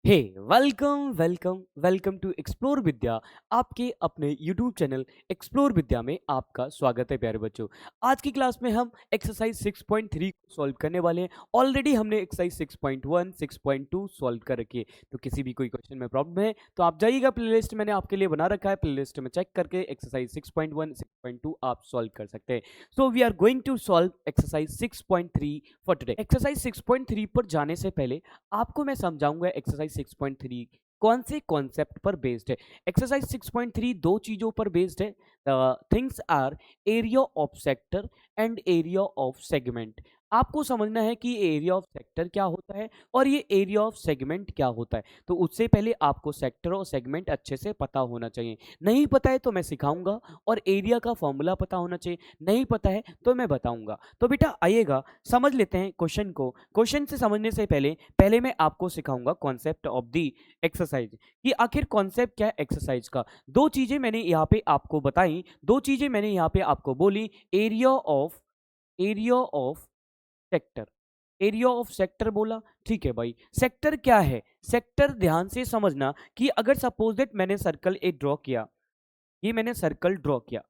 Hey welcome welcome welcome to explore Vidya. आपके अपने YouTube channel explore विद्या में आपका स्वागत है प्यारे बच्चों। आज की क्लास में हम एक्सरसाइज 6.3 को सॉल्व करने वाले हैं। ऑलरेडी हमने एक्सरसाइज 6.1 6.2 सॉल्व कर रखी है। तो किसी भी कोई क्वेश्चन में प्रॉब्लम है तो आप जाइएगा, प्लेलिस्ट मैंने आपके लिए बना रखा है, प्लेलिस्ट में चेक करके एक्सरसाइज 6.1 6.2 आप सॉल्व कर सकते हैं। So we are going to solve exercise 6.3 for today. Exercise 6.3 पर जाने से पहले आपको मैं समझाऊंगा एक्सरसाइज 6.3 कौन से कॉन्सेप्ट पर बेस्ड है। एक्सरसाइज 6.3 दो चीजों पर बेस्ड है। Things are area of sector and area of segment. आपको समझना है कि एरिया ऑफ सेक्टर क्या होता है और ये एरिया ऑफ सेगमेंट क्या होता है। तो उससे पहले आपको सेक्टर और सेगमेंट अच्छे से पता होना चाहिए। नहीं पता है तो मैं सिखाऊंगा, और एरिया का फॉर्मूला पता होना चाहिए। नहीं पता है तो मैं बताऊंगा। तो बेटा आइएगा समझ लेते हैं क्वेश्चन को। क्वेश्चन से समझने से पहले पहले मैं आपको सिखाऊंगा कॉन्सेप्ट ऑफ दी एक्सरसाइज, कि आखिर कॉन्सेप्ट क्या है एक्सरसाइज का। दो चीजें मैंने यहाँ पे आपको बताई, दो चीजें मैंने यहाँ पे आपको बोली। Area of sector, area of sector बोला, ठीक है भाई। सेक्टर क्या है? सेक्टर ध्यान से समझना कि अगर सपोज दैट मैंने सर्कल एक ड्रॉ किया, ये मैंने सर्कल ड्रॉ किया,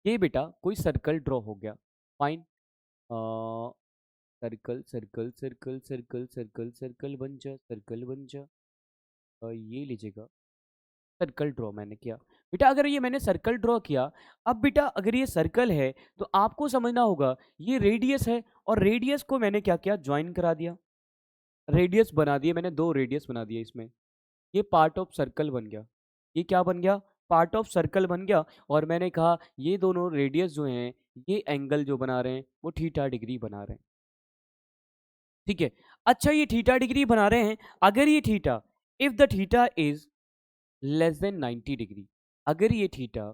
ये बेटा कोई सर्कल ड्रॉ हो गया, fine. Circle circle circle circle circle circle बन जा, सर्कल बन जा। ये लीजिएगा, सर्कल ड्रॉ मैंने किया। बेटा अगर ये मैंने सर्कल ड्रॉ किया, अब बेटा अगर ये सर्कल है तो आपको समझना होगा ये रेडियस है, और रेडियस को मैंने क्या किया, ज्वाइन करा दिया। रेडियस बना दिए मैंने, दो रेडियस बना दिए इसमें। ये पार्ट ऑफ सर्कल बन गया। ये क्या बन गया? पार्ट ऑफ सर्कल बन गया। और मैंने कहा ये दोनों रेडियस जो हैं, ये एंगल जो बना रहे हैं वो थीटा डिग्री बना रहे हैं, ठीक है। अच्छा ये थीटा डिग्री बना रहे हैं। अगर ये theta, if the theta is less than 90 degree, अगर ये थीटा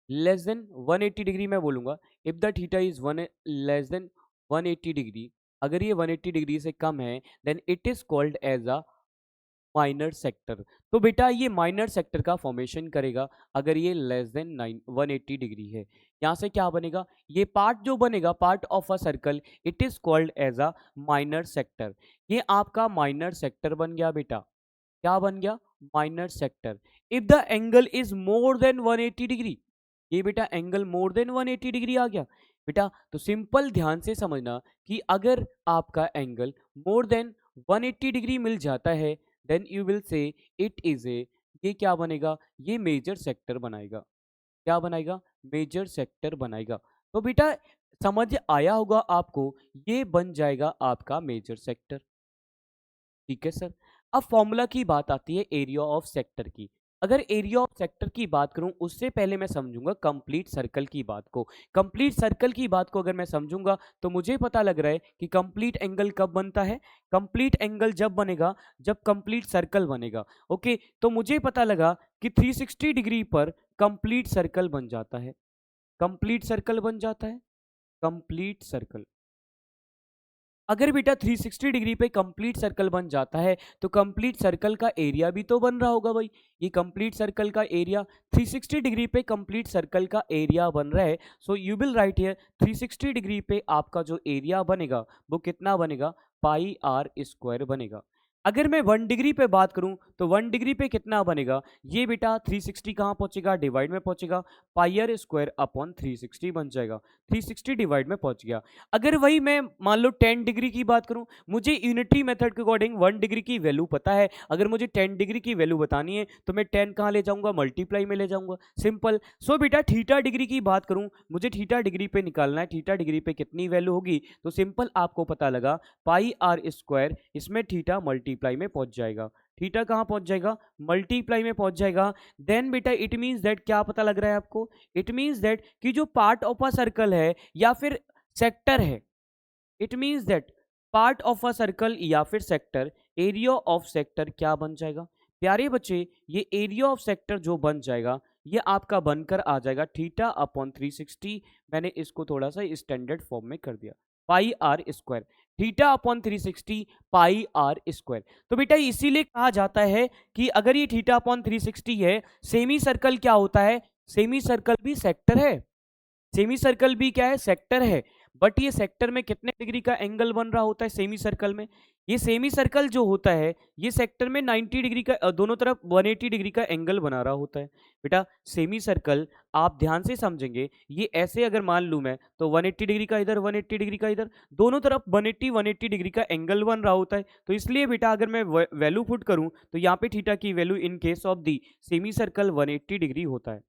लेस देन 180 डिग्री, मैं बोलूंगा if the theta is one less than 180 degree, अगर ये 180 डिग्री से कम है, then it is called as a minor sector. तो बेटा ये माइनर सेक्टर का फॉर्मेशन करेगा अगर ये लेस देन 180 डिग्री है। यहाँ से क्या बनेगा, ये पार्ट जो बनेगा, part of a circle, it is called as a minor sector. ये आपका माइनर सेक्टर बन गया बेटा। क्या बन गया? Minor sector. If the angle is more than 180 degree, ये बेटा एंगल मोर देन 180 डिग्री आ गया बेटा। तो सिंपल ध्यान से समझना कि अगर आपका एंगल मोर देन 180 डिग्री मिल जाता है, then you will say it is a, ये क्या बनेगा, ये मेजर सेक्टर बनाएगा। क्या बनाएगा? मेजर सेक्टर बनाएगा। तो बेटा समझ आया होगा आपको, ये बन जाएगा आपका मेजर सेक्टर, ठीक है सर। अब फॉर्मूला की बात आती है एरिया ऑफ सेक्टर की। अगर एरिया ऑफ सेक्टर की बात करूं उससे पहले मैं समझूंगा कंप्लीट सर्कल की बात को। कंप्लीट सर्कल की बात को अगर मैं समझूंगा तो मुझे पता लग रहा है कि कंप्लीट एंगल कब बनता है। कंप्लीट एंगल जब बनेगा जब कंप्लीट सर्कल बनेगा। ओके, तो मुझे पता लगा कि 360 डिग्री पर कंप्लीट सर्कल बन जाता है। कंप्लीट सर्कल बन जाता है, कंप्लीट सर्कल। अगर बेटा 360 डिग्री पे कंप्लीट सर्कल बन जाता है तो कंप्लीट सर्कल का एरिया भी तो बन रहा होगा भाई। ये कंप्लीट सर्कल का एरिया, 360 डिग्री पे कंप्लीट सर्कल का एरिया बन रहा है। So you will write here 360 degree पे आपका जो एरिया बनेगा वो कितना बनेगा, पाई आर स्क्वायर बनेगा। अगर मैं 1 डिग्री पे बात करूं तो 1 डिग्री पे कितना बनेगा, ये बेटा 360 कहाँ पहुंचेगा, डिवाइड में पहुंचेगा, पाई आर स्क्वायर अपॉन 360 बन जाएगा। 360 डिवाइड में पहुंच गया। अगर वही मैं मान लो 10 डिग्री की बात करूं, मुझे यूनिटरी मेथड के अकॉर्डिंग 1 डिग्री की वैल्यू पता है। अगर मुझे 10 डिग्री की वैल्यू बतानी है तो मैं 10 कहाँ ले जाऊंगा, मल्टीप्लाई में ले जाऊंगा, सिंपल। सो बेटा थीटा डिग्री की बात करूं, मुझे थीटा डिग्री पे निकालना है, थीटा डिग्री पे कितनी वैल्यू होगी, तो सिंपल आपको पता लगा पाई आर स्क्वायर, इसमें थीटा मल्टीप्लाई में पहुंच जाएगा। थीटा कहाँ पहुंच जाएगा, मल्टीप्लाई में पहुंच जाएगा। देन बेटा इट मींस दैट, क्या पता लग रहा है आपको, इट मींस दैट कि जो पार्ट ऑफ अ सर्कल है या फिर सेक्टर है, it means that part of a circle या फिर सेक्टर, एरिया ऑफ सेक्टर क्या बन जाएगा प्यारे बच्चे, ये एरिया ऑफ सेक्टर जो बन जाएगा ये आपका बनकर आ जाएगा थीटा अपॉन 360। मैंने इसको थोड़ा सा स्टैंडर्ड फॉर्म में कर दिया, pi r square, theta upon 360 pi r square. तो बेटा इसीलिए कहा जाता है कि अगर ये थीटा अपॉन 360 है, सेमी सर्कल क्या होता है, सेमी सर्कल भी सेक्टर है। सेमी सर्कल भी क्या है, सेक्टर है। बट ये सेक्टर में कितने डिग्री का एंगल बन रहा होता है सेमी सर्कल में? ये सेमी सर्कल जो होता है ये सेक्टर में 90 डिग्री का दोनों तरफ 180 डिग्री का एंगल बना रहा होता है। बेटा सेमी सर्कल आप ध्यान से समझेंगे, ये ऐसे अगर मान लूं मैं तो 180 डिग्री का इधर 180 डिग्री का इधर, दोनों तरफ 180 डिग्री का एंगल बन रहा होता है। तो इसलिए बेटा अगर मैं वैल्यू पुट करूं तो यहाँ पे थीटा की value in case of the semi circle 180 degree होता है,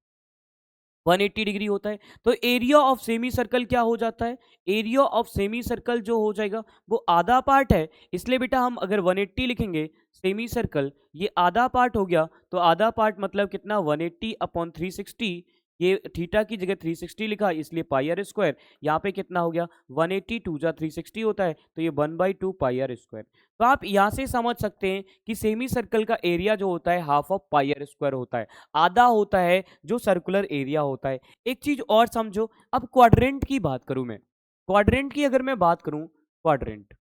180 डिग्री होता है। तो एरिया ऑफ सेमी सर्कल क्या हो जाता है? एरिया ऑफ सेमी सर्कल जो हो जाएगा वो आधा पार्ट है, इसलिए बेटा हम अगर 180 लिखेंगे सेमी सर्कल, ये आधा पार्ट हो गया, तो आधा पार्ट मतलब कितना 180 अपॉन 360, ये थीटा की जगह 360 लिखा इसलिए पाई आर स्क्वायर, यहाँ पे कितना हो गया 180 टू जा 360 होता है, तो ये 1/2 पाई आर स्क्वायर। तो आप यहाँ से समझ सकते हैं कि सेमी सर्कल का एरिया जो होता है half of pi r square होता है, आधा होता है जो सर्कुलर एरिया होता है। एक चीज और समझो, अब क्वाड्रेंट की बात करूं मैं, क्वाड्रेंट की अगर मैं बात करूं, क्वाड्रेंट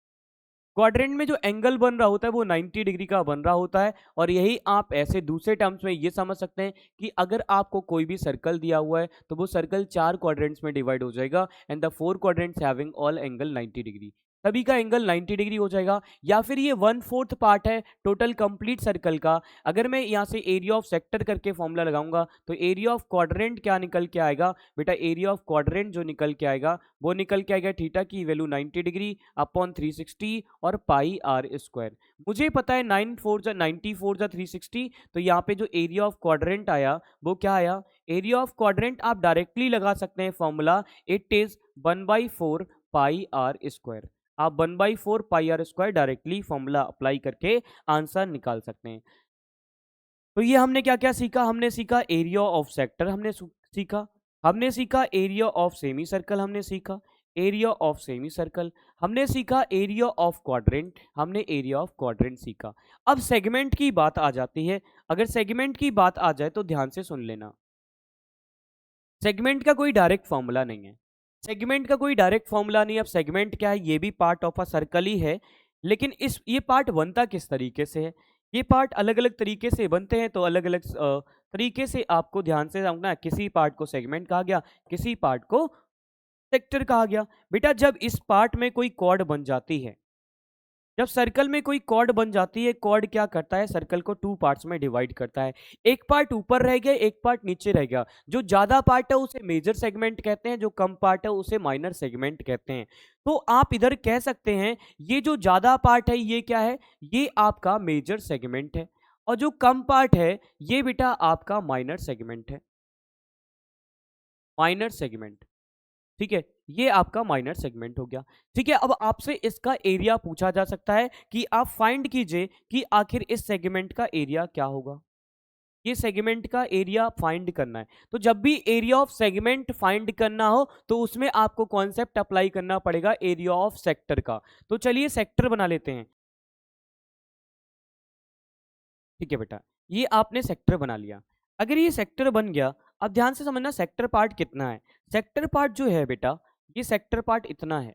क्वाड्रेंट में जो एंगल बन रहा होता है वो 90 डिग्री का बन रहा होता है। और यही आप ऐसे दूसरे टर्म्स में ये समझ सकते हैं कि अगर आपको कोई भी सर्कल दिया हुआ है तो वो सर्कल 4 क्वाड्रेंट्स में डिवाइड हो जाएगा and the 4 quadrants having all angle 90 degree, सभी का एंगल 90 डिग्री हो जाएगा। या फिर ये 1/4 पार्ट है टोटल कंप्लीट सर्कल का। अगर मैं यहाँ से एरिया ऑफ सेक्टर करके फॉर्मूला लगाऊंगा तो एरिया ऑफ क्वाड्रेंट क्या निकल के आएगा बेटा? एरिया ऑफ क्वाड्रेंट जो निकल के आएगा वो निकल के आएगा थीटा की वैल्यू 90 डिग्री अपॉन 360 और पाई आर स्क्वायर। मुझे पता है 9 4 जा 94 जा 360, तो यहाँ पे जो एरिया ऑफ क्वाड्रेंट आया वो क्या आया? एरिया ऑफ क्वाड्रेंट आप डायरेक्टली लगा सकते हैं formula, it is 1/4 pi r square. आप 1/4 pi r square directly formula apply करके आंसर निकाल सकते हैं। तो ये हमने क्या क्या सीखा? हमने सीखा एरिया ऑफ सेक्टर, हमने सीखा एरिया ऑफ सेमी सर्कल, हमने सीखा एरिया ऑफ सेमी सर्कल, हमने सीखा एरिया ऑफ क्वाड्रेंट, हमने एरिया ऑफ क्वाड्रेंट सीखा। अब सेगमेंट की बात आ जाती है। अगर सेगमेंट की बात आ जाए तो ध्यान से सुन लेना, सेगमेंट का कोई डायरेक्ट फॉर्मूला नहीं है, सेगमेंट का कोई डायरेक्ट फॉर्मूला नहीं। अब सेगमेंट क्या है? ये भी पार्ट ऑफ अ सर्कल ही है, लेकिन ये पार्ट बनता किस तरीके से है? ये पार्ट अलग अलग तरीके से बनते हैं, तो अलग अलग तरीके से आपको ध्यान से समझना है। किसी पार्ट को सेगमेंट कहा गया, किसी पार्ट को सेक्टर कहा गया। बेटा जब इस पार्ट में कोई कॉर्ड बन जाती है, जब सर्कल में कोई कॉर्ड बन जाती है, कॉर्ड क्या करता है? सर्कल को 2 पार्ट्स में डिवाइड करता है। एक पार्ट ऊपर रह गया, एक पार्ट नीचे रह गया। जो ज्यादा पार्ट है उसे मेजर सेगमेंट कहते हैं, जो कम पार्ट है उसे माइनर सेगमेंट कहते हैं। तो आप इधर कह सकते हैं ये जो ज्यादा पार्ट है ये क्या है? ये आपका मेजर सेगमेंट है, और जो कम पार्ट है ये बेटा आपका माइनर सेगमेंट है, माइनर सेगमेंट। ठीक है, ये आपका माइनर सेगमेंट हो गया। ठीक है, अब आपसे इसका एरिया पूछा जा सकता है कि आप फाइंड कीजिए कि आखिर इस सेगमेंट का एरिया क्या होगा। ये सेगमेंट का एरिया फाइंड करना है। तो जब भी एरिया ऑफ सेगमेंट फाइंड करना हो तो उसमें आपको कॉन्सेप्ट अप्लाई करना पड़ेगा एरिया ऑफ सेक्टर का। तो चलिए सेक्टर बना लेते हैं। ठीक है बेटा, ये आपने सेक्टर बना लिया। अगर ये सेक्टर बन गया, अब ध्यान से समझना सेक्टर पार्ट कितना है। सेक्टर पार्ट जो है बेटा, ये सेक्टर पार्ट इतना है।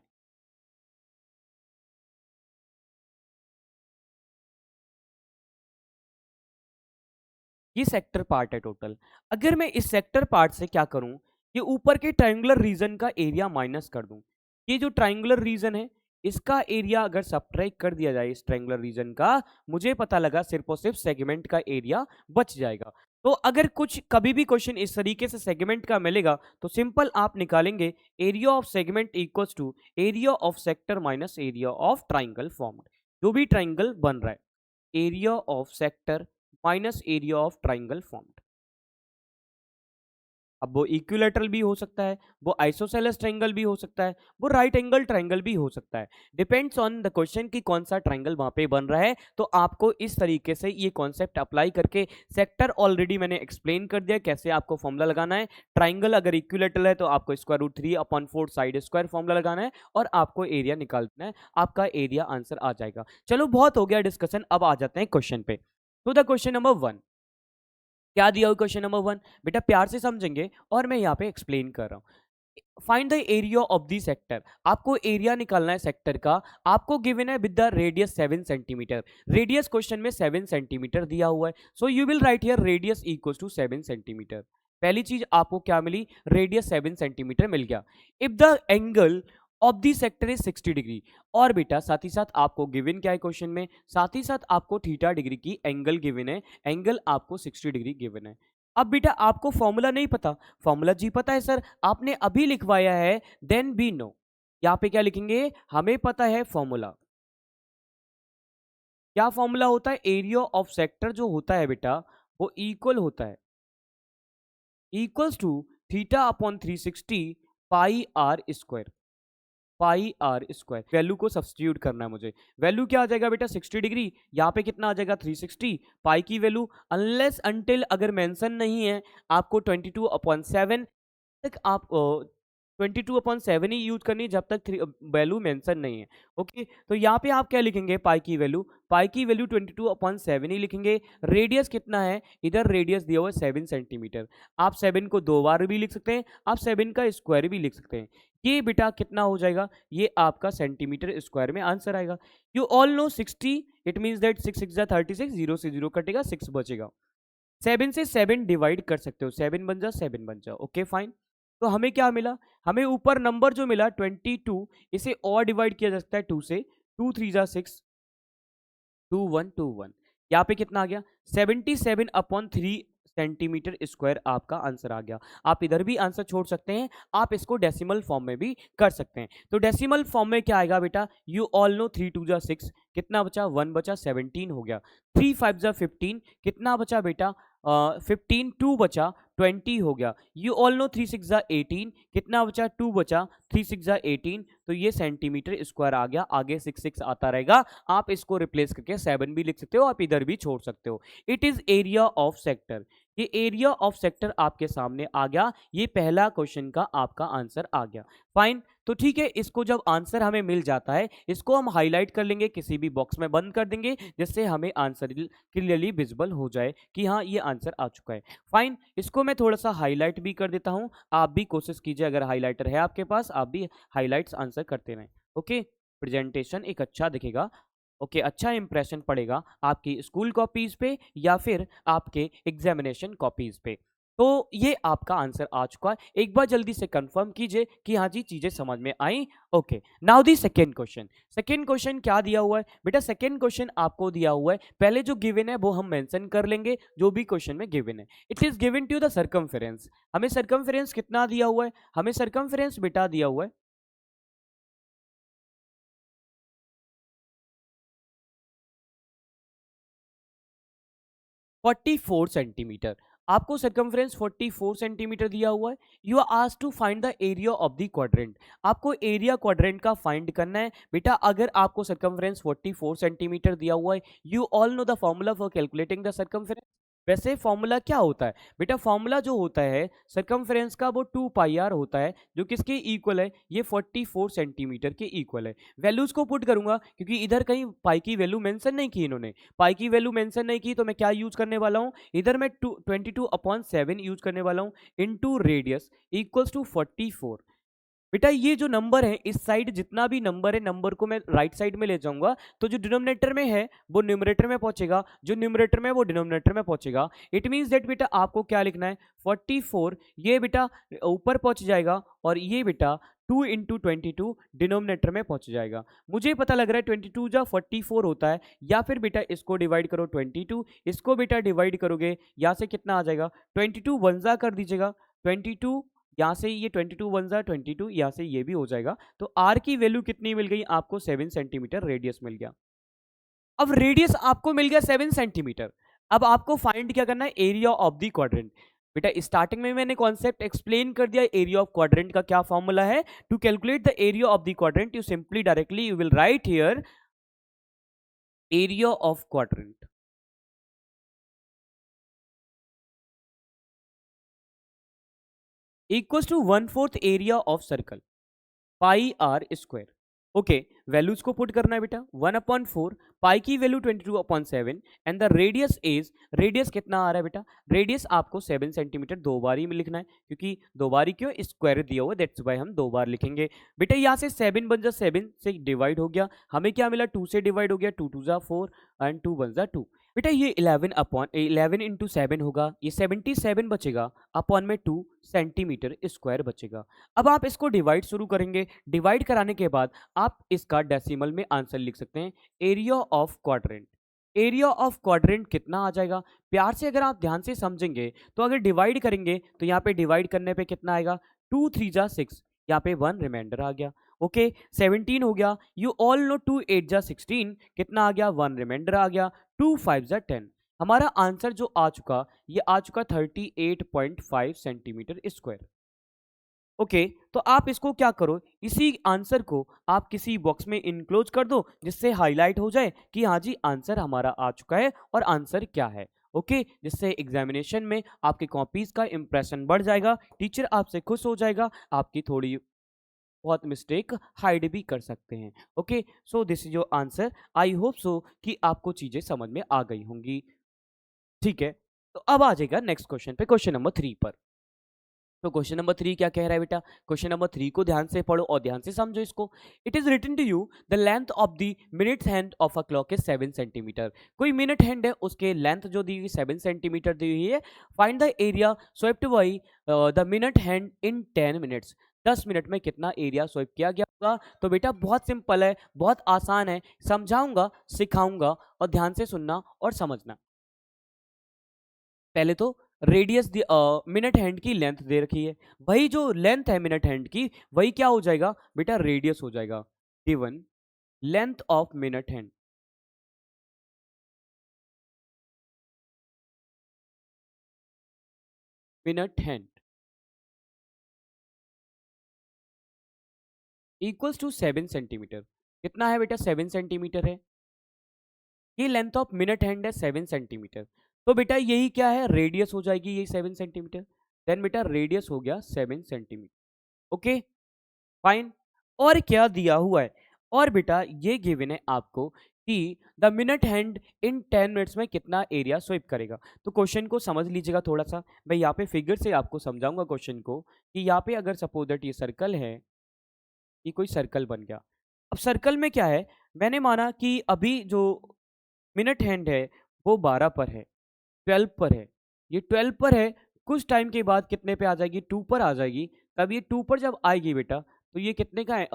ये सेक्टर पार्ट है टोटल। अगर मैं इस सेक्टर पार्ट से क्या करूं, ये ऊपर के ट्रायंगुलर रीजन का एरिया माइनस कर दूं। ये जो ट्रायंगुलर रीजन है इसका एरिया अगर सब्ट्रैक्ट कर दिया जाए इस ट्रायंगुलर रीजन का, मुझे पता लगा सिर्फ और सिर्फ सेगमेंट का एरिया बच जाएगा। तो अगर कुछ कभी भी क्वेश्चन इस तरीके से सेगमेंट का मिलेगा तो सिंपल आप निकालेंगे area of segment equals to area of sector minus area of triangle formed. जो भी ट्राइंगल बन रहा है, area of sector minus area of triangle formed. अब वो इक्विलेटरल भी हो सकता है, वो आइसोसेलेस ट्रायंगल भी हो सकता है, वो राइट एंगल ट्रायंगल भी हो सकता है। डिपेंड्स ऑन द क्वेश्चन कि कौन सा ट्रायंगल वहां पे बन रहा है। तो आपको इस तरीके से ये कॉन्सेप्ट अप्लाई करके, सेक्टर ऑलरेडी मैंने एक्सप्लेन कर दिया कैसे आपको फॉर्मूला लगाना है। ट्राइंगल अगर इक्विलेटरल है तो आपको √3/4 साइड स्क्वायर फॉर्मूला लगाना है और आपको एरिया निकालना है। आपका एरिया आंसर आ जाएगा। चलो बहुत हो गया डिस्कशन, अब आ जाते हैं क्वेश्चन पे। तो द क्वेश्चन नंबर 1 क्या दिया हुआ? क्वेश्चन नंबर 1 बेटा प्यार से समझेंगे और मैं यहाँ पे एक्सप्लेन कर रहा हूँ। Find the area of the sector. आपको एरिया निकालना है सेक्टर का। आपको गिवन है with the radius 7 centimetre. Radius question में 7 सेंटीमीटर दिया हुआ है, so you will write here radius equals to 7 centimetre. पहली चीज आपको क्या मिली? रेडियस 7 सेंटीमीटर मिल गया। If the angle of the sector is 60 degree. और बेटा साथ ही साथ आपको गिवन क्या है क्वेश्चन में, साथ ही साथ आपको थीटा डिग्री की एंगल गिवन है, एंगल आपको 60 डिग्री गिवन है। अब बेटा आपको फॉर्मूला नहीं पता, फॉर्मूला जी पता है सर, आपने अभी लिखवाया है, देन बी नो। यहाँ पे क्या लिखेंगे, हमें पता है फॉर्मूला। क्या फॉर्मूला होता है, एरिया ऑफ सेक्टर जो होता है बेटा वो इक्वल होता है, equals to theta upon 360 pi r square, pi r square. Value को सब्स्टिट्यूट करना है मुझे, वैल्यू क्या आ जाएगा बेटा 60 डिग्री, यहाँ पे कितना आ जाएगा 360, पाई की वैल्यू अनलेस अनटिल अगर मेंशन नहीं है आपको 22/7 तक आप 22/7 ही यूज करनी है जब तक वैल्यू मेंशन नहीं है। ओके, तो यहाँ पे आप क्या लिखेंगे, पाई की वैल्यू, पाई की वैल्यू 22/7 ही लिखेंगे। रेडियस कितना है, इधर रेडियस दिया हुआ है 7 सेंटीमीटर, आप 7 को 2 बार भी लिख सकते हैं, आप 7 का स्क्वायर भी लिख सकते हैं। ये बेटा कितना हो जाएगा, ये आपका सेंटीमीटर स्क्वायर में आंसर आएगा। You all no 60, it means that 6 6 36, 0 से 0 कटेगा, 6 बचेगा। 7 से 7 डिवाइड कर सकते हो, 7 बन जा, 7 बन जा। ओके फाइन, तो हमें क्या मिला, हमें ऊपर नंबर जो मिला 22, इसे और डिवाइड किया जा सकता है 2 से, 2 3 जा 6, 2 1 2 1, यहाँ पे कितना आ गया 77/3 सेंटीमीटर स्क्वायर आपका आंसर आ गया। आप इधर भी आंसर छोड़ सकते हैं, आप इसको डेसिमल फॉर्म में भी कर सकते हैं। तो डेसिमल फॉर्म में क्या आएगा बेटा, यू ऑल नो 3 2 जा 6, कितना बचा 1 बचा, 17 हो गया, 3 5 जा 15, कितना बचा बेटा 15, 2 बचा 20 हो गया। यू ऑल नो 3 6 जा 18, कितना बचा 2 बचा, 3 6 जा 18, तो ये सेंटीमीटर स्क्वायर आ गया। आगे 6 6 आता रहेगा, आप इसको रिप्लेस करके 7 भी लिख सकते हो, आप इधर भी छोड़ सकते हो। It is area of sector, ये एरिया ऑफ सेक्टर आपके सामने आ गया, ये पहला क्वेश्चन का आपका आंसर आ गया। फाइन, तो ठीक है, इसको जब आंसर हमें मिल जाता है इसको हम हाईलाइट कर लेंगे, किसी भी बॉक्स में बंद कर देंगे जिससे हमें आंसर क्लियरली विजिबल हो जाए कि हाँ ये आंसर आ चुका है। फाइन, इसको मैं थोड़ा सा हाईलाइट भी कर देता हूँ, आप भी कोशिश कीजिए, अगर हाईलाइटर है आपके पास आप भी हाईलाइट्स आंसर करते रहें। ओके, प्रेजेंटेशन एक अच्छा दिखेगा, ओके, अच्छा इंप्रेशन पड़ेगा आपकी स्कूल कॉपीज पे या फिर आपके एग्जामिनेशन कॉपीज पे। तो ये आपका आंसर आ चुका है, एक बार जल्दी से कंफर्म कीजिए कि हाँ जी चीजें समझ में आई। Okay, now the second question, second question क्या दिया हुआ है बेटा, सेकेंड क्वेश्चन आपको दिया हुआ है, पहले जो गिवन है वो हम मेंशन कर लेंगे, जो भी क्वेश्चन में गिवन है। It is given to the circumference, हमें सर्कमफेरेंस कितना दिया हुआ है, हमें सर्कमफेरेंस बेटा दिया हुआ है 44 सेंटीमीटर, आपको सर्कमफ्रेंस 44 सेंटीमीटर दिया हुआ है। You are asked to find the area of the quadrant, आपको एरिया क्वाड्रेंट का फाइंड करना है बेटा। अगर आपको सर्कमफ्रेंस 44 सेंटीमीटर दिया हुआ है, you all know the formula for calculating the circumference. वैसे फॉर्मूला क्या होता है बेटा, फॉर्मूला जो होता है सर्कमफ्रेंस का वो 2 पाई आर होता है, जो किसके इक्वल है, ये 44 सेंटीमीटर के इक्वल है। वैल्यूज को पुट करूंगा क्योंकि इधर कहीं पाई की वैल्यू मेंशन नहीं की इन्होंने, पाई की वैल्यू मेंशन नहीं की, तो मैं क्या यूज करने वाला हूं, इधर मैं 22/7 यूज करने वाला हूं, इनटू रेडियस इक्वल्स टू 44। बेटा ये जो नंबर है इस साइड जितना भी नंबर है, नंबर को मैं राइट साइड में ले जाऊंगा, तो जो डिनोमिनेटर में है वो न्यूमरेटर में पहुंचेगा, जो न्यूमरेटर में वो डिनोमिनेटर में पहुंचेगा। इट मींस दैट बेटा आपको क्या लिखना है 44, ये बेटा ऊपर पहुंच जाएगा, और ये बेटा 2 × 22 डिनोमिनेटर में पहुंच जाएगा। मुझे पता लग रहा है 22 जा 44 होता है, या फिर बेटा इसको डिवाइड करो 22, इसको बेटा डिवाइड करोगे यहाँ से कितना आ जाएगा 22 वंजा कर दीजिएगा, 22 यहाँ से ये 22 वन जा 22, यहाँ से ये भी हो जाएगा। तो आर की वैल्यू कितनी मिल गई आपको, 7 सेंटीमीटर रेडियस मिल गया। अब रेडियस आपको मिल गया 7 सेंटीमीटर, अब आपको फाइंड क्या करना है, एरिया ऑफ द क्वाड्रेंट। बेटा स्टार्टिंग में मैंने कॉन्सेप्ट एक्सप्लेन कर दिया, एरिया ऑफ क्वाड्रेंट का क्या फॉर्मूला है। To calculate the area of the quadrant you simply directly you will write here area of quadrant equals to 1/4 area of circle pi r square. Okay, values को put करना है बेटा, 1/4, pi की value 22/7 and the radius is, radius कितना आ रहा है बेटा, रेडियस आपको 7 सेंटीमीटर, दो बार ही में लिखना है क्योंकि दो बार ही क्यों, स्क्वायर दिया हुआ, दैट्स वाई हम दो बार लिखेंगे। बेटा यहाँ से 7 बन जा 7 से डिवाइड हो गया, हमें क्या मिला 2 से डिवाइड हो गया, 2 2 जा 4 एंड 2 1 जा 2। बेटा ये 11 इंटू 7 होगा, ये 77 बचेगा, अपॉन में 2 सेंटीमीटर स्क्वायर बचेगा। अब आप इसको डिवाइड शुरू करेंगे, डिवाइड कराने के बाद आप इसका डेसिमल में आंसर लिख सकते हैं। Area of quadrant, area of quadrant कितना आ जाएगा? प्यार से अगर आप ध्यान से समझेंगे तो अगर डिवाइड करेंगे तो यहाँ पे डिवाइड करने पे कितना आएगा? 2 3 जा 6, यहाँ पे 1 रिमाइंडर आ गया। ओके 17 हो गया। यू ऑल नो 2 8 जा 16, कितना आ गया? 1 रिमाइंडर आ गया। 2 5 जा 10। हमारा आंसर जो आ चुका, ये आ चुका 38.5 सेंटीमीटर स्क्वायर। ओके तो आप इसको क्या करो, इसी आंसर को आप किसी बॉक्स में इनक्लोज कर दो जिससे हाईलाइट हो जाए कि हाँ जी आंसर हमारा आ चुका है और आंसर क्या है। ओके जिससे एग्जामिनेशन में आपकी कॉपीज का इंप्रेशन बढ़ जाएगा, टीचर आपसे खुश हो जाएगा, आपकी थोड़ी बहुत मिस्टेक हाइड भी कर सकते हैं। Okay so this is your answer. I hope so कि आपको चीजें समझ में आ गई होंगी। ठीक है तो अब आ जाएगा नेक्स्ट क्वेश्चन पे, क्वेश्चन नंबर 3 पर। तो क्वेश्चन नंबर 3 क्या कह रहा है बेटा? क्वेश्चन नंबर 3 को ध्यान से पढ़ो और ध्यान से समझो इसको। It is written to you the length of the minute hand of a clock is 7 centimetre. कोई मिनट हैंड है, उसके लेंथ जो दी हुई 7 सेंटीमीटर दी हुई है। Find the area swept by the minute hand in 10 minutes. 10 minute में कितना area swap किया गया होगा? तो बेटा बहुत सिंपल है, बहुत आसान है, समझाऊंगा, सिखाऊंगा और ध्यान से सुनना और समझना। पहले तो रेडियस मिनट हैंड की लेंथ दे रखी है, वही जो लेंथ है मिनट हैंड की वही क्या हो जाएगा बेटा? रेडियस हो जाएगा। Given length of minute hand, minute hand equals to 7 centimetre. कितना है बेटा? 7 सेंटीमीटर है। ये लेंथ ऑफ मिनट हैंड है 7 सेंटीमीटर। तो बेटा यही क्या है? रेडियस हो जाएगी यही 7 सेंटीमीटर। देन बेटा रेडियस हो गया 7 सेंटीमीटर। Okay fine. और क्या दिया हुआ है? और बेटा ये गिवन है आपको कि the minute hand in 10 minutes में कितना एरिया स्वीप करेगा। तो क्वेश्चन को समझ लीजिएगा थोड़ा सा, मैं यहाँ पे फिगर से आपको समझाऊंगा क्वेश्चन को कि यहाँ पे अगर सपोज दैट ये सर्कल है, ये कोई सर्कल बन गया। अब सर्कल में क्या है, मैंने माना कि अभी जो मिनट हैंड है वो 12 पर है, 12 पर है, ये 12 पर है। कुछ टाइम के बाद कितने पे आ जाएगी? 2 पर आ जाएगी। तब ये 2 पर जब आएगी बेटा तो ये कितने का है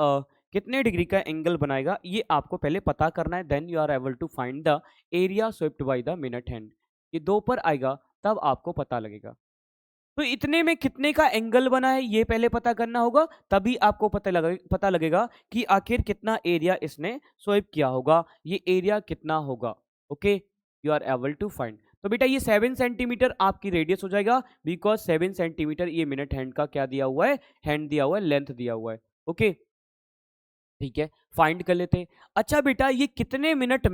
कितने डिग्री का एंगल बनाएगा ये आपको पहले पता करना है। Then you are able to find the area swept by the minute hand. ये 2 पर आएगा तब आपको पता लगेगा। तो इतने में कितने का एंगल बना है ये पहले पता करना होगा, तभी आपको पता लगेगा कि आखिर कितना एरिया इसने स्वेप किया होगा, ये एरिया कितना होगा। Okay you are able to find. तो बेटा ये 7 सेंटीमीटर आपकी रेडियस हो जाएगा, बिकॉज 7 सेंटीमीटर ये मिनट हैंड का क्या दिया हुआ है? हैंड दिया हुआ है, लेंथ दिया हुआ है। ओके ठीक है फाइंड कर लेते हैं। अच्छा बेटा ये कितने मिनट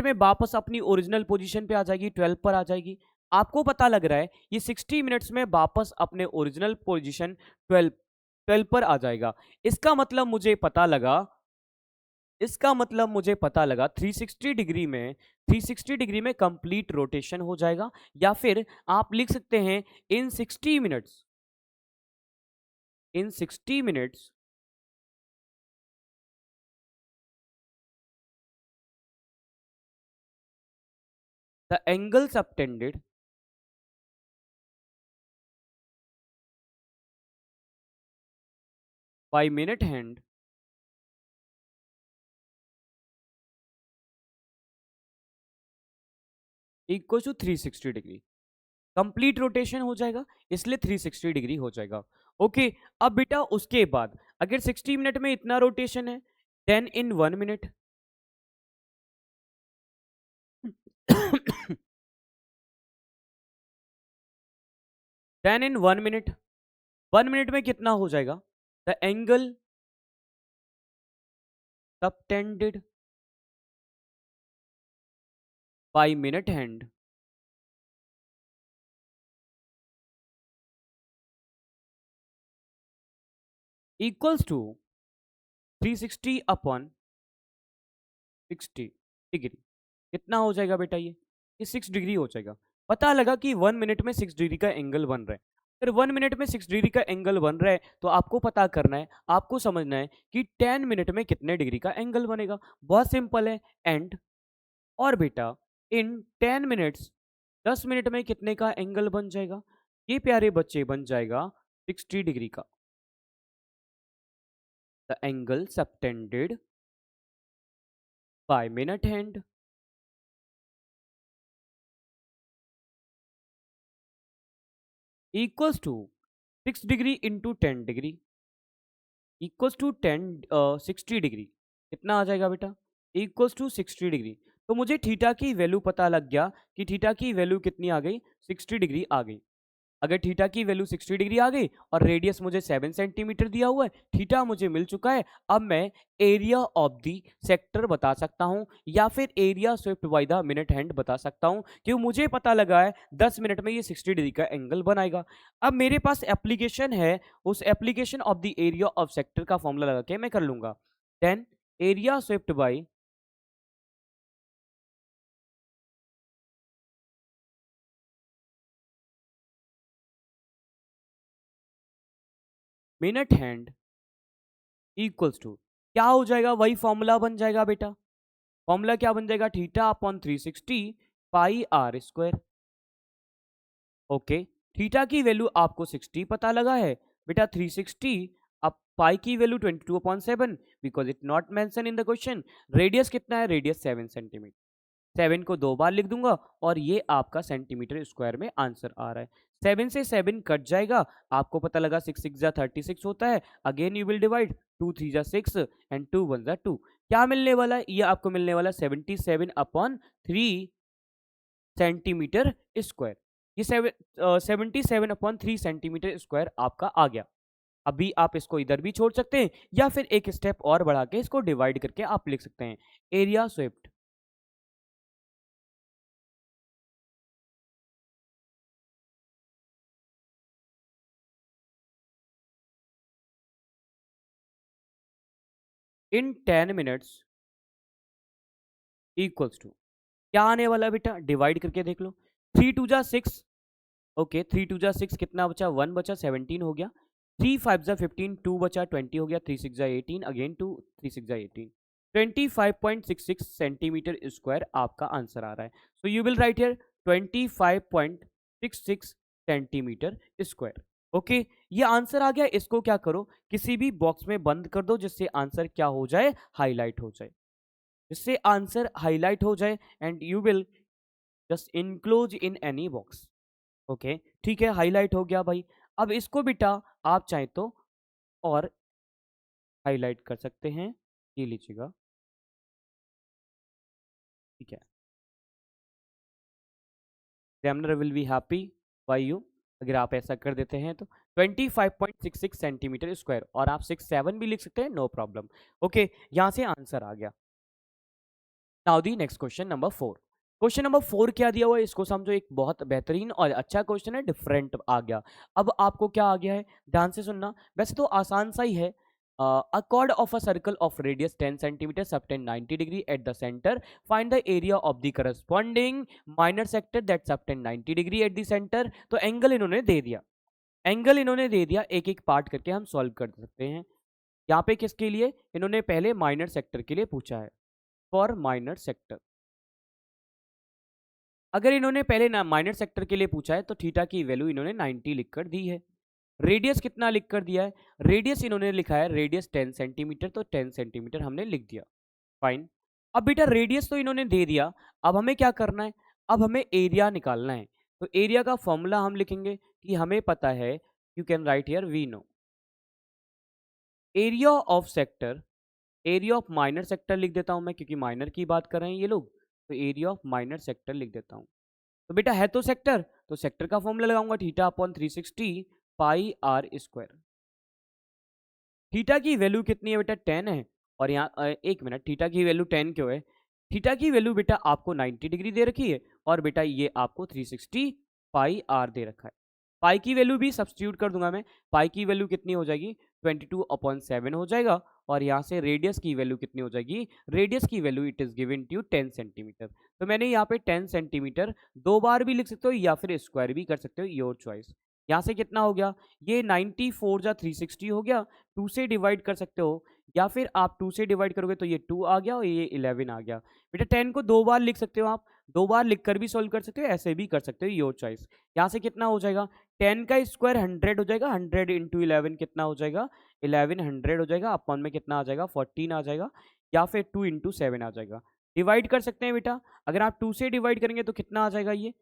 में वापस अपनी ओरिजिनल पोजीशन पे आ जाएगी? 12 पर आ जाएगी। आपको पता लग रहा है ये 60 मिनट्स में वापस अपने ओरिजिनल पोजीशन 12 पर आ जाएगा। इसका मतलब मुझे पता लगा, 360 डिग्री में 360 डिग्री में कंप्लीट रोटेशन हो जाएगा। या फिर आप लिख सकते हैं in 60 minutes the angle subtended by minute hand equal to 360 degree. Complete rotation हो जाएगा इसलिए 360 डिग्री हो जाएगा। ओके अब बेटा उसके बाद अगर 60 मिनट में इतना रोटेशन है, then in 1 minute then in 1 minute 1 minute में कितना हो जाएगा? The angle subtended by minute hand equals to 360 upon 60 degree. कितना हो जाएगा बेटा? ये 6 डिग्री हो जाएगा। पता लगा कि 1 मिनट में 6 डिग्री का एंगल बन रहा है। फिर 1 मिनट में 6 डिग्री का एंगल बन रहा है तो आपको पता करना है, आपको समझना है कि 10 मिनट में कितने डिग्री का एंगल बनेगा। बहुत सिंपल है। एंड और बेटा इन 10 मिनट्स, 10 मिनट में कितने का एंगल बन जाएगा? ये प्यारे बच्चे बन जाएगा 60 डिग्री का। The angle subtended by minute hand equals to 6 degree into 10 degree equals to 60 degree. कितना आ जाएगा बेटा? Equals to 60 degree. तो मुझे थीटा की वैल्यू पता लग गया कि थीटा की वैल्यू कितनी आ गई? 60 डिग्री आ गई। अगर थीटा की वैल्यू 60 डिग्री आ गई और रेडियस मुझे 7 सेंटीमीटर दिया हुआ है, थीटा मुझे मिल चुका है। अब मैं एरिया ऑफ द सेक्टर बता सकता हूं या फिर area swept by the minute hand बता सकता हूं, क्योंकि मुझे पता लगा है 10 मिनट में ये 60 डिग्री का एंगल बनाएगा। अब मेरे पास एप्लीकेशन है, उस application of the area of sector का फॉर्मूला लगा के मैं कर लूंगा। Then area swept by minute hand equals to क्या हो जाएगा? वही फॉर्मूला बन जाएगा बेटा। फॉर्मूला क्या बन जाएगा? Theta upon 360 pi r square. Okay, theta की वैल्यू आपको 60 पता लगा है बेटा। 360 अब पाई की value 22/7 because it not mention in the question. Radius कितना है? Radius 7 centimetre. 7 को 2 बार लिख दूंगा और ये आपका सेंटीमीटर स्क्वायर में आंसर आ रहा है। 7 से 7 कट जाएगा, आपको पता लगा 6 6 जा 36 होता है। अगेन यू विल डिवाइड, 2 3 जा 6 एंड 2 1 जा 2। क्या मिलने वाला है? ये आपको मिलने वाला 77/3 सेंटीमीटर स्क्वायर। ये 77/3 सेंटीमीटर स्क्वायर आपका आ गया। अभी आप इसको इधर भी छोड़ सकते हैं या फिर एक स्टेप और बढ़ा के इसको डिवाइड करके आप लिख सकते हैं area swept in 10 minutes equals to क्या आने वाला है बेटा? डिवाइड करके देख लो। 3 2 जा 6। ओके, 3 2 जा 6 कितना बचा? 1 बचा, 17 हो गया। 3 5 जा 15, 2 बचा, 20 हो गया। 3 6 जा 18, अगेन 2, 3 6 जा 18। 25.66 सेंटीमीटर स्क्वायर आपका आंसर आ रहा है। So you will write here 25.66 centimetre square. Okay, ये आंसर आ गया। इसको क्या करो, किसी भी बॉक्स में बंद कर दो जिससे आंसर क्या हो जाए? हाईलाइट हो जाए। जिससे आंसर हाईलाइट हो जाए and you will just enclose in any box. Okay, ठीक है, हाईलाइट हो गया भाई। अब इसको बेटा आप चाहे तो और हाईलाइट कर सकते हैं। ये लीजिएगा, ठीक है। Examiner will be happy by you अगर आप ऐसा कर देते हैं तो। 25.66 सेंटीमीटर स्क्वायर, और आप 6 7 भी लिख सकते हैं, नो प्रॉब्लम। ओके, यहां से आंसर आ गया। Now the next question number 4। Question number 4 क्या दिया हुआ है इसको समझो। एक बहुत बेहतरीन और अच्छा क्वेश्चन है, डिफरेंट आ गया। अब आपको क्या आ गया है, ध्यान से सुनना। वैसे तो आसान सा ही है। A chord of a circle of radius 10 centimeter subtend 90 degree at the center. Find the area of the corresponding minor sector that subtend 90 degree at the center. तो एंगल इन्होंने दे दिया, एंगल इन्होंने दे दिया। एक एक पार्ट करके हम सॉल्व कर सकते हैं। यहाँ पे किसके लिए? इन्होंने पहले माइनर सेक्टर के लिए पूछा है, फॉर माइनर सेक्टर। अगर इन्होंने पहले ना माइनर सेक्टर के लिए पूछा है तो थीटा की वैल्यू इन्होंने 90 लिखकर दी है। रेडियस कितना लिखकर दिया है? रेडियस इन्होंने लिखा है रेडियस 10 सेंटीमीटर, तो 10 सेंटीमीटर हमने लिख दिया। फाइन। अब बेटा रेडियस तो इन्होंने दे दिया, अब हमें क्या करना है? अब हमें एरिया निकालना है। तो एरिया का फॉर्मूला हम लिखेंगे कि हमें पता है, you can write here we know area of sector, area of minor sector लिख देता हूं मैं क्योंकि माइनर की बात कर रहे हैं ये लोग। तो एरिया ऑफ माइनर सेक्टर लिख देता हूं। तो बेटा है तो सेक्टर, तो सेक्टर का फॉर्मूला लगाऊंगा theta upon 360 pi r square. Theta की वैल्यू कितनी है बेटा? 10 है। और यहाँ एक मिनट, थीटा की वैल्यू 10 क्यों है? थीटा की वैल्यू बेटा आपको 90 डिग्री दे रखी है और बेटा ये आपको 360 पाई आर दे रखा है। पाई की वैल्यू भी सब्स्टिट्यूट कर दूंगा मैं। पाई की वैल्यू कितनी हो जाएगी? 22/7 हो जाएगा। और यहाँ से रेडियस की वैल्यू कितनी हो जाएगी? रेडियस की value it is given to 10 centimetre. तो मैंने यहाँ पे 10 सेंटीमीटर 2 बार भी लिख सकते हो या फिर स्क्वायर भी कर सकते हो, योर चॉइस। यहाँ से कितना हो गया? ये 94 जा 360 हो गया। 2 से डिवाइड कर सकते हो या फिर आप 2 से डिवाइड करोगे तो ये 2 आ गया और ये 11 आ गया। बेटा 10 को 2 बार लिख सकते हो आप। 2 बार लिखकर भी सॉल्व कर सकते हो, ऐसे भी कर सकते हो, योर चॉइस। यहाँ से कितना हो जाएगा, 10 का स्क्वायर 100 हो जाएगा, 100 इंटू 11 कितना हो जाएगा, 1100 हो जाएगा, अपॉन में कितना आ जाएगा, 14 आ जाएगा, या फिर 2 इंटू 7 आ जाएगा। डिवाइड कर सकते हैं बेटा, अगर आप 2 से डिवाइड करेंगे तो कितना आ जाएगा, ये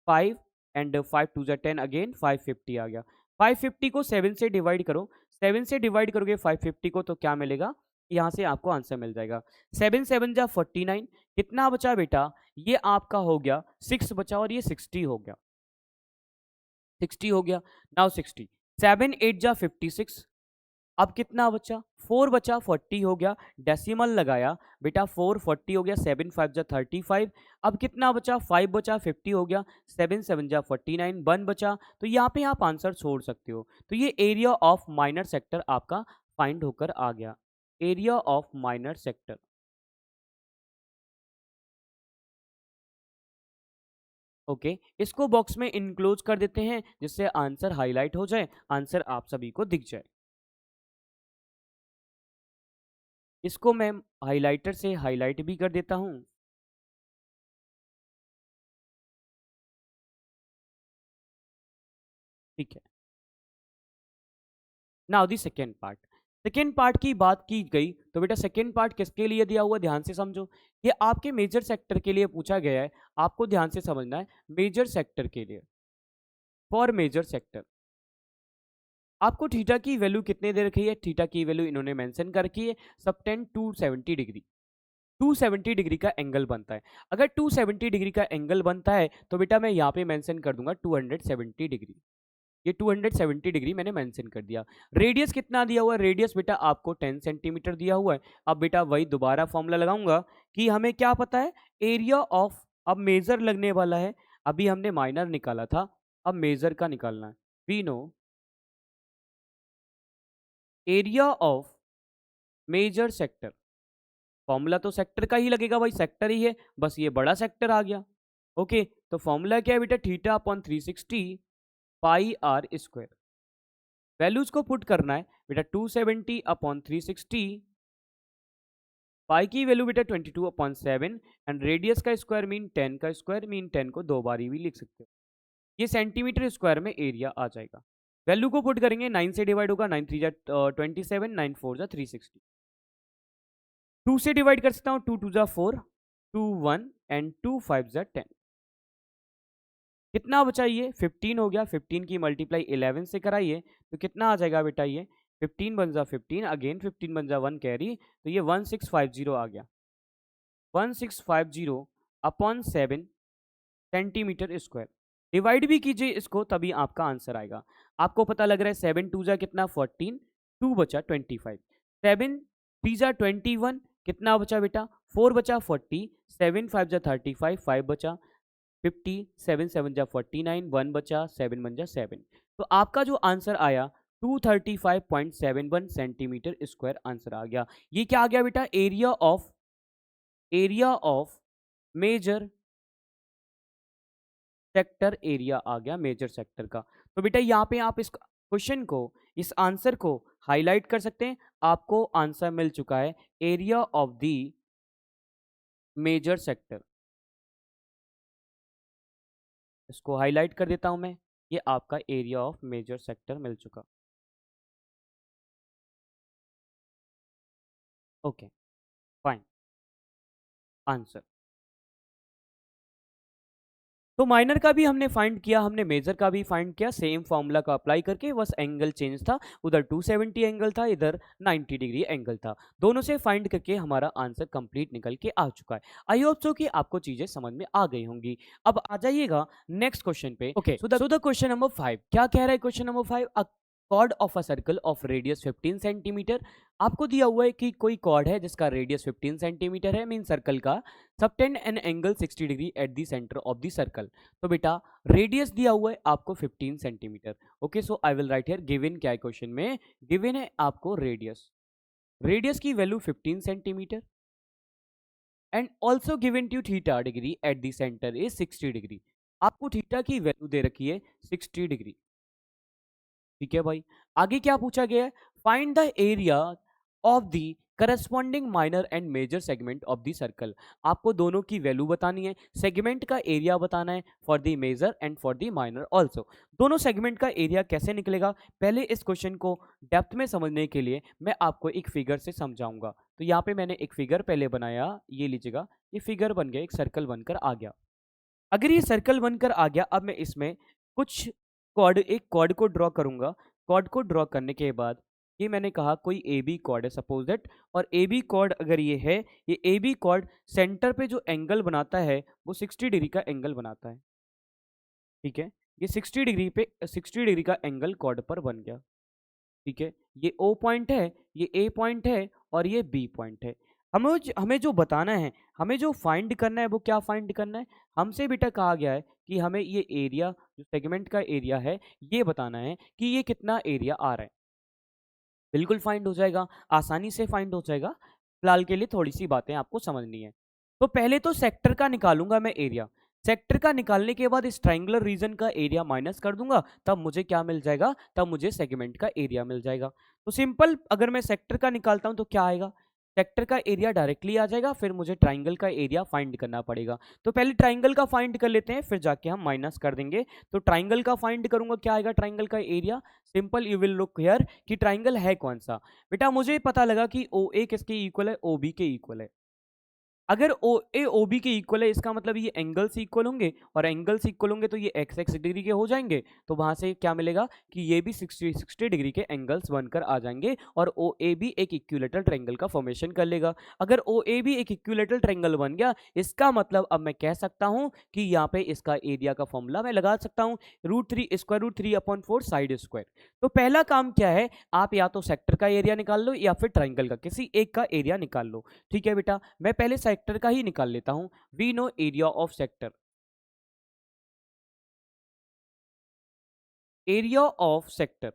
5 एंड 5 2 जा 10, अगेन 550 आ गया। 550 को 7 से डिवाइड करो, 7 से डिवाइड करोगे 550 को तो क्या मिलेगा, यहाँ से आपको आंसर मिल जाएगा 7 7 जा 49, कितना बचा बेटा, ये आपका हो गया 6 बचा, और ये 60 हो गया, 60 हो गया। नाउ 60, 7 8 जा 56, अब कितना बचा, 4 बचा, 40 हो गया, डेसिमल लगाया बेटा, 4 40 हो गया, 7 5 जा 35, अब कितना बचा, 5 बचा, 50 हो गया, 7 7 जा 49, 1 बचा, तो यहाँ पे आप आंसर छोड़ सकते हो। तो ये एरिया ऑफ माइनर सेक्टर आपका फाइंड होकर आ गया, area of minor sector. Okay, इसको बॉक्स में इनक्लोज कर देते हैं जिससे आंसर हाईलाइट हो जाए, आंसर आप सभी को दिख जाए। इसको मैं हाइलाइटर से हाईलाइट भी कर देता हूं। ठीक है, now the second part. Second part की बात की गई तो बेटा सेकेंड पार्ट किसके लिए दिया हुआ, ध्यान से समझो, ये आपके मेजर सेक्टर के लिए पूछा गया है, आपको ध्यान से समझना है, मेजर सेक्टर के लिए, फॉर मेजर सेक्टर। आपको थीटा की वैल्यू कितने दे रखी है, थीटा की वैल्यू इन्होंने मेंशन कर रखी है, सबटेंड 270 डिग्री, 270 डिग्री का एंगल बनता है। अगर 270 डिग्री का एंगल बनता है तो बेटा मैं यहाँ पे मेंशन कर दूंगा 270 डिग्री, ये 270 डिग्री मैंने मेंशन कर दिया। रेडियस कितना दिया हुआ है, रेडियस बेटा आपको 10 सेंटीमीटर दिया हुआ है। अब बेटा वही दोबारा फॉर्मूला लगाऊंगा कि हमें क्या पता है, एरिया ऑफ, अब मेजर लगने वाला है, अभी हमने माइनर निकाला था, अब मेजर का निकालना है। We know area of major sector, formula तो सेक्टर का ही लगेगा भाई, सेक्टर ही है, बस ये बड़ा सेक्टर आ गया। ओके, तो फॉर्मूला क्या है बेटा, theta upon 360 pi r square, values को पुट करना है बेटा, 270 अपॉन 360, पाई की वैल्यू बेटा 22/7, एंड रेडियस का स्क्वायर मीन 10 का स्क्वायर, मीन 10 को 2 बारी भी लिख सकते हो, ये सेंटीमीटर स्क्वायर में एरिया आ जाएगा। वैल्यू को पुट करेंगे, 9 से डिवाइड होगा, 9 3 जा 27, 9 4 जा 360, 2 से डिवाइड कर सकता हूँ, 2 2 जा 4, 2 1 एंड 2 5 जा 10, कितना बचा, ये 15 हो गया, 15 की मल्टीप्लाई 11 से कराइए तो कितना आ जाएगा बेटा, ये 15 बन जा 15, अगेन 15 बन जा 1 कैरी, तो ये 1650 आ गया, 1650 अपॉन 7 सेंटीमीटर स्क्वायर। डिवाइड भी कीजिए इसको तभी आपका आंसर आएगा। आपको पता लग रहा है 7 2 जा कितना 14, 2 बचा 25, 7 3 जा 21, कितना बचा बेटा 4 बचा 40, 7 5 जा 35, 5 बचा 50, 7 7 जा 49, 1 बचा, 7 1 जा 7, तो आपका जो आंसर आया 235.71 सेंटीमीटर स्क्वायर आंसर आ गया। ये क्या आ गया बेटा, area of major sector, area आ गया मेजर सेक्टर का। तो बेटा यहाँ पे आप इस क्वेश्चन को, इस आंसर को हाईलाइट कर सकते हैं, आपको आंसर मिल चुका है, area of the major sector. इसको हाईलाइट कर देता हूं मैं, ये आपका एरिया ऑफ मेजर सेक्टर मिल चुका। Okay fine, answer. तो माइनर का भी हमने फाइंड किया, हमने मेजर का भी फाइंड किया, सेम फॉर्मूला का अप्लाई करके, बस एंगल चेंज था, उधर 270 एंगल था, इधर 90 डिग्री एंगल था, दोनों से फाइंड करके हमारा आंसर कंप्लीट निकल के आ चुका है। आई होप सो कि आपको चीजें समझ में आ गई होंगी। अब आ जाइएगा नेक्स्ट क्वेश्चन पे। Okay, so the question number 5 क्या कह रहा है, question number 5, a chord of a circle of radius 15 centimetre. आपको दिया हुआ है कि कोई कॉर्ड है जिसका रेडियस 15 सेंटीमीटर है, मीन सर्कल का, subtend an angle 60 degree at the centre of the circle. तो बेटा रेडियस दिया हुआ है आपको 15 centimetre. Okay, so I will write here, given क्या है क्वेश्चन में, गिवन है आपको रेडियस, रेडियस की value 15 centimetre, and also given to theta degree at the centre is 60 degree. आपको थीटा की वैल्यू दे रखी है 60 डिग्री। ठीक है भाई, आगे क्या पूछा गया है, find the area of the corresponding minor and major segment of the circle. आपको दोनों की वैल्यू बतानी है, सेगमेंट का एरिया बताना है for the major and for the minor also. दोनों सेगमेंट का एरिया कैसे निकलेगा, पहले इस क्वेश्चन को डेप्थ में समझने के लिए मैं आपको एक फिगर से समझाऊंगा। तो यहाँ पे मैंने एक फिगर पहले बनाया, ये लीजिएगा, ये फिगर बन गया, एक सर्कल बनकर आ गया। अगर ये सर्कल बनकर आ गया, अब मैं इसमें कुछ एक कॉर्ड को ड्रॉ करूंगा। कॉर्ड को ड्रॉ करने के बाद ये मैंने कहा कोई ए बी कॉर्ड है सपोज दैट, और ए बी कॉर्ड अगर ये है, ये ए बी कॉर्ड सेंटर पे जो एंगल बनाता है वो 60 डिग्री का एंगल बनाता है। ठीक है, ये 60 डिग्री पे 60 डिग्री का एंगल कॉर्ड पर बन गया। ठीक है, ये ओ पॉइंट है, ये ए पॉइंट है और ये बी पॉइंट है। हमें जो बताना है, हमें जो फाइंड करना है, वो क्या फाइंड करना है, हमसे बेटा कहा गया है कि हमें ये एरिया, जो सेगमेंट का एरिया है, ये बताना है कि ये कितना एरिया आ रहा है। बिल्कुल फाइंड हो जाएगा, आसानी से फाइंड हो जाएगा। फिलहाल के लिए थोड़ी सी बातें आपको समझनी है। तो पहले तो सेक्टर का निकालूंगा मैं एरिया। सेक्टर का निकालने के बाद इस ट्राइंगुलर रीजन का एरिया माइनस कर दूंगा, तब मुझे क्या मिल जाएगा, तब मुझे सेगमेंट का एरिया मिल जाएगा। तो सिंपल, अगर मैं सेक्टर का निकालता हूं तो क्या आएगा, सेक्टर का एरिया डायरेक्टली आ जाएगा, फिर मुझे ट्राइंगल का एरिया फाइंड करना पड़ेगा। तो पहले ट्राइंगल का फाइंड कर लेते हैं, फिर जाके हम माइनस कर देंगे। तो ट्राइंगल का फाइंड करूंगा, क्या आएगा ट्राइंगल का area, simple you will look here कि ट्राइंगल है कौन सा। बेटा मुझे पता लगा कि ओ ए किसके इक्वल है, ओ बी के इक्वल है। अगर ओ ए ओ बी के इक्वल है, इसका मतलब ये एंगल्स इक्वल होंगे, और एंगल्स इक्वल होंगे तो ये एक्स एक्स डिग्री के हो जाएंगे। तो वहां से क्या मिलेगा कि ये भी 60 डिग्री के एंगल्स बनकर आ जाएंगे, और ओ ए भी एक इक्विलेटरल ट्रायंगल का फॉर्मेशन कर लेगा। अगर ओ ए भी एक इक्विलेटरल ट्रायंगल बन गया, इसका मतलब अब मैं कह सकता हूं कि यहाँ पे इसका एरिया का फॉर्मूला मैं लगा सकता हूँ, √3 साइड स्क्वायर। तो पहला काम क्या है, आप या तो सेक्टर का एरिया निकाल लो या फिर ट्राइंगल का, किसी एक का एरिया निकाल लो। ठीक है बेटा, मैं पहले सेक्टर का ही निकाल लेता हूं। We know area of sector, area of sector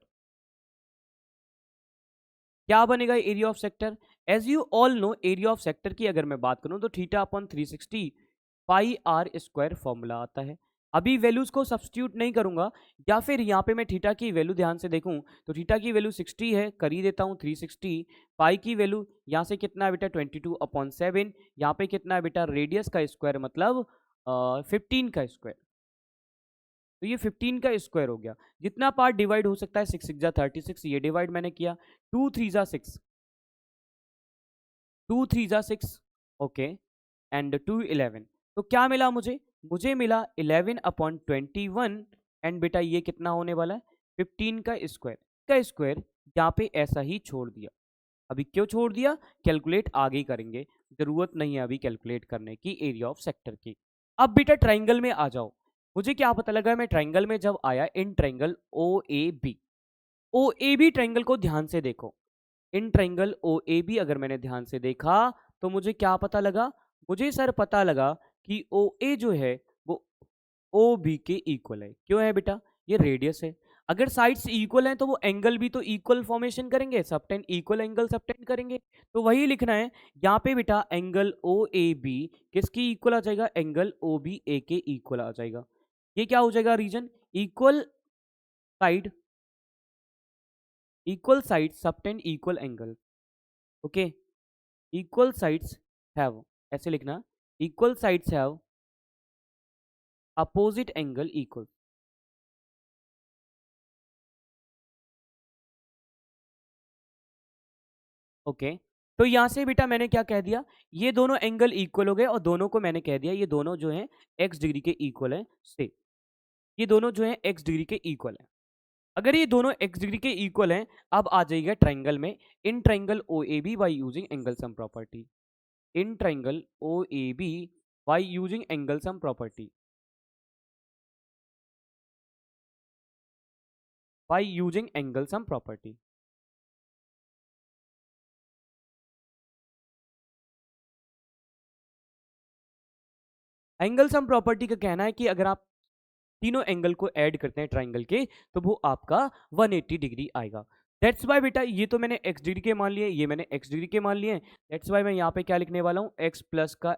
क्या बनेगा, area of sector. As you all know, area of sector की अगर मैं बात करूं तो theta upon 360 pi r square formula आता है। अभी वैल्यूज को सब्स्टिट्यूट नहीं करूंगा, या फिर यहाँ पे मैं थीटा की वैल्यू ध्यान से देखूं तो थीटा की वैल्यू 60 है, कर ही देता हूँ 360। पाई की वैल्यू यहाँ से कितना है बेटा 22/7, यहाँ पे कितना है बेटा रेडियस का स्क्वायर मतलब 15 का स्क्वायर। तो ये 15 का स्क्वायर हो गया। जितना पार्ट डिवाइड हो सकता है, 6 6 जा 36, ये डिवाइड मैंने किया, 2 3 जा 6, 2 3 जा 6, ओके, एंड 2 11। तो क्या मिला मुझे, मुझे मिला 11/21, एंड बेटा ये कितना होने वाला है 15 का स्क्वायर। का स्क्वायर यहाँ पे ऐसा ही छोड़ दिया। अभी क्यों छोड़ दिया, कैलकुलेट आगे ही करेंगे, जरूरत नहीं है अभी कैलकुलेट करने की एरिया ऑफ सेक्टर की। अब बेटा ट्राइंगल में आ जाओ। मुझे क्या पता लगा, मैं ट्राइंगल में जब आया, in triangle O A B, O A B triangle को ध्यान से देखो। इन ट्राइंगल ओ ए बी अगर मैंने ध्यान से देखा तो मुझे क्या पता लगा, मुझे सर पता लगा कि ओ ए जो है वो ओ बी के इक्वल है। क्यों है बेटा, ये रेडियस है। अगर साइड्स इक्वल हैं तो वो एंगल भी तो इक्वल फॉर्मेशन करेंगे, सबटेन इक्वल एंगल सबटेन करेंगे। तो वही लिखना है यहाँ पे बेटा, एंगल ओ ए बी किसकी इक्वल आ जाएगा, एंगल ओ बी ए के इक्वल आ जाएगा। ये क्या हो जाएगा reason, equal side, equal side subtend equal angle. Okay, equal sides have, ऐसे लिखना, equal sides have opposite angle equal. Okay, तो यहां से बेटा मैंने क्या कह दिया, ये दोनों एंगल इक्वल हो गए, और दोनों को मैंने कह दिया ये दोनों जो हैं x डिग्री के इक्वल है से, ये दोनों जो हैं x डिग्री के इक्वल है। अगर ये दोनों x डिग्री के इक्वल हैं, अब आ जाएगा ट्राइंगल में, in triangle O A B by using angle sum property, in triangle O A B by using angle sum property, by using angle sum property. Angle sum property का कहना है कि अगर आप तीनों एंगल को ऐड करते हैं ट्राइंगल के, तो वो आपका 180 डिग्री आएगा। दैट्स वाई बेटा, ये तो मैंने x डिग्री के मान लिए, ये मैंने x डिग्री के मान लिए। दैट्स वाई मैं यहाँ पे क्या लिखने वाला हूँ, x प्लस का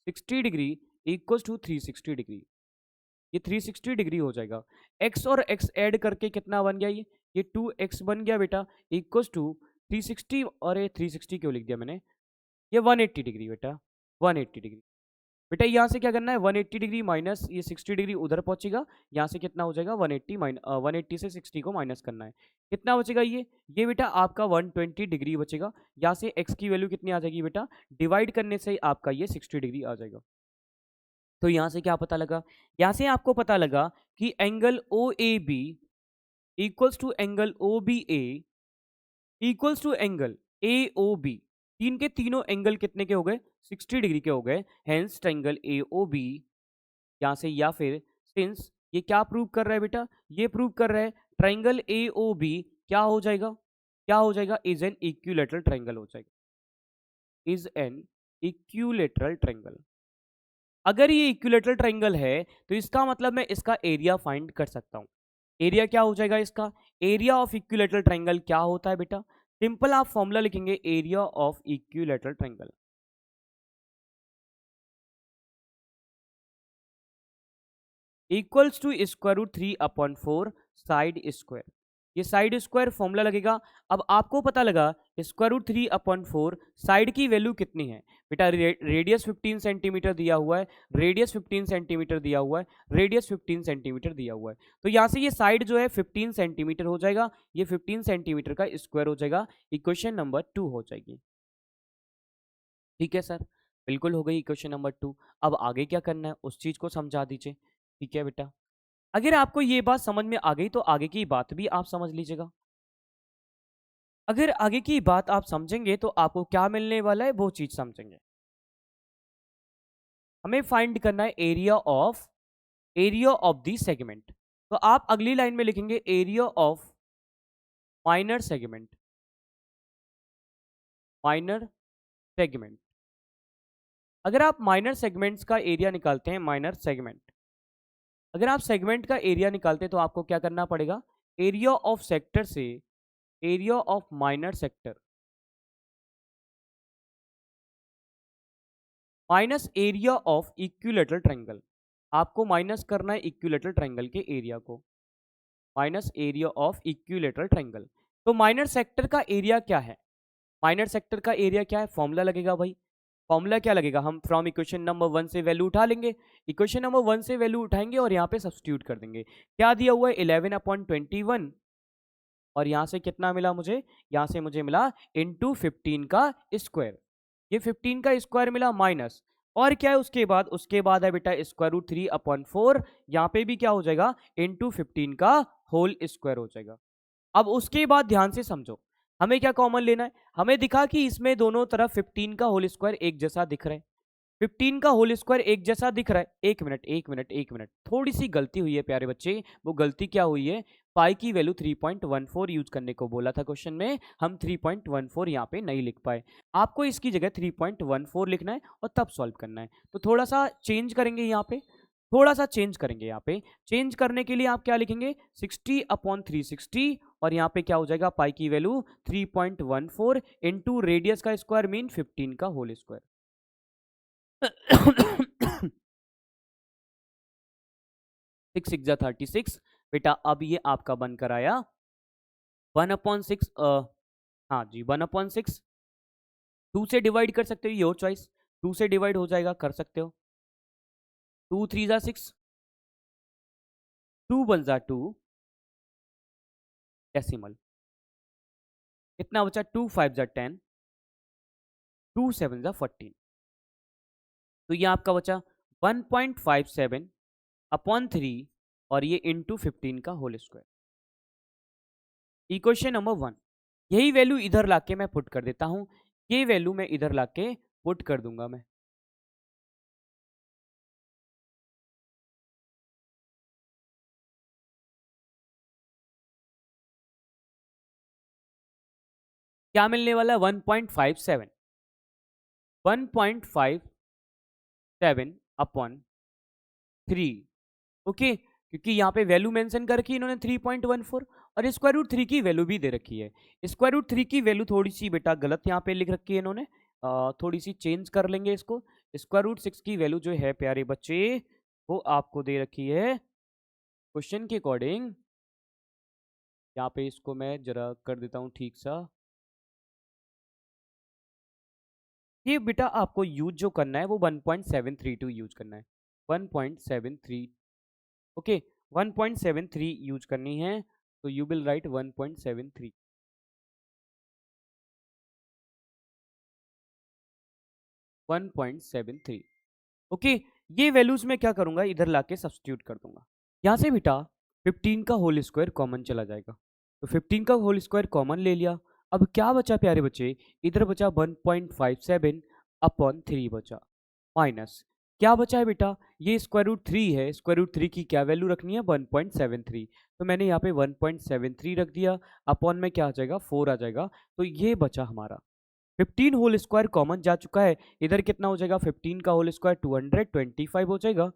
60 डिग्री इक्वल्स टू 360 डिग्री। ये 360 डिग्री हो जाएगा। x और x ऐड करके कितना बन गया, ये 2x बन गया बेटा, इक्वल्स टू 360, अरे 360 क्यों लिख दिया मैंने, ये 180 डिग्री बेटा, 180 डिग्री। बेटा यहाँ से क्या करना है, 180 डिग्री माइनस ये 60 डिग्री उधर पहुंचेगा, यहाँ से कितना हो जाएगा 180 180 से 60 को माइनस करना है, कितना बचेगा ये बेटा आपका 120 डिग्री बचेगा। यहाँ से x की वैल्यू कितनी आ जाएगी बेटा, डिवाइड करने से आपका ये 60 डिग्री आ जाएगा। तो यहाँ से क्या पता लगा, यहाँ से आपको पता लगा कि angle O A B equals to angle O B A equals to angle A O B, तीन के तीनों एंगल कितने के हो गए, 60 डिग्री के हो गए। Hence triangle A O B, यहाँ से या फिर सिंस ये क्या प्रूव कर रहा है बेटा, ये प्रूव कर रहा है ट्रायंगल ए ओ बी क्या हो जाएगा, क्या हो जाएगा, इज एन इक्विलैटरल ट्रायंगल हो जाएगा, इज एन इक्विलैटरल ट्रायंगल। अगर ये इक्विलैटरल ट्रायंगल है तो इसका मतलब मैं इसका एरिया फाइंड कर सकता हूं। एरिया क्या हो जाएगा इसका, एरिया ऑफ इक्विलैटरल ट्रायंगल क्या होता है बेटा, सिंपल आप फॉर्मूला लिखेंगे area of equilateral triangle equals to square root 3/4 side square, ये साइड स्क्वायर फॉर्मूला लगेगा। अब आपको पता लगा स्क्वायर रूट 3/4 साइड की वैल्यू कितनी है बेटा, रेडियस 15 सेंटीमीटर दिया हुआ है, रेडियस 15 सेंटीमीटर दिया हुआ है, रेडियस 15 सेंटीमीटर दिया हुआ है। तो यहाँ से ये साइड जो है 15 सेंटीमीटर हो जाएगा, ये 15 सेंटीमीटर का स्क्वायर हो जाएगा, इक्वेशन नंबर 2 हो जाएगी। ठीक है सर, बिल्कुल हो गई इक्वेशन नंबर 2। अब आगे क्या करना है उस चीज को समझा दीजिए। ठीक है बेटा, अगर आपको ये बात समझ में आ गई तो आगे की बात भी आप समझ लीजिएगा। अगर आगे की बात आप समझेंगे तो आपको क्या मिलने वाला है वो चीज समझेंगे। हमें फाइंड करना है एरिया ऑफ दी सेगमेंट। तो आप अगली लाइन में लिखेंगे area of minor segment, minor segment. अगर आप माइनर सेगमेंट्स का एरिया निकालते हैं, माइनर सेगमेंट, अगर आप सेगमेंट का एरिया निकालते हैं तो आपको क्या करना पड़ेगा, एरिया ऑफ सेक्टर से area of minor sector minus area of equilateral triangle. आपको माइनस करना है इक्विलैटरल ट्रायंगल के एरिया को, minus area of equilateral triangle. तो माइनर सेक्टर का एरिया क्या है, माइनर सेक्टर का एरिया क्या है, फॉर्मूला लगेगा भाई। फॉर्मूला क्या लगेगा, हम फ्रॉम इक्वेशन नंबर 1 से वैल्यू उठा लेंगे, इक्वेशन नंबर 1 से वैल्यू उठाएंगे और यहाँ पे सब्स्टिट्यूट कर देंगे। क्या दिया हुआ है 11/21, और यहाँ से कितना मिला मुझे, यहाँ से मुझे मिला इंटू 15 का स्क्वायर, ये 15 का स्क्वायर मिला माइनस, और क्या है उसके बाद है बेटा स्क्वायर रूट 3/4, यहाँ पे भी क्या हो जाएगा इंटू 15 का होल स्क्वायर हो जाएगा। अब उसके बाद ध्यान से समझो, हमें क्या कॉमन लेना है, हमें दिखा कि इसमें दोनों तरफ 15 का होल स्क्वायर एक जैसा दिख रहा है, 15 का होल स्क्वायर एक जैसा दिख रहा है। एक मिनट, थोड़ी सी गलती हुई है प्यारे बच्चे। वो गलती क्या हुई है, पाई की वैल्यू 3.14 यूज करने को बोला था क्वेश्चन में, हम 3.14 यहाँ पे नहीं लिख पाए। आपको इसकी जगह 3.14 लिखना है और तब सॉल्व करना है। तो थोड़ा सा चेंज करेंगे यहाँ पे, थोड़ा सा चेंज करेंगे यहाँ पे। चेंज करने के लिए आप क्या लिखेंगे 60/360, और यहाँ पे क्या हो जाएगा पाई की वैल्यू 3.14 इंटू रेडियस का स्क्वायर मीन 15 का होल स्क्वायर। 6 6 36 बेटा, अब ये आपका बनकर आया 1/6, हाँ जी 1/6। 2 से डिवाइड कर सकते हो, योर चॉइस, 2 से डिवाइड हो जाएगा, कर सकते हो। 2 3 जा 6, 2 1 जा 2, डेसिमल कितना बचा, 2 5 जा 10, 2 7 जा 14। तो ये आपका बचा 1.57/3 और ये इंटू 15 का होल स्क्वायर। इक्वेशन नंबर 1, यही वैल्यू इधर लाके मैं पुट कर देता हूं, ये वैल्यू मैं इधर लाके पुट कर दूंगा मैं। क्या मिलने वाला है 1.57, 1.57/3, ओके, क्योंकि यहाँ पे वैल्यू मेंशन करके इन्होंने 3.14 और स्क्वायर रूट 3 की वैल्यू भी दे रखी है। स्क्वायर रूट 3 की वैल्यू थोड़ी सी बेटा गलत यहाँ पे लिख रखी है इन्होंने, थोड़ी सी चेंज कर लेंगे इसको। स्क्वायर रूट 6 की वैल्यू जो है प्यारे बच्चे वो आपको दे रखी है क्वेश्चन के अकॉर्डिंग। यहाँ पे इसको मैं जरा कर देता हूँ ठीक सा, ये बेटा आपको यूज जो करना है वो 1.732 यूज करना है, 1.73। ओके, 1.73 यूज करनी है, तो यू विल राइट 1.73, 1.73। ओके, ये वैल्यूज मैं क्या करूंगा, इधर लाके सब्स्टिट्यूट कर दूंगा। यहाँ से बेटा 15 का होल स्क्वायर कॉमन चला जाएगा, तो 15 का होल स्क्वायर कॉमन ले लिया। अब क्या बचा प्यारे बच्चे, इधर बचा 1.57 अपॉन 3 बचा, माइनस क्या बचा है बेटा, ये स्क्वायर रूट 3 है, स्क्वायर रूट 3 की क्या वैल्यू रखनी है, 1.73, तो मैंने यहाँ पे 1.73 रख दिया, अपॉन में क्या आ जाएगा, 4 आ जाएगा, तो ये बचा हमारा 15 होल स्क्वायर कॉमन जा चुका है, इधर कितना हो जाएगा, 15 का होल स्क्वायर 225 हो जाएगा।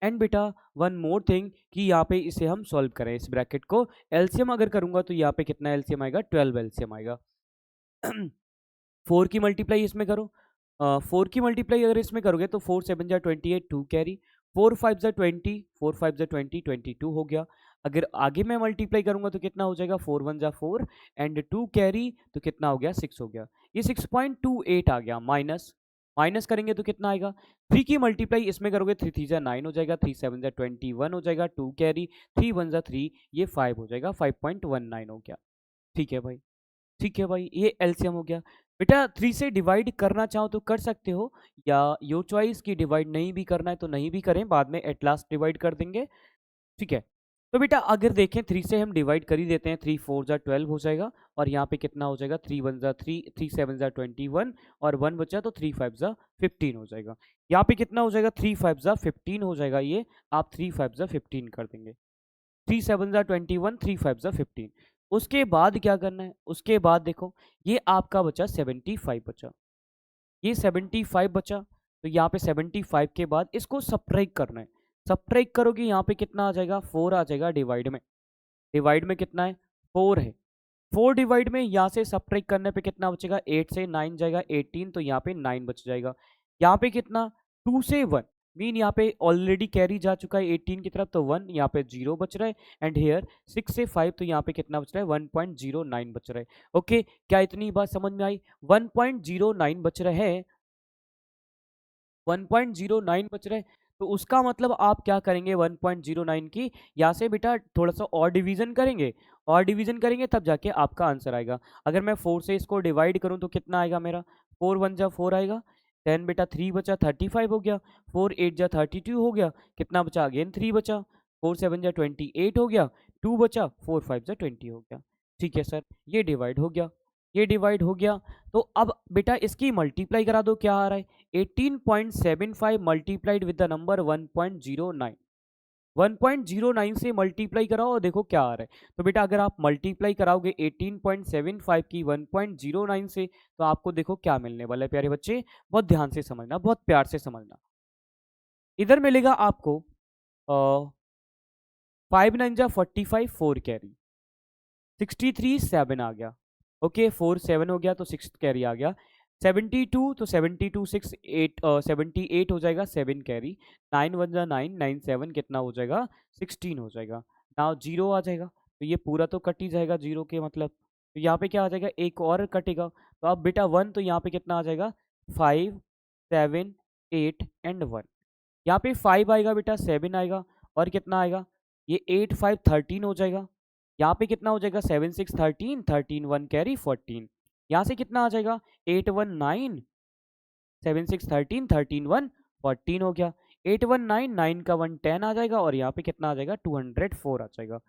एंड बेटा वन मोर थिंग कि यहाँ पे इसे हम सॉल्व करें, इस ब्रैकेट को एलसीएम अगर करूंगा तो यहाँ पे कितना एलसीएम आएगा, 12 एलसीएम आएगा। 4 की मल्टीप्लाई इसमें करो, 4 की मल्टीप्लाई अगर इसमें करोगे तो 4 7 जा 28, 2 कैरी, 4 5 जा 20, 4 5 जा 20, 22 हो गया। अगर आगे मैं मल्टीप्लाई करूंगा तो कितना हो जाएगा, 4 1 जा 4 एंड 2 कैरी, तो कितना हो गया, 6 हो गया, ये 6.28 आ गया, माइनस माइनस करेंगे तो कितना आएगा, 3 की मल्टीप्लाई इसमें करोगे 3 3 जा 9 हो जाएगा, 3 7 जा 21 हो जाएगा, 2 कैरी, 3 1 जा 3, ये 5 हो जाएगा, 5.19 हो गया। ठीक है भाई, ठीक है भाई, ये एलसीएम हो गया। बेटा 3 से डिवाइड करना चाहो तो कर सकते हो, या योर चॉइस की डिवाइड नहीं भी करना है तो नहीं भी करें, बाद में एट लास्ट डिवाइड कर देंगे। ठीक है, तो बेटा अगर देखें 3 से हम डिवाइड कर ही देते हैं, 3 4 जा 12 हो जाएगा, और यहाँ पे कितना हो जाएगा, 3 1 जा 3, 3 7 जा 21, और 1 बचा तो 3 5 जा 15 हो जाएगा। यहाँ पे कितना हो जाएगा, 3 5 जा 15 हो जाएगा, ये आप 3 5 जा 15 कर देंगे, 3 7 जा 21, 3 5 जा 15। उसके बाद क्या करना है, उसके बाद देखो ये आपका बचा 75 बचा, ये 75 बचा, तो यहाँ पे 75 के बाद इसको सब्ट्रैक्ट करना है, सब्ट्रैक्ट करोगे यहाँ पे कितना आ जाएगा, 4 आ जाएगा, डिवाइड में, डिवाइड में कितना है, 4 है, 4 डिवाइड में यहाँ से सब्ट्रैक्ट करने पे कितना बचेगा, 8 से 9 जाएगा 18, तो यहाँ पे 9 बच जाएगा। यहाँ पे कितना, 2 से 1 मीन यहाँ पे ऑलरेडी कैरी जा चुका है 18 की तरफ, तो 1 यहाँ पे 0 बच रहा है, एंड हेयर 6 से 5, तो यहाँ पे कितना बच रहा है, 1.09 बच रहा है। ओके, क्या इतनी बात समझ में आई, 1.09 बच रहा है, 1.09 बच रहे, तो उसका मतलब आप क्या करेंगे, 1.09 की यहाँ से बेटा थोड़ा सा और डिवीजन करेंगे, और डिवीजन करेंगे तब जाके आपका आंसर आएगा। अगर मैं 4 से इसको डिवाइड करूं तो कितना आएगा मेरा, 4 1 जा 4 आएगा, 10 बेटा 3 बचा 35 हो गया, 4 8 जा 32 हो गया, कितना बचा, अगेन 3 बचा, 4 7 जा 28 हो गया, 2 बचा, 4 5 जा 20 हो गया। ठीक है सर, ये डिवाइड हो गया, ये डिवाइड हो गया, तो अब बेटा इसकी मल्टीप्लाई करा दो, क्या आ रहा है, 18.75 मल्टीप्लाइड विद द नंबर 1.09, 1.09 से मल्टीप्लाई कराओ और देखो क्या आ रहा है। तो बेटा अगर आप मल्टीप्लाई कराओगे 18.75 की 1.09 से, तो आपको देखो क्या मिलने वाला है प्यारे बच्चे, बहुत ध्यान से समझना, बहुत प्यार से समझना। इधर मिलेगा आपको 5 9 जा 45, 4 कैरी, 63 7 आ गया, ओके 4 7 हो गया तो 6 कैरी आ गया, 72 तो 72 6 8 78 हो जाएगा, 7 कैरी, 9 1 जा 9, 9 7 कितना हो जाएगा, 16 हो जाएगा। नाउ जीरो आ जाएगा, तो ये पूरा तो कट ही जाएगा जीरो के मतलब, तो यहाँ पे क्या आ जाएगा, एक और कटेगा, तो अब बेटा 1, तो यहाँ पे कितना आ जाएगा, 5 7 8 एंड 1, यहाँ पे 5 आएगा बेटा, 7 आएगा, और कितना आएगा, ये 8 5 13 हो जाएगा, यहाँ पे कितना हो जाएगा, 7 6 13, 13 1 कैरी 14, यहाँ से कितना आ जाएगा, 8 1 9, 7 6 13, 13 1 14 हो गया, 8 1 9, 9 का 1 10 आ जाएगा, और यहाँ पे कितना आ जाएगा, 204 आ जाएगा।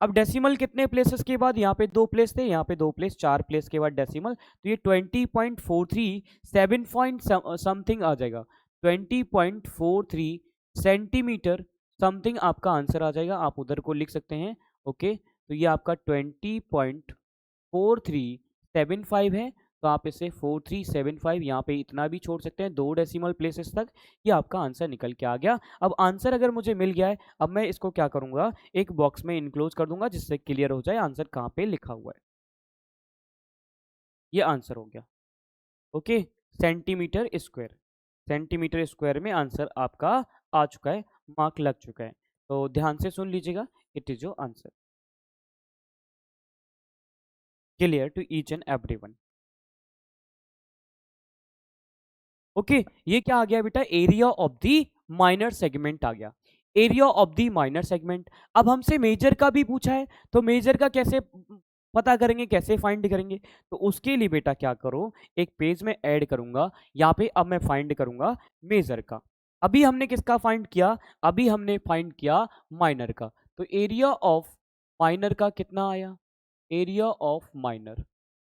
अब डेसिमल कितने प्लेसेस के बाद, यहाँ पे 2 प्लेस थे, यहाँ पे 2 प्लेस, 4 प्लेस के बाद डेसिमल, तो ये 20.43 7 पॉइंट समथिंग आ जाएगा, 20.43 सेंटीमीटर समथिंग आपका आंसर आ जाएगा, आप उधर को लिख सकते हैं। ओके, तो ये आपका 20.4375 है, तो आप इसे 4375 यहाँ पे इतना भी छोड़ सकते हैं, 2 डेसिमल प्लेसेस तक, ये आपका आंसर निकल के आ गया। अब आंसर अगर मुझे मिल गया है, अब मैं इसको क्या करूँगा, एक बॉक्स में इनक्लोज कर दूंगा, जिससे क्लियर हो जाए आंसर कहाँ पे लिखा हुआ है। ये आंसर हो गया, okay, centimetre square, centimetre square में आंसर आपका आ चुका है, मार्क लग चुका है, तो ध्यान से सुन लीजिएगा, it is your answer, clear to each and everyone. Okay, ये क्या आ गया बेटा, area of the minor segment आ गया, area of the minor segment. अब हमसे मेजर का भी पूछा है, तो मेजर का कैसे पता करेंगे, कैसे फाइंड करेंगे? तो उसके लिए बेटा क्या करो, एक पेज में ऐड करूंगा, यहाँ पे अब मैं फाइंड करूंगा मेजर का। अभी हमने किसका फाइंड किया, अभी हमने फाइंड किया माइनर का। तो एरिया ऑफ माइनर का कितना आया, एरिया ऑफ माइनर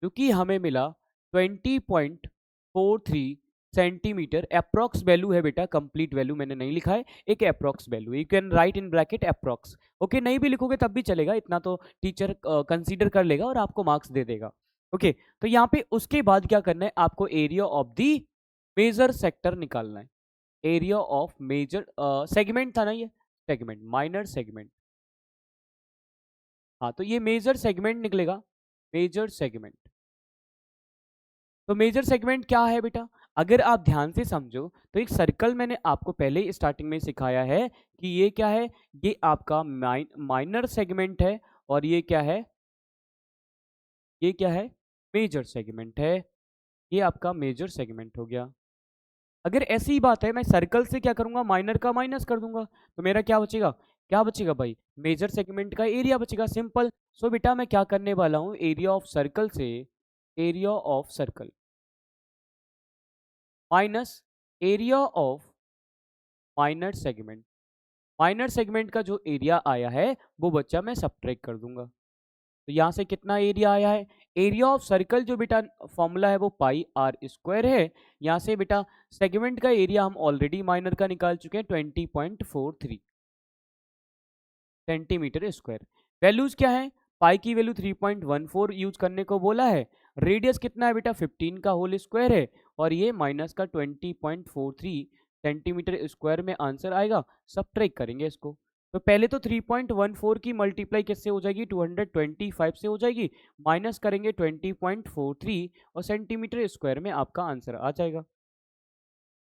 क्योंकि हमें मिला 20.43 सेंटीमीटर। अप्रोक्स वैल्यू है बेटा, कंप्लीट वैल्यू मैंने नहीं लिखा है, एक approx value, you can right in bracket approx. Okay, नहीं भी लिखोगे तब भी चलेगा, इतना तो टीचर कंसीडर कर लेगा और आपको मार्क्स दे देगा। ओके, तो यहाँ पे उसके बाद क्या करना है, आपको area of the major sector निकालना है, एरिया ऑफ मेजर सेगमेंट था ना ये, सेगमेंट माइनर सेगमेंट। हाँ, तो ये मेजर सेगमेंट निकलेगा, मेजर सेगमेंट। तो मेजर सेगमेंट क्या है बेटा, अगर आप ध्यान से समझो तो एक सर्कल मैंने आपको पहले ही स्टार्टिंग में सिखाया है कि ये क्या है, ये आपका माइनर सेगमेंट है, और ये क्या है, ये क्या है, मेजर सेगमेंट है, ये आपका मेजर सेगमेंट हो गया। अगर ऐसी ही बात है, मैं सर्कल से क्या करूंगा, माइनर का माइनस कर दूंगा, तो मेरा क्या बचेगा, क्या बचेगा भाई, मेजर सेगमेंट का एरिया बचेगा, सिंपल। सो बेटा मैं क्या करने वाला हूं, एरिया ऑफ सर्कल से, area of circle minus area of minor segment, minor segment का जो एरिया आया है वो बच्चा मैं सब्ट्रैक्ट कर दूंगा। तो यहां से कितना एरिया आया है, एरिया ऑफ सर्कल जो बेटा फॉर्मूला है वो पाई आर स्क्वायर है। यहां से बेटा सेगमेंट का एरिया हम ऑलरेडी माइनर का निकाल चुके हैं, 20.43 सेंटीमीटर स्क्वायर। वैल्यूज क्या है, पाई की वैल्यू 3.14 यूज करने को बोला है, रेडियस कितना है बेटा 15 का होल स्क्वायर है, और ये माइनस का 20.43 सेंटीमीटर स्क्वायर में आंसर आएगा। सब्ट्रैक्ट करेंगे इसको, तो पहले तो 3.14 की मल्टीप्लाई किससे हो जाएगी, 225 से हो जाएगी, माइनस करेंगे 20.43 और सेंटीमीटर स्क्वायर में आपका आंसर आ जाएगा।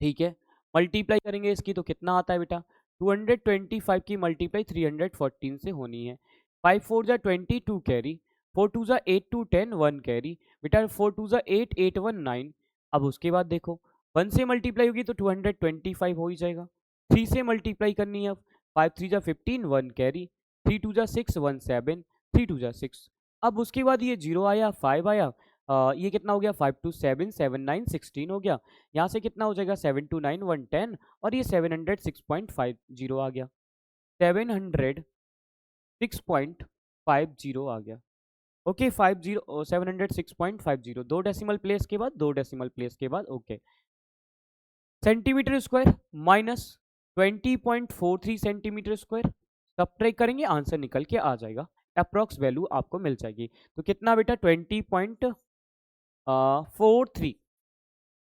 ठीक है, मल्टीप्लाई करेंगे इसकी तो कितना आता है बेटा, 225 की मल्टीप्लाई 314 से होनी है, 5 4 जा 22 कैरी, 4 2 जा 8 2 10 1 कैरी, बेटा 4 2 जा 8 8 1 9। अब उसके बाद देखो 1 से मल्टीप्लाई होगी तो 225 हो ही जाएगा, 3 से मल्टीप्लाई करनी है, अब 5 3 जा 15 1 कैरी, 3 2 जा 6 1 7, 3 2 जा 6। अब उसके बाद ये 0 आया, 5 आया, ये कितना हो गया, 5 2 7 7 9 16 हो गया, यहाँ से कितना हो जाएगा 7 2 9 1 10, और ये 706.50 आ गया, 706.50 आ गया। ओके, 706.50, दो डेसिमल प्लेस के बाद, दो डेसिमल प्लेस के बाद। Okay, centimetre square minus 20.43 centimetre square, subtract करेंगे आंसर निकल के आ जाएगा, अप्रॉक्स वैल्यू आपको मिल जाएगी। तो कितना बेटा 20.43,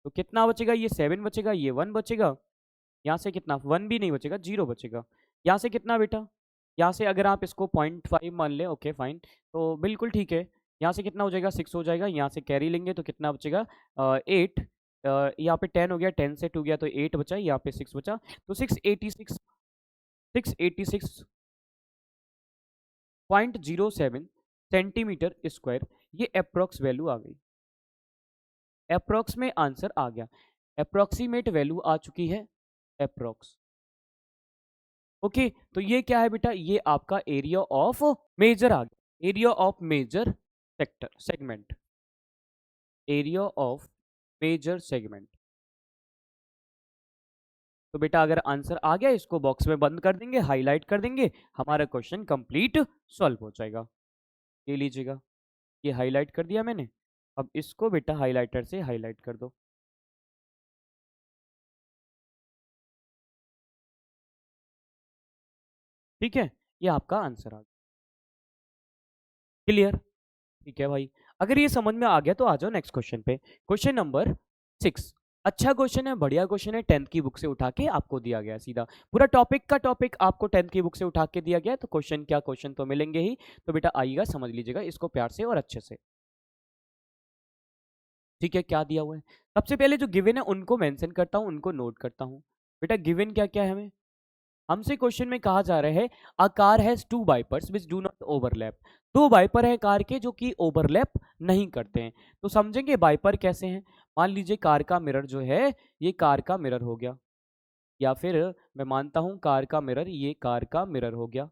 तो कितना बचेगा, ये 7 बचेगा, ये 1 बचेगा, यहाँ से कितना 1 भी नहीं बचेगा, 0 बचेगा, यहाँ से कितना बेटा, यहाँ से अगर आप इसको 0.5 मान लें, ओके फाइन, तो बिल्कुल ठीक है, यहाँ से कितना हो जाएगा 6 हो जाएगा, यहाँ से कैरी लेंगे तो कितना बचेगा 8, यहाँ पे 10 हो गया, 10 से 2 गया तो 8 बचा, यहाँ पे 6 बचा, तो 686.07 सेंटीमीटर स्क्वायर, ये अप्रोक्स वैल्यू आ गई, अप्रोक्स में आंसर आ गया, अप्रोक्सीमेट वैल्यू आ चुकी है, अप्रोक्स। ओके, तो ये क्या है बेटा, ये आपका एरिया ऑफ मेजर आ गया, area of major sector segment, area of major segment. तो बेटा अगर आंसर आ गया इसको बॉक्स में बंद कर देंगे, हाईलाइट कर देंगे, हमारा क्वेश्चन कंप्लीट सॉल्व हो जाएगा। ये लीजिएगा, ये हाईलाइट कर दिया मैंने, अब इसको बेटा हाईलाइटर से हाईलाइट कर दो। ठीक है, ये आपका आंसर आ गया, क्लियर। ठीक है भाई, अगर ये समझ में आ गया तो आ जाओ नेक्स्ट क्वेश्चन पे, क्वेश्चन नंबर 6। अच्छा क्वेश्चन है, बढ़िया क्वेश्चन है, 10th की बुक से उठा के आपको दिया गया, सीधा पूरा टॉपिक का टॉपिक आपको 10th की बुक से उठा के दिया गया, तो क्वेश्चन क्या, क्वेश्चन तो मिलेंगे ही, तो बेटा आइएगा समझ लीजिएगा इसको प्यार से और अच्छे से। ठीक है, क्या दिया हुआ है, सबसे पहले जो गिवन है उनको मेंशन करता हूं, उनको नोट करता हूं। बेटा गिवन क्या क्या है, हमें हमसे क्वेश्चन में कहा जा रहा है a car has two wipers which do not overlap, दो वाइपर है कार के जो कि ओवरलैप नहीं करते हैं। तो समझेंगे वाइपर कैसे हैं, मान लीजिए कार का मिरर जो है ये कार का मिरर हो गया, या फिर मैं मानता हूं कार का मिरर, ये कार का मिरर हो गया,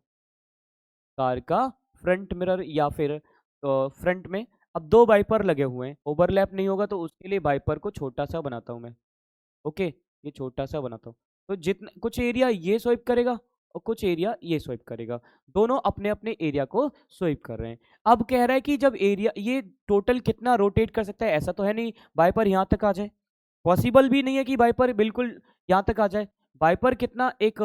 कार का फ्रंट मिरर, या फिर फ्रंट में अब दो वाइपर लगे हुए हैं, ओवरलैप नहीं होगा तो उसके लिए वाइपर को छोटा सा बनाता हूं मैं। ओके, ये छोटा सा बनाता हूँ, तो जितना कुछ एरिया ये स्वाइप करेगा और कुछ एरिया ये स्वाइप करेगा, दोनों अपने अपने एरिया को स्वाइप कर रहे हैं। अब कह रहा है कि जब एरिया ये टोटल कितना रोटेट कर सकता है, ऐसा तो है नहीं वाइपर यहाँ तक आ जाए, पॉसिबल भी नहीं है कि वाइपर बिल्कुल यहाँ तक आ जाए। वाइपर कितना एक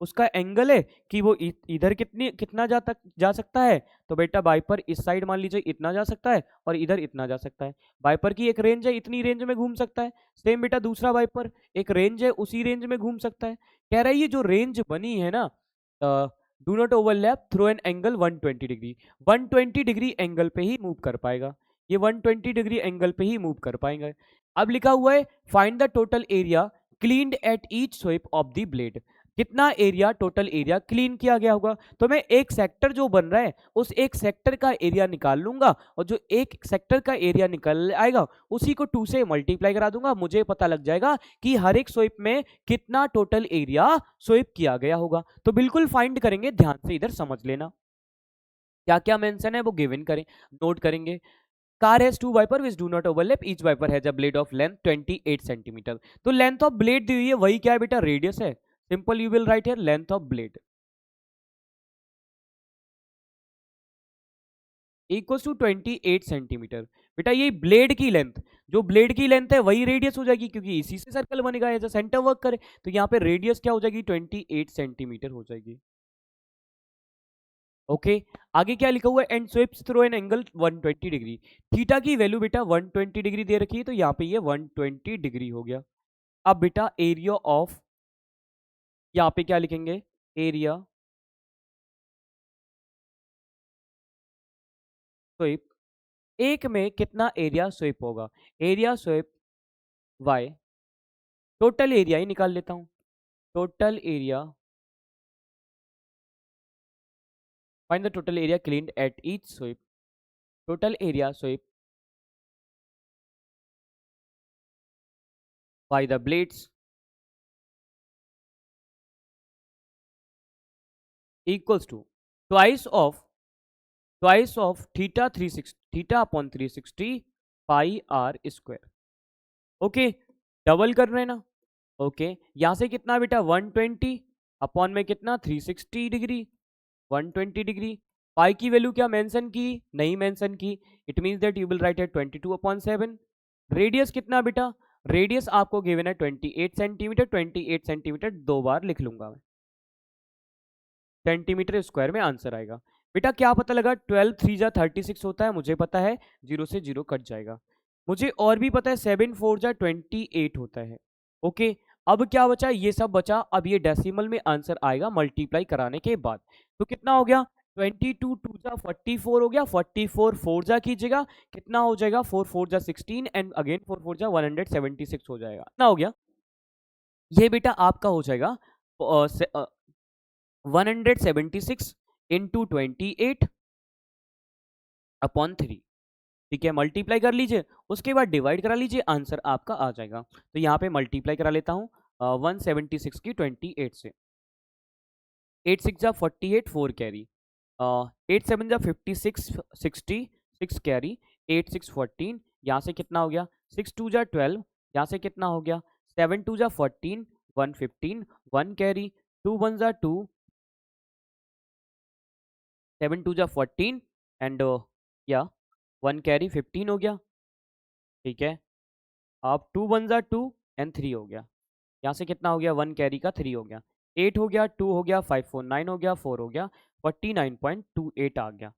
उसका एंगल है कि वो इधर कितना जा सकता है, तो बेटा वाइपर इस साइड मान लीजिए इतना जा सकता है और इधर इतना जा सकता है। वाइपर की एक रेंज है, इतनी रेंज में घूम सकता है। सेम बेटा दूसरा वाइपर एक रेंज है, उसी रेंज में घूम सकता है। कह रहा है ये जो रेंज बनी है ना, do not overlap through an angle 120 degree, 120 degree angle पे ही मूव कर पाएगा, ये 120 डिग्री एंगल पे ही मूव कर पाएंगे। अब लिखा हुआ है find the total area cleaned at each sweep of the blade, कितना एरिया टोटल एरिया क्लीन किया गया होगा। तो मैं एक सेक्टर जो बन रहा है उस एक सेक्टर का एरिया निकाल लूंगा, और जो एक सेक्टर का एरिया निकल आएगा उसी को 2 से मल्टीप्लाई करा दूंगा, मुझे पता लग जाएगा कि हर एक स्वेप में कितना टोटल एरिया स्वेप किया गया होगा। तो बिल्कुल फाइंड करेंगे, ध्यान से इधर समझ लेना क्या क्या मेंशन है वो गिवन करें, नोट करेंगे। Car has two wiper which do not overlap, each wiper has a blade of length 28 centimetre. तो लेंथ ऑफ ब्लेड दी हुई है, वही क्या है बेटा, रेडियस है। Simple you will write here length of blade equal to 28 centimetre. बेटा ये ब्लेड की लेंथ, जो ब्लेड की लेंथ है वही रेडियस हो जाएगी, क्योंकि इसी से सर्कल बनेगा, एज अ सेंटर वर्क करे, तो यहाँ पे रेडियस क्या हो जाएगी, 28 सेंटीमीटर हो जाएगी। ओके, आगे क्या लिखा हुआ है, and sweeps through an angle 120 degree. Theta की वैल्यू बेटा 120 डिग्री दे रखी है, तो यहाँ पे ये 120 डिग्री हो गया। अब बेटा एरिया ऑफ, यहाँ पे क्या लिखेंगे, एरिया स्वेप, एक में कितना एरिया स्वेप होगा, area swept by, total area ही निकाल लेता हूं, total area, find the total area cleaned at each sweep, total area swept by the blades equals to twice of theta 360 theta upon 360 pi r square. Okay, double कर रहे हैं ना। Okay, यहां से कितना बेटा 120 अपॉन में कितना 360 डिग्री, 120 डिग्री। पाई की वैल्यू क्या मेंशन की, नहीं मेंशन की, it means that you will write at 22/7। Radius कितना बेटा, रेडियस आपको गिवन है 28 सेंटीमीटर, 28 सेंटीमीटर दो बार लिख लूंगा मैं, सेंटीमीटर स्क्वायर में आंसर आएगा। बेटा क्या पता लगा, 12 3 जा 36 होता है, मुझे पता है, 0 से 0 कट जाएगा। मुझे और भी पता है 7 4 जा 28 होता है। ओके, अब क्या बचा, ये सब बचा, अब ये डेसिमल में आंसर आएगा मल्टीप्लाई कराने के बाद। तो कितना हो गया, 22 2 जा 44 हो गया, 44 4 जा कीजिएगा, कितना हो जाएगा, 4 4 जा 16 एंड अगेन 4 4 जा 176 हो जाएगा। कितना हो गया, ये बेटा आपका हो जाएगा 176 इंटू 28 अपॉन 3। ठीक है, मल्टीप्लाई कर लीजिए, उसके बाद डिवाइड करा लीजिए, आंसर आपका आ जाएगा। तो यहाँ पे मल्टीप्लाई करा लेता हूँ 176 की 28 से, 8 6 जा 48 4 कैरी, 8 7 जा 56 60 6 कैरी, 8 6 14, यहाँ से कितना हो गया, 6 2 जा 12, यहाँ से कितना हो गया, 7 2 जा 14 1 15 1 कैरी, 2 1 जा 2, 7 2 जा 14 एंड या 1 कैरी 15 हो गया। ठीक है, अब 2 1 जा 2 एंड 3 हो गया, यहाँ से कितना हो गया, 1 कैरी का 3 हो गया, 8 हो गया, 2 हो गया, 5 4 9 हो गया, 4 हो गया, 49.28 आ गया।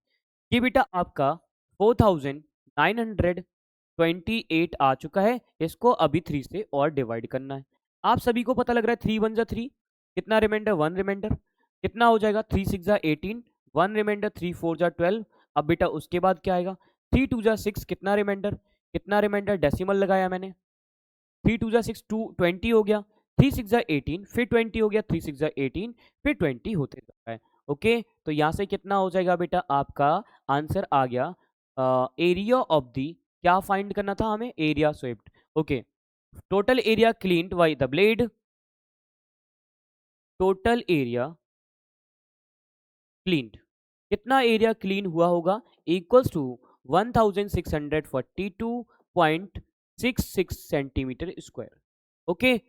ये बेटा आपका 4928 आ चुका है, इसको अभी 3 से और डिवाइड करना है। आप सभी को पता लग रहा है 3 1 जा 3, कितना रिमाइंडर, 1 रिमाइंडर, कितना हो जाएगा, 3 6 जा 18, 1 रिमाइंडर, 3 4 जा 12। अब बेटा उसके बाद क्या आएगा, 3 2 जा 6, कितना रिमाइंडर, कितना रिमाइंडर, डेसिमल लगाया मैंने, 3 2 जा 6 2 20 हो गया, 3 6 जा 18 फिर 20 हो गया, 3 6 जा 18 फिर 20 होते जाता है। ओके, तो यहाँ से कितना हो जाएगा बेटा, आपका आंसर आ गया एरिया ऑफ दी, क्या फाइंड करना था हमें, area swept. Okay, total area cleaned by the blade, total area cleaned, कितना एरिया क्लीन हुआ होगा, equals to 1642.66 centimetre square. Okay,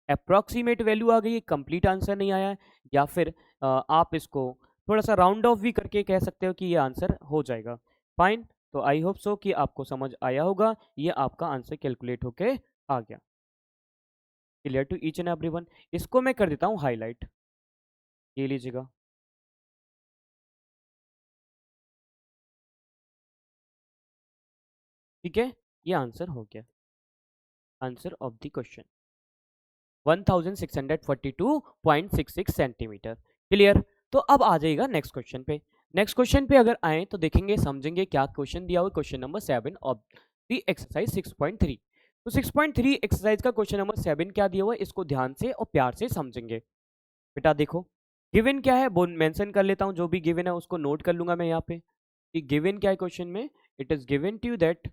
approximate value आ गई है, कंप्लीट आंसर नहीं आया है, या फिर आप इसको थोड़ा सा राउंड ऑफ भी करके कह सकते हो कि ये आंसर हो जाएगा। फाइन, तो आई होप सो कि आपको समझ आया होगा, ये आपका आंसर कैलकुलेट होके आ गया। Clear to each and everyone. इसको मैं कर देता हूँ हाईलाइट, ये लीजिएगा। ठीक है, ये आंसर हो गया, answer of the question 1642.66 centimetre. Clear. तो अब आ जाएगा नेक्स्ट क्वेश्चन पे। नेक्स्ट क्वेश्चन पे अगर आए तो देखेंगे, समझेंगे क्या क्वेश्चन दिया हुआ, question number 7 of the exercise 6.3। तो 6.3 एक्सरसाइज का क्वेश्चन नंबर 7 क्या दिया हुआ है, इसको ध्यान से और प्यार से समझेंगे। बेटा देखो, गिवन क्या है वो मेंशन कर लेता हूं, जो भी गिवन है उसको नोट कर लूंगा मैं यहाँ पे कि गिवन क्या है क्वेश्चन में। It is given to you that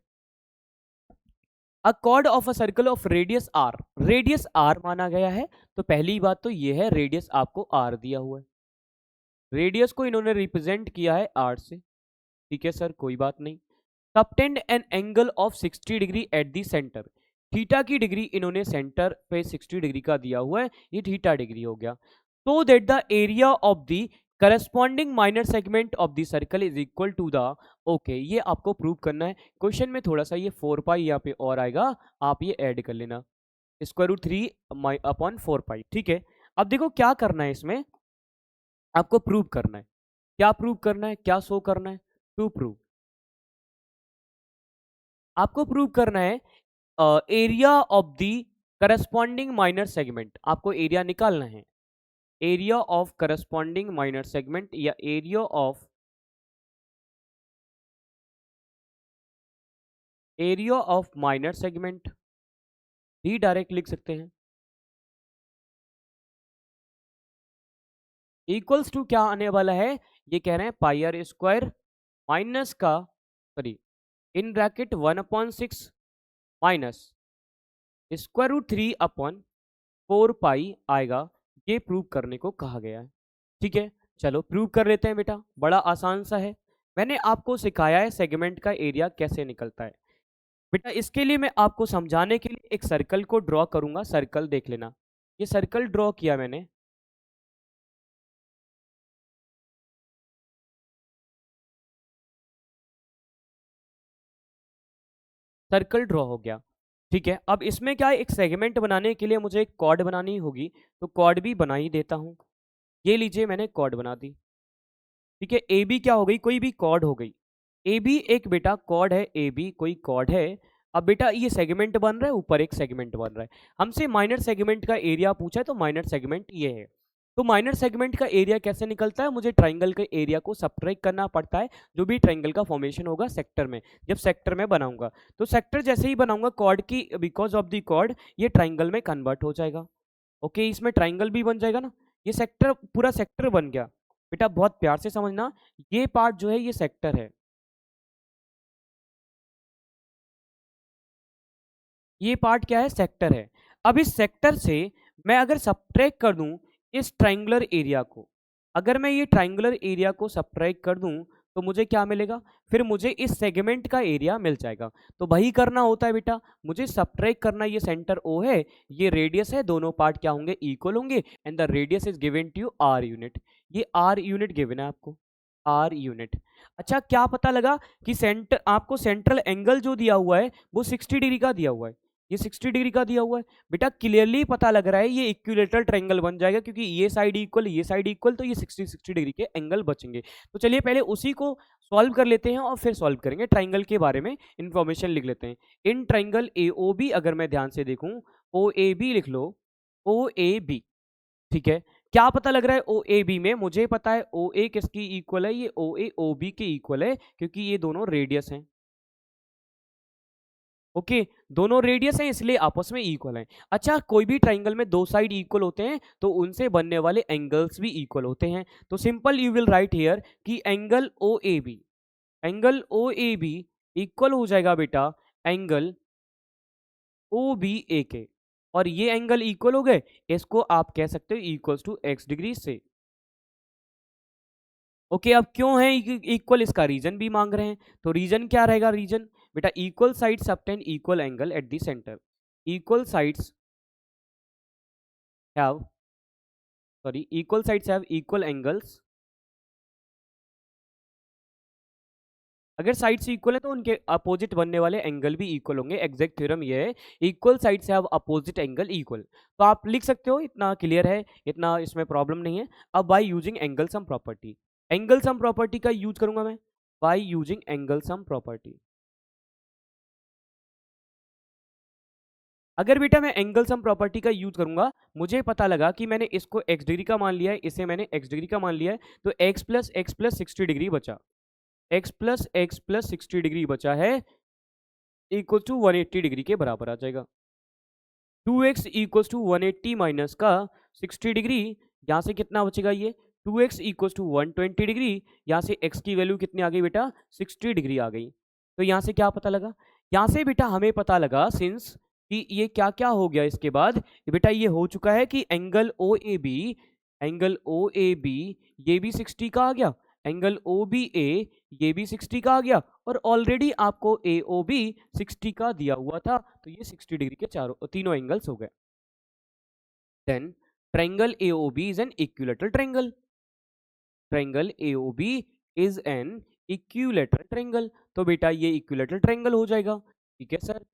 a chord of a circle of radius r, radius r माना गया है। तो पहली बात तो ये है, रेडियस आपको आर दिया हुआ है, रेडियस को इन्होंने रिप्रेजेंट किया है आर से। ठीक है सर, कोई बात नहीं। Subtend an angle of 60 degree at the centre, theta की डिग्री इन्होंने सेंटर पे 60 डिग्री का दिया हुआ है, ये थीटा डिग्री हो गया। so that the area of the corresponding minor segment of the circle is equal to the okay, ये आपको प्रूव करना है। क्वेश्चन में थोड़ा सा ये 4 पाई यहाँ पे और आएगा, आप ये ऐड कर लेना, √3/4 पाई। ठीक है, अब देखो क्या करना है इसमें, आपको प्रूव करना है। क्या प्रूव करना है, क्या शो करना है, टू प्रूव, आपको प्रूव करना है area of the corresponding minor segment, आपको एरिया निकालना है, area of corresponding minor segment या एरिया ऑफ माइनर सेगमेंट भी डायरेक्ट लिख सकते हैं। इक्वल्स टू क्या आने वाला है, ये कह रहे हैं पाई आर स्क्वायर माइनस का, सॉरी, इन ब्रैकेट 1/6 माइनस √3/4 पाई आएगा, ये प्रूव करने को कहा गया है। ठीक है, चलो प्रूव कर लेते हैं बेटा, बड़ा आसान सा है। मैंने आपको सिखाया है सेगमेंट का एरिया कैसे निकलता है। बेटा इसके लिए मैं आपको समझाने के लिए एक सर्कल को ड्रॉ करूंगा, सर्कल देख लेना, ये सर्कल ड्रॉ किया मैंने, सर्कल ड्रॉ हो गया। ठीक है, अब इसमें क्या है, एक सेगमेंट बनाने के लिए मुझे एक कॉर्ड बनानी होगी, तो कॉर्ड भी बना ही देता हूं। ये लीजिए, मैंने कॉर्ड बना दी। ठीक है, ए बी क्या हो गई, कोई भी कॉर्ड हो गई, ए बी एक बेटा कॉर्ड है, ए बी कोई कॉर्ड है। अब बेटा ये सेगमेंट बन रहा है, ऊपर एक सेगमेंट बन रहा है, हमसे माइनर सेगमेंट का एरिया पूछा है, तो माइनर सेगमेंट ये है। तो माइनर सेगमेंट का एरिया कैसे निकलता है, मुझे ट्राइंगल के एरिया को सब्ट्रैक्ट करना पड़ता है, जो भी ट्राइंगल का फॉर्मेशन होगा सेक्टर में, जब सेक्टर में बनाऊंगा, तो सेक्टर जैसे ही बनाऊंगा कॉर्ड की, बिकॉज ऑफ द कॉर्ड ये ट्राइंगल में कन्वर्ट हो जाएगा। ओके, इसमें ट्राइंगल भी बन जाएगा ना, ये सेक्टर पूरा सेक्टर बन गया। बेटा बहुत प्यार से समझना, ये पार्ट जो है ये सेक्टर है, ये पार्ट क्या है, सेक्टर है। अब इस सेक्टर से मैं अगर सब्ट्रैक्ट कर दूं इस ट्राइंगुलर एरिया को, अगर मैं ये ट्राइंगुलर एरिया को सब्ट्रैक्ट कर दूं तो मुझे क्या मिलेगा, फिर मुझे इस सेगमेंट का एरिया मिल जाएगा। तो वही करना होता है बेटा, मुझे सब्ट्रैक्ट करना, ये सेंटर ओ है, ये रेडियस है, दोनों पार्ट क्या होंगे, इक्वल होंगे, and the radius is given to you r unit, ये आर यूनिट गिवन है आपको, आर यूनिट। अच्छा क्या पता लगा कि सेंटर, आपको सेंट्रल एंगल जो दिया हुआ है वो 60 डिग्री का दिया हुआ है, ये 60 डिग्री का दिया हुआ है। बेटा क्लियरली पता लग रहा है ये इक्विलेटरल ट्रायंगल बन जाएगा, क्योंकि ये साइड इक्वल, ये साइड इक्वल, तो ये 60 डिग्री के एंगल बचेंगे। तो चलिए पहले उसी को सॉल्व कर लेते हैं और फिर सॉल्व करेंगे, ट्राइंगल के बारे में इंफॉर्मेशन लिख लेते हैं। In triangle A O B, अगर मैं ध्यान से देखूं, ओ ए बी लिख लो, ओ ए बी। ठीक है, क्या पता लग रहा है ओ ए बी में, मुझे पता है ओ ए किसकी इक्वल है, ये ओ ए ओ बी के इक्वल है, क्योंकि ये दोनों रेडियस हैं। ओके, दोनों रेडियस हैं इसलिए आपस में इक्वल हैं। अच्छा, कोई भी ट्राइंगल में दो साइड इक्वल होते हैं तो उनसे बनने वाले एंगल्स भी इक्वल होते हैं। तो simple you will write here कि angle O A B, angle O A B equal हो जाएगा बेटा एंगल ओ बी ए के, और ये एंगल इक्वल हो गए, इसको आप कह सकते हो इक्वल्स टू x डिग्री से। ओके, अब क्यों है इक्वल, इसका रीजन भी मांग रहे हैं, तो रीजन क्या रहेगा, रीजन बेटा equal sides subtend equal angle eight the centre, equal sides have, sorry, equal sides have equal angles, अगर साइड्स इक्वल है तो उनके अपोजिट बनने वाले एंगल भी इक्वल होंगे, एग्जैक्ट थ्योरम ये है, equal sides have opposite angle equal. तो आप लिख सकते हो, इतना क्लियर है, इतना इसमें प्रॉब्लम नहीं है। अब by using angle sum property, angle sum property का यूज करूंगा मैं, by using angle sum property. अगर बेटा मैं एंगल सम प्रॉपर्टी का यूज करूंगा, मुझे पता लगा कि मैंने इसको x डिग्री का मान लिया है, इसे मैंने x डिग्री का मान लिया है, तो x प्लस 60 डिग्री बचा, x प्लस 60 डिग्री बचा है, इक्वल टू 180 डिग्री के बराबर आ जाएगा। 2x इक्वल टू 180 माइनस का 60 डिग्री, यहाँ से कितना बचेगा, ये 2x इक्वल टू 120 डिग्री, यहाँ से x की वैल्यू कितनी आ गई बेटा, 60 डिग्री आ गई। तो यहाँ से क्या पता लगा, यहाँ से बेटा हमें पता लगा सिंस कि ये क्या क्या हो गया इसके बाद, बेटा ये हो चुका है कि angle O A B, angle O A B ये भी 60 का आ गया, एंगल ओ बी ए ये भी 60 का आ गया, और ऑलरेडी आपको ए ओ बी 60 का दिया हुआ था, तो ये 60 डिग्री के चारों तीनों एंगल्स हो गए। Then triangle A O B is an equilateral triangle, triangle A O B is an equilateral triangle, तो बेटा ये इक्विलेटरल ट्रायंगल हो जाएगा। ठीक है सर,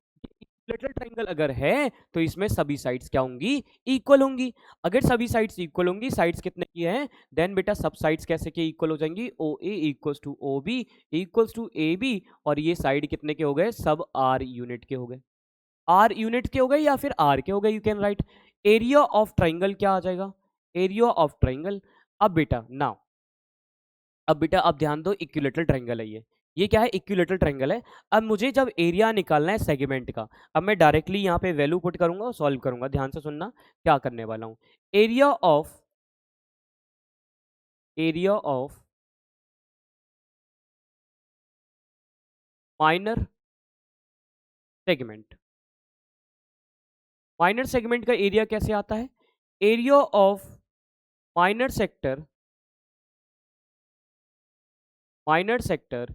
इक्विलेटरल ट्रायंगल अगर है तो इसमें सभी साइड्स क्या होंगी, इक्वल होंगी। अगर सभी साइड्स इक्वल होंगी, साइड्स कितने की हैं, देन बेटा सब साइड्स कैसे के इक्वल हो जाएंगी, O A equals to O B equals to A B, और ये साइड कितने के हो गए, सब आर यूनिट के हो गए, आर यूनिट के हो गए या फिर आर के हो गए, you can right. Area of triangle क्या आ जाएगा, एरिया ऑफ ट्राइंगल। अब बेटा नाउ, अब बेटा अब ध्यान दो, इक्विलेटरल ट्रायंगल है ये क्या है, इक्विलेटरल ट्रायंगल है। अब मुझे जब एरिया निकालना है सेगमेंट का, अब मैं डायरेक्टली यहाँ पे वैल्यू पुट करूंगा और सॉल्व करूंगा, ध्यान से सुनना क्या करने वाला हूँ। Area of, area of minor segment, minor segment का एरिया कैसे आता है, area of minor sector, minor sector,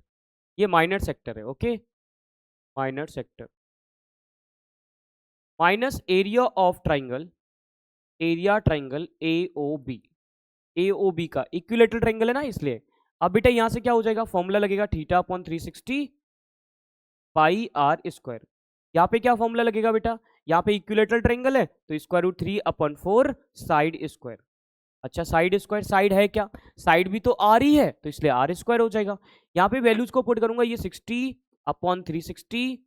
ये माइनर सेक्टर है, okay, minor sector minus area of triangle, area triangle A O B, A O B का equilateral triangle है ना इसलिए। अब बेटा यहां से क्या हो जाएगा, फॉर्मूला लगेगा theta upon 360 pi r square. यहाँ पे क्या फॉर्मूला लगेगा बेटा, यहाँ पे इक्विलेटरल ट्राइंगल है तो स्क्वायर रूट 3/4 साइड स्क्वायर। अच्छा साइड स्क्वायर, साइड है क्या, साइड भी तो आर ही है, तो इसलिए आर स्क्वायर हो जाएगा। यहाँ पे वैल्यूज को पुट करूंगा, ये 60/360,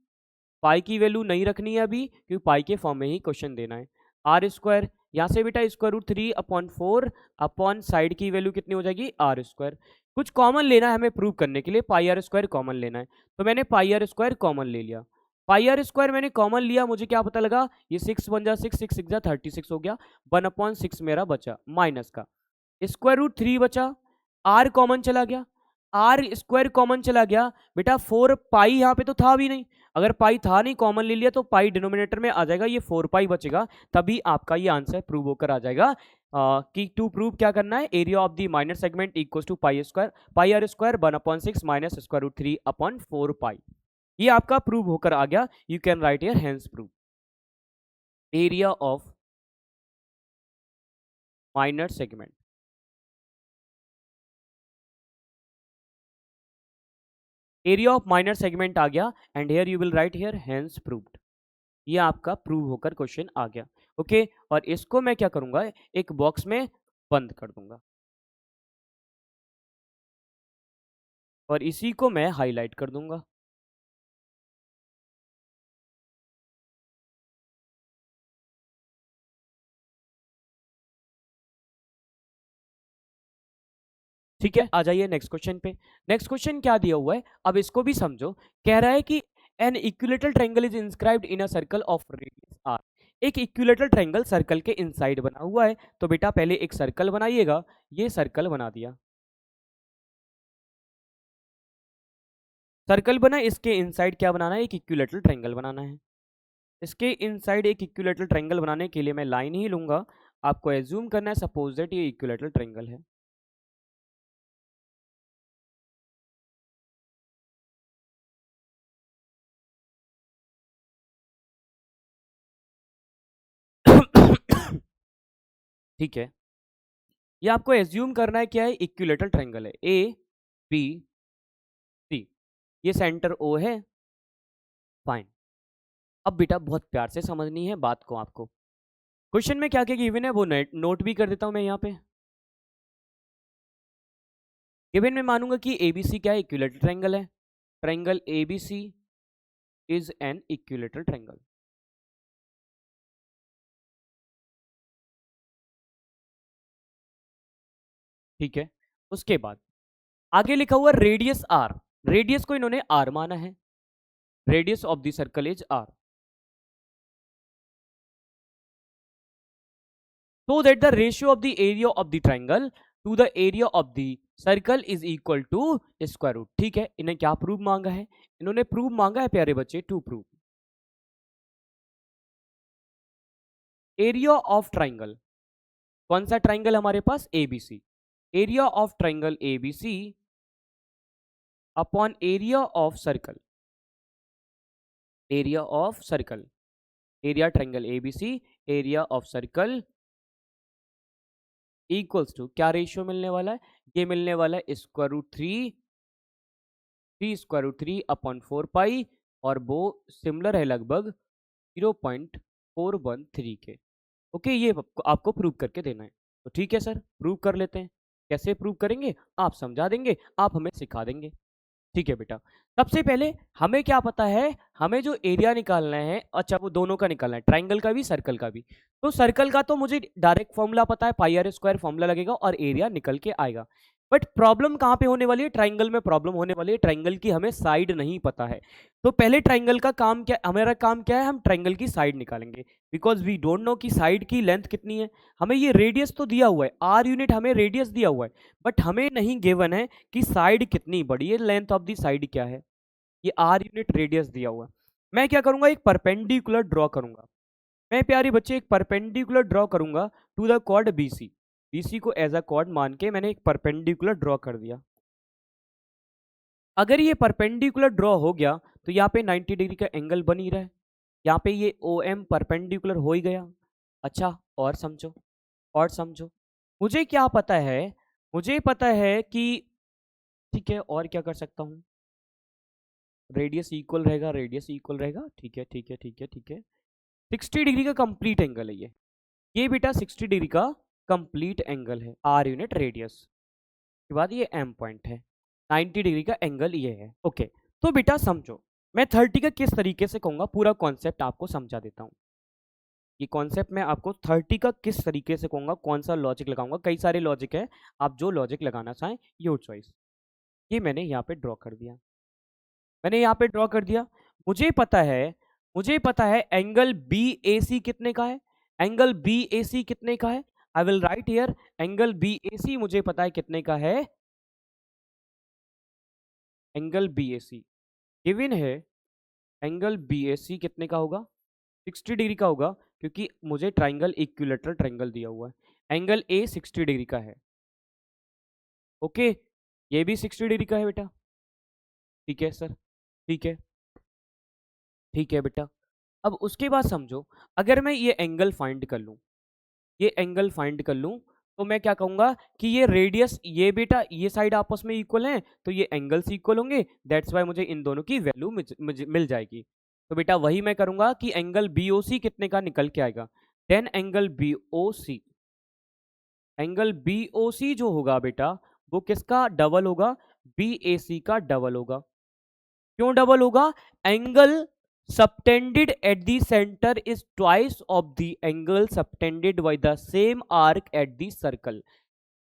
पाई की वैल्यू नहीं रखनी है अभी क्योंकि पाई के फॉर्म में ही क्वेश्चन देना है, आर स्क्वायर, यहाँ से बेटा स्क्वायर रूट 3/4 अपॉन साइड की वैल्यू कितनी हो जाएगी, आर स्क्वायर। कुछ कॉमन लेना है हमें प्रूव करने के लिए, पाई आर स्क्वायर कॉमन लेना है, तो मैंने पाई आर स्क्वायर कॉमन ले लिया। पाई आर स्क्वायर मैंने कॉमन लिया, मुझे क्या पता लगा, ये 6 1 जा 6, 6 6 जा 36 हो गया, 1/6 मेरा बचा, माइनस का स्क्वायर रूट 3 बचा, आर कॉमन चला गया, आर स्क्वायर कॉमन चला गया, बेटा 4 पाई यहाँ पे तो था भी नहीं, अगर पाई था नहीं कॉमन ले लिया तो पाई डिनोमिनेटर में आ जाएगा, ये 4 पाई बचेगा, तभी आपका ये आंसर प्रूव होकर आ जाएगा। कि टू प्रूव क्या करना है, area of the minor segment equals to pi square, pi r square 1/6 minus square root 3/4 pi, ये आपका प्रूव होकर आ गया। You can write here hence prove area of minor segment, area of minor segment आ गया, and here you will write here hence proved, ये आपका prove होकर क्वेश्चन आ गया। ओके, और इसको मैं क्या करूंगा, एक बॉक्स में बंद कर दूंगा, और इसी को मैं हाईलाइट कर दूंगा। ठीक है, आ जाइए नेक्स्ट क्वेश्चन पे। नेक्स्ट क्वेश्चन क्या दिया हुआ है, अब इसको भी समझो। कह रहा है कि an equilateral triangle is inscribed in a circle of radius r, एक इक्विलेटरल ट्रायंगल सर्कल के इनसाइड बना हुआ है, तो बेटा पहले एक सर्कल बनाइएगा, ये सर्कल बना दिया, सर्कल बना, इसके इनसाइड क्या बनाना है, एक इक्विलेटरल ट्रायंगल बनाना है। इसके इनसाइड एक इक्विलेटरल ट्रायंगल बनाने के लिए मैं लाइन ही लूंगा। आपको एज्यूम करना है सपोज दैट ये इक्विलेटरल ट्रायंगल है। ठीक है, ये आपको एज्यूम करना है क्या है, इक्विलेटरल ट्रायंगल है ए बी सी, ये सेंटर ओ है। फाइन। अब बेटा बहुत प्यार से समझनी है बात को आपको। क्वेश्चन में क्या क्या गिवन है वो नोट भी कर देता हूं मैं यहाँ पे। गिवन में मानूंगा कि एबीसी क्या है, इक्विलेटरल ट्रायंगल है। Triangle ABC is an equilateral triangle. ठीक है, उसके बाद आगे लिखा हुआ रेडियस आर, रेडियस को इन्होंने आर माना है, radius of the circle is r, so that the ratio of the area of the triangle to the area of the circle is equal to square root। ठीक है, इन्हें क्या prove मांगा है, इन्होंने प्रूव मांगा है प्यारे बच्चे to prove area of triangle. कौन सा ट्राइंगल हमारे पास, ABC. Area of triangle ABC upon area of circle, area of circle, area triangle ABC, area of circle equals to क्या रेशियो मिलने वाला है, ये मिलने वाला है square root three square root three upon 4 pi, और वो सिमिलर है लगभग 0.413 के। ओके, ये आपको प्रूव करके देना है। तो ठीक है सर, प्रूव कर लेते हैं। कैसे प्रूव करेंगे, आप समझा देंगे, आप हमें सिखा देंगे। ठीक है बेटा, सबसे पहले हमें क्या पता है, हमें जो एरिया निकालना है, अच्छा वो दोनों का निकालना है, ट्राइंगल का भी सर्कल का भी। तो सर्कल का तो मुझे डायरेक्ट फॉर्मूला पता है, पाई आर स्क्वायर फॉर्मूला लगेगा और एरिया निकल के आएगा। बट प्रॉब्लम कहां पे होने वाली है, ट्राइंगल में प्रॉब्लम होने वाली है। ट्राइंगल की हमें साइड नहीं पता है। तो पहले ट्राइंगल का काम क्या, हमारा काम क्या है, हम ट्राइंगल की साइड निकालेंगे। बिकॉज वी डोंट नो कि साइड की लेंथ कितनी है। हमें ये रेडियस तो दिया हुआ है, आर यूनिट हमें रेडियस दिया हुआ है, बट हमें नहीं गिवन है कि साइड कितनी बड़ी है, लेंथ ऑफ दी साइड क्या है। ये आर यूनिट रेडियस दिया हुआ है। मैं क्या करूंगा, एक परपेंडिकुलर ड्रॉ करूंगा। मैं प्यारे बच्चे एक परपेंडिकुलर ड्रॉ करूंगा to the chord BC. BC को एज अ कॉर्ड मान के मैंने एक परपेंडिकुलर ड्रॉ कर दिया। अगर ये परपेंडिकुलर ड्रॉ हो गया तो यहाँ पे 90 डिग्री का एंगल बन ही रहा है। यहाँ पे ये ओ एम परपेंडिकुलर हो ही गया। अच्छा, और समझो, और समझो, मुझे क्या पता है, मुझे पता है कि, ठीक है, और क्या कर सकता हूँ, रेडियस इक्वल रहेगा, रेडियस इक्वल रहेगा। ठीक है, ठीक है, ठीक है, ठीक है। 60 डिग्री का कंप्लीट एंगल है ये बेटा 60 डिग्री का कंप्लीट एंगल है, आर यूनिट रेडियस के बाद ये एम पॉइंट है, 90 डिग्री का एंगल ये है। ओके, तो बेटा समझो, मैं 30 का किस तरीके से कहूंगा, पूरा कॉन्सेप्ट आपको समझा देता हूँ। ये कॉन्सेप्ट मैं आपको 30 का किस तरीके से कहूंगा, कौन सा लॉजिक लगाऊंगा, कई सारे लॉजिक है, आप जो लॉजिक लगाना चाहें योर चॉइस। ये मैंने यहाँ पे ड्रॉ कर दिया, मैंने यहाँ पे ड्रॉ कर दिया। मुझे पता है, मुझे पता है एंगल बी ए सी कितने का है, एंगल बी ए सी कितने का है। I will write here, angle B A C मुझे पता है कितने का है, angle B A C given है, एंगल बी ए सी कितने का होगा, 60 डिग्री का होगा, क्योंकि मुझे ट्राइंगल इक्विलेटरल ट्राइंगल दिया हुआ है। एंगल ए 60 डिग्री का है। ओके, ये भी 60 डिग्री का है बेटा। ठीक है सर, ठीक है, ठीक है बेटा। अब उसके बाद समझो, अगर मैं ये एंगल फाइंड कर लूं, ये एंगल फाइंड कर लूं, तो मैं क्या कहूंगा कि ये रेडियस, ये बेटा ये साइड आपस में इक्वल है, तो ये एंगल्स इक्वल होंगे, दैट्स वाई मुझे इन दोनों की वैल्यू मिल जाएगी। तो बेटा वही मैं करूंगा कि एंगल बी ओ सी कितने का निकल के आएगा, देन एंगल बी ओ सी, एंगल बी ओ सी जो होगा बेटा वो किसका डबल होगा, बी ए सी का डबल होगा। क्यों डबल होगा, angle subtended at the center is twice of the angle subtended by the same arc at the circle।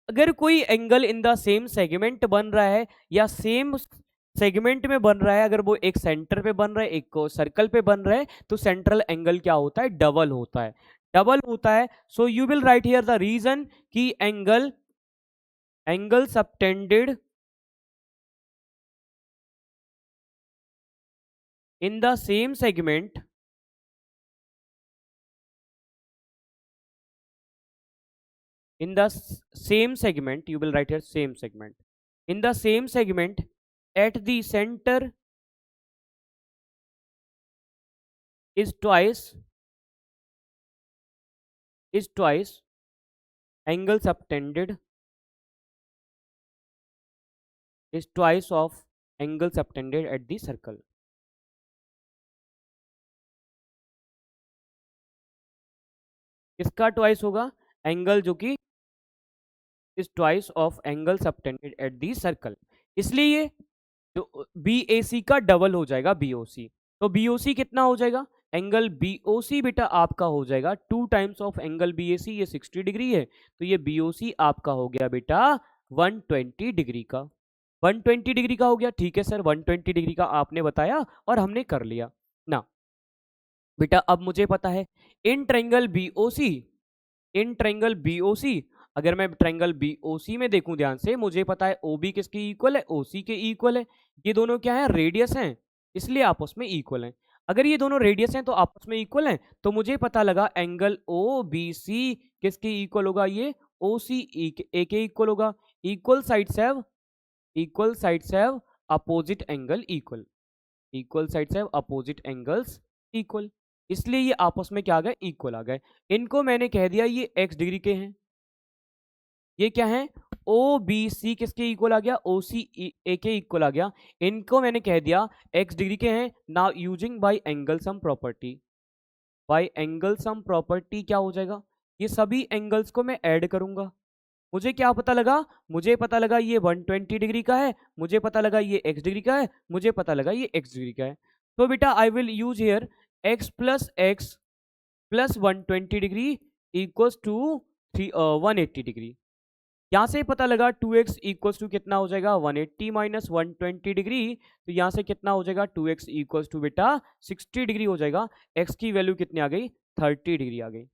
अगर कोई angle in the same segment बन रहा है या सेम सेगमेंट में बन रहा है, अगर वो एक सेंटर पे बन रहा है एक सर्कल पे बन रहा है, तो सेंट्रल एंगल क्या होता है, डबल होता है, डबल होता है। So you will write here the reason कि angle, angle subtended in the same segment, in the same segment, you will write here same segment. In the same segment, at the center is twice angle subtended is twice of angle subtended at the circle. किसका twice होगा? Angle जो कि is twice of angle subtended at the circle, इसलिए जो B A सी का double हो जाएगा B O सी। तो बी ओ सी कितना हो जाएगा? एंगल बी ओ सी बेटा आपका हो जाएगा 2 times of angle B A सी, ये 60 डिग्री है, तो ये बी ओ सी आपका हो गया बेटा 120 डिग्री का। 120 डिग्री का हो गया, ठीक है सर, 120 डिग्री का आपने बताया और हमने कर लिया ना बेटा। अब मुझे पता है in triangle B O C, in triangle B O C, अगर मैं ट्रायंगल बी ओ सी में देखूं ध्यान से, मुझे पता है ओ बी किसके इक्वल है? ओ सी के इक्वल है। ये दोनों क्या है? रेडियस हैं, इसलिए आपस में इक्वल हैं। अगर ये दोनों रेडियस हैं तो आपस में इक्वल हैं, तो मुझे पता लगा एंगल ओ बी सी किसके इक्वल होगा? ये ओ सी ए के इक्वल होगा। Equal sides have opposite angle equal, equal sides have opposite angles equal, इसलिए ये आपस में क्या आ गए? इक्वल आ गए। इनको मैंने कह दिया ये x डिग्री के हैं, ये क्या है? ओ बी सी किसके इक्वल आ गया? ओ सी ए के इक्वल आ गया। इनको मैंने कह दिया x डिग्री के हैं। Now using by angle sum property, bye angle sum property क्या हो जाएगा? ये सभी एंगल्स को मैं ऐड करूंगा। मुझे क्या पता लगा? मुझे पता लगा ये 120 डिग्री का है, मुझे पता लगा ये x डिग्री का है, मुझे पता लगा ये x डिग्री का है। तो बेटा I will use here x plus 120 degree equals to 180 degree. यहाँ से पता लगा 2x इक्वल्स टू कितना हो जाएगा? 180 माइनस 120 डिग्री, तो यहाँ से कितना हो जाएगा? 2x इक्वल्स टू बेटा 60 डिग्री हो जाएगा। x की वैल्यू कितनी आ गई? 30 डिग्री आ गई।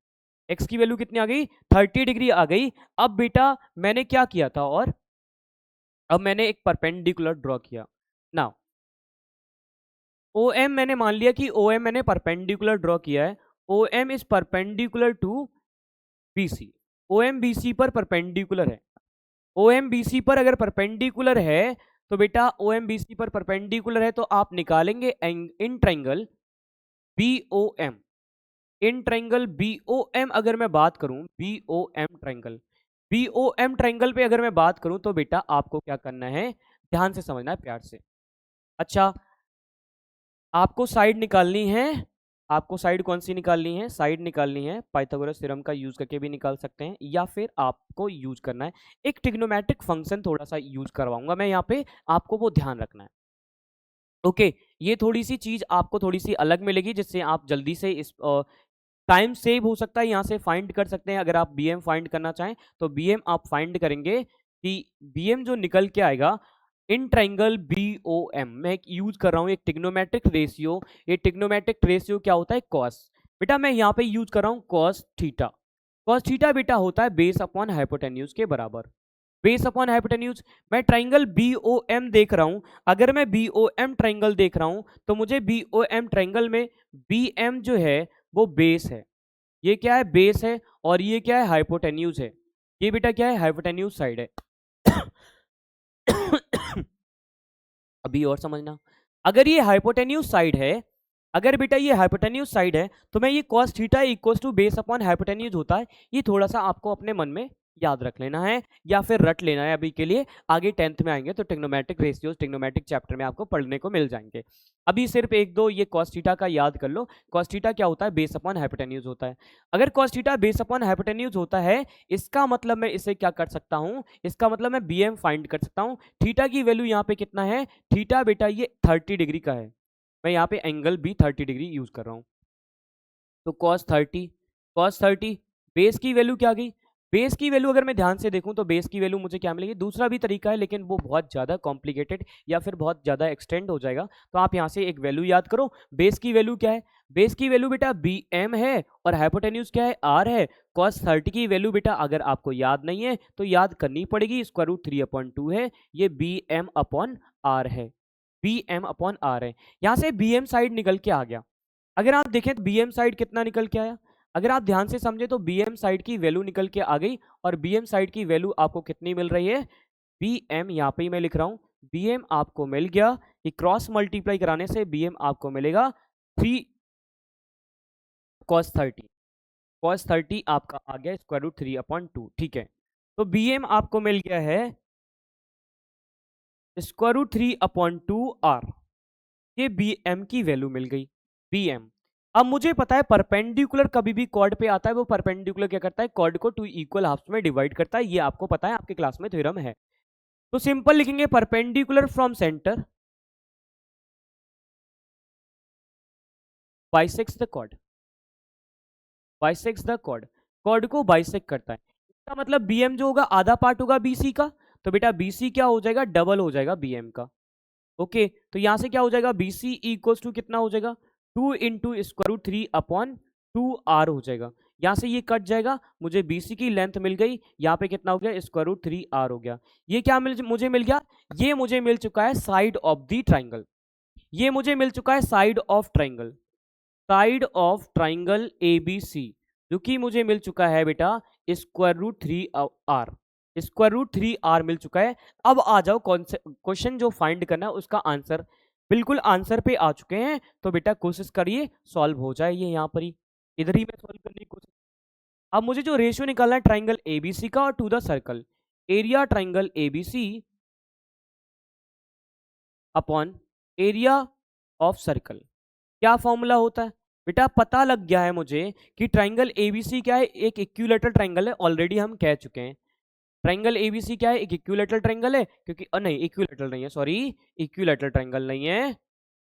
x की वैल्यू कितनी आ गई? 30 डिग्री आ गई। अब बेटा मैंने क्या किया था? और अब मैंने एक परपेंडिकुलर ड्रॉ किया ना। ओ एम मैंने मान लिया कि ओ एम मैंने परपेंडिकुलर ड्रॉ किया है। O M is perpendicular to B C, O M B C पर परपेंडिकुलर है। ओ एम बी सी पर अगर परपेंडिकुलर है तो बेटा ओ एम बी सी पर परपेंडिकुलर है तो आप निकालेंगे in triangle B O M. In triangle B O M अगर मैं बात करूं, B O M triangle, B O M triangle पे अगर मैं बात करूं तो बेटा आपको क्या करना है? ध्यान से समझना है, प्यार से। अच्छा, आपको साइड निकालनी है। आपको साइड कौन सी निकालनी है? साइड निकालनी है पाइथागोरस थ्योरम का यूज करके भी निकाल सकते हैं, या फिर आपको यूज करना है एक ट्रिग्नोमेट्रिक फंक्शन, थोड़ा सा यूज करवाऊंगा मैं यहाँ पे, आपको वो ध्यान रखना है। ओके, ये थोड़ी सी चीज आपको थोड़ी सी अलग मिलेगी, जिससे आप जल्दी से इस टाइम सेव हो सकता है, यहाँ से फाइंड कर सकते हैं। अगर आप बी एम फाइंड करना चाहें तो बी एम आप फाइंड करेंगे कि बी एम जो निकल के आएगा in triangle B O M, मैं यूज कर रहा हूं एक ट्रिग्नोमेट्रिक रेशियो। ये ट्रिग्नोमेट्रिक रेशियो क्या होता है? कॉस। बेटा मैं यहाँ पे यूज कर रहा हूँ कॉस थीटा। कॉस थीटा बेटा होता है बेस अपॉन हाइपोटेन्यूज के बराबर, बेस अपॉन हाइपोटेन्यूज। मैं ट्रायंगल बी ओ एम देख रहा हूं, अगर मैं बी ओ एम ट्रायंगल देख रहा हूं तो मुझे बी ओ एम ट्रायंगल में बी एम जो है वो बेस है, ये क्या है? बेस है। और ये क्या है? हाइपोटेन्यूज है। ये बेटा क्या है? हाइपोटेन्यूज साइड है। अभी और समझना, अगर ये हाइपोटेन्यूज साइड है, अगर बेटा ये हाइपोटेन्यूज साइड है तो मैं ये cos theta equals to base upon hypotenuse होता है। ये थोड़ा सा आपको अपने मन में याद रख लेना है या फिर रट लेना है अभी के लिए। आगे 10th में आएंगे तो ट्रिग्नोमेट्रिक रेशियोज ट्रिग्नोमेट्रिक चैप्टर में आपको पढ़ने को मिल जाएंगे। अभी सिर्फ एक दो ये cos थीटा का याद कर लो। cos थीटा क्या होता है? बेस अपॉन हाइपोटेन्यूज होता है। अगर cos theta base upon hypotenuse होता है, इसका मतलब मैं इसे क्या कर सकता हूं? इसका मतलब मैं bm फाइंड कर सकता हूं। थीटा की वैल्यू यहाँ पे कितना है? थीटा बेटा ये 30 डिग्री का है। मैं यहाँ पे एंगल भी 30 डिग्री यूज कर रहा हूँ। तो cos 30 बेस की वैल्यू क्या गई? बेस की वैल्यू अगर मैं ध्यान से देखूं तो बेस की वैल्यू मुझे क्या मिलेगी? दूसरा भी तरीका है लेकिन वो बहुत ज़्यादा कॉम्प्लिकेटेड या फिर बहुत ज़्यादा एक्सटेंड हो जाएगा, तो आप यहाँ से एक वैल्यू याद करो। बेस की वैल्यू क्या है? बेस की वैल्यू बेटा बी एम है और हाइपोटेन्यूज क्या है? आर है। cos 30 की वैल्यू बेटा अगर आपको याद नहीं है तो याद करनी पड़ेगी, स्क्वायर रूट 3/2 है, ये बी एम अपॉन आर है, बी एम अपॉन आर है। यहाँ से बी एम साइड निकल के आ गया। अगर आप देखें तो बी एम साइड कितना निकल के आया? अगर आप ध्यान से समझे तो bm साइड की वैल्यू निकल के आ गई, और bm साइड की वैल्यू आपको कितनी मिल रही है, bm यहाँ पे ही मैं लिख रहा हूँ, bm आपको मिल गया कि क्रॉस मल्टीप्लाई कराने से bm आपको मिलेगा 3 cos 30, cos 30 आपका आ गया स्क्वायर रूट 3/2, ठीक है। तो bm आपको मिल गया है स्क्वायर रूट 3/2 r, ये bm की वैल्यू मिल गई, bm। अब मुझे पता है परपेंडिकुलर कभी भी कॉर्ड पे आता है, वो परपेंडिकुलर क्या करता है, कॉर्ड को 2 इक्वल हाफ्स में डिवाइड करता है, ये आपको पता है, आपके क्लास में थ्योरम है। तो सिंपल लिखेंगे perpendicular from centre bisects the chord, bisects the chord, chord को बाइसेक्ट करता है। इसका मतलब bm जो होगा आधा पार्ट होगा bc का, तो बेटा bc क्या हो जाएगा, डबल हो जाएगा bm का। ओके, तो यहां से क्या हो जाएगा, bc इक्वल्स टू कितना हो जाएगा, 2 इंटू स्क्वायर रूट 3/2r हो जाएगा। यहां से ये कट जाएगा, मुझे bc की लेंथ मिल गई, यहाँ पे कितना हो गया, स्क्वायर रूट 3r हो गया। ये क्या मुझे मिल गया, ये मुझे मिल चुका है साइड ऑफ द ट्राइंगल, ये मुझे मिल चुका है side of triangle, side of triangle ABC, जो कि मुझे मिल चुका है बेटा square root 3r, square root 3r मिल चुका है। अब आ जाओ कौन से क्वेश्चन जो फाइंड करना है उसका आंसर, बिल्कुल आंसर पे आ चुके हैं, तो बेटा कोशिश करिए सॉल्व हो जाए ये, यहाँ पर ही इधर ही मैं सॉल्व करने की कोशिश। अब मुझे जो रेशियो निकालना है ट्राइंगल ABC का और to the circle, area triangle ABC upon area of circle, क्या फॉर्मूला होता है बेटा, पता लग गया है मुझे कि ट्राइंगल एबीसी क्या है, एक इक्विलेटरल ट्राइंगल है, ऑलरेडी हम कह चुके हैं। ट्राइंगल एबीसी क्या है, एक इक्विलेटरल ट्राइंगल है, क्योंकि नहीं इक्विलेटरल नहीं है, सॉरी इक्विलेटरल ट्राइंगल नहीं है।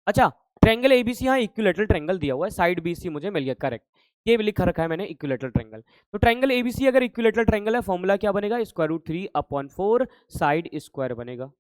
अच्छा, ट्राइंगल एबीसी यहाँ इक्विलेटरल ट्राइंगल दिया हुआ है, साइड बीसी मुझे मिल गया, करेक्ट, ये भी लिखा रखा है मैंने इक्विलेटरल ट्राइंगल। तो ट्राइंगल एबीसी अगर इक्विलेटरल ट्राइंगल है, फॉर्मूला क्या बनेगा, स्क्वायर रूट 3/4 साइड स्क्वायर बनेगा,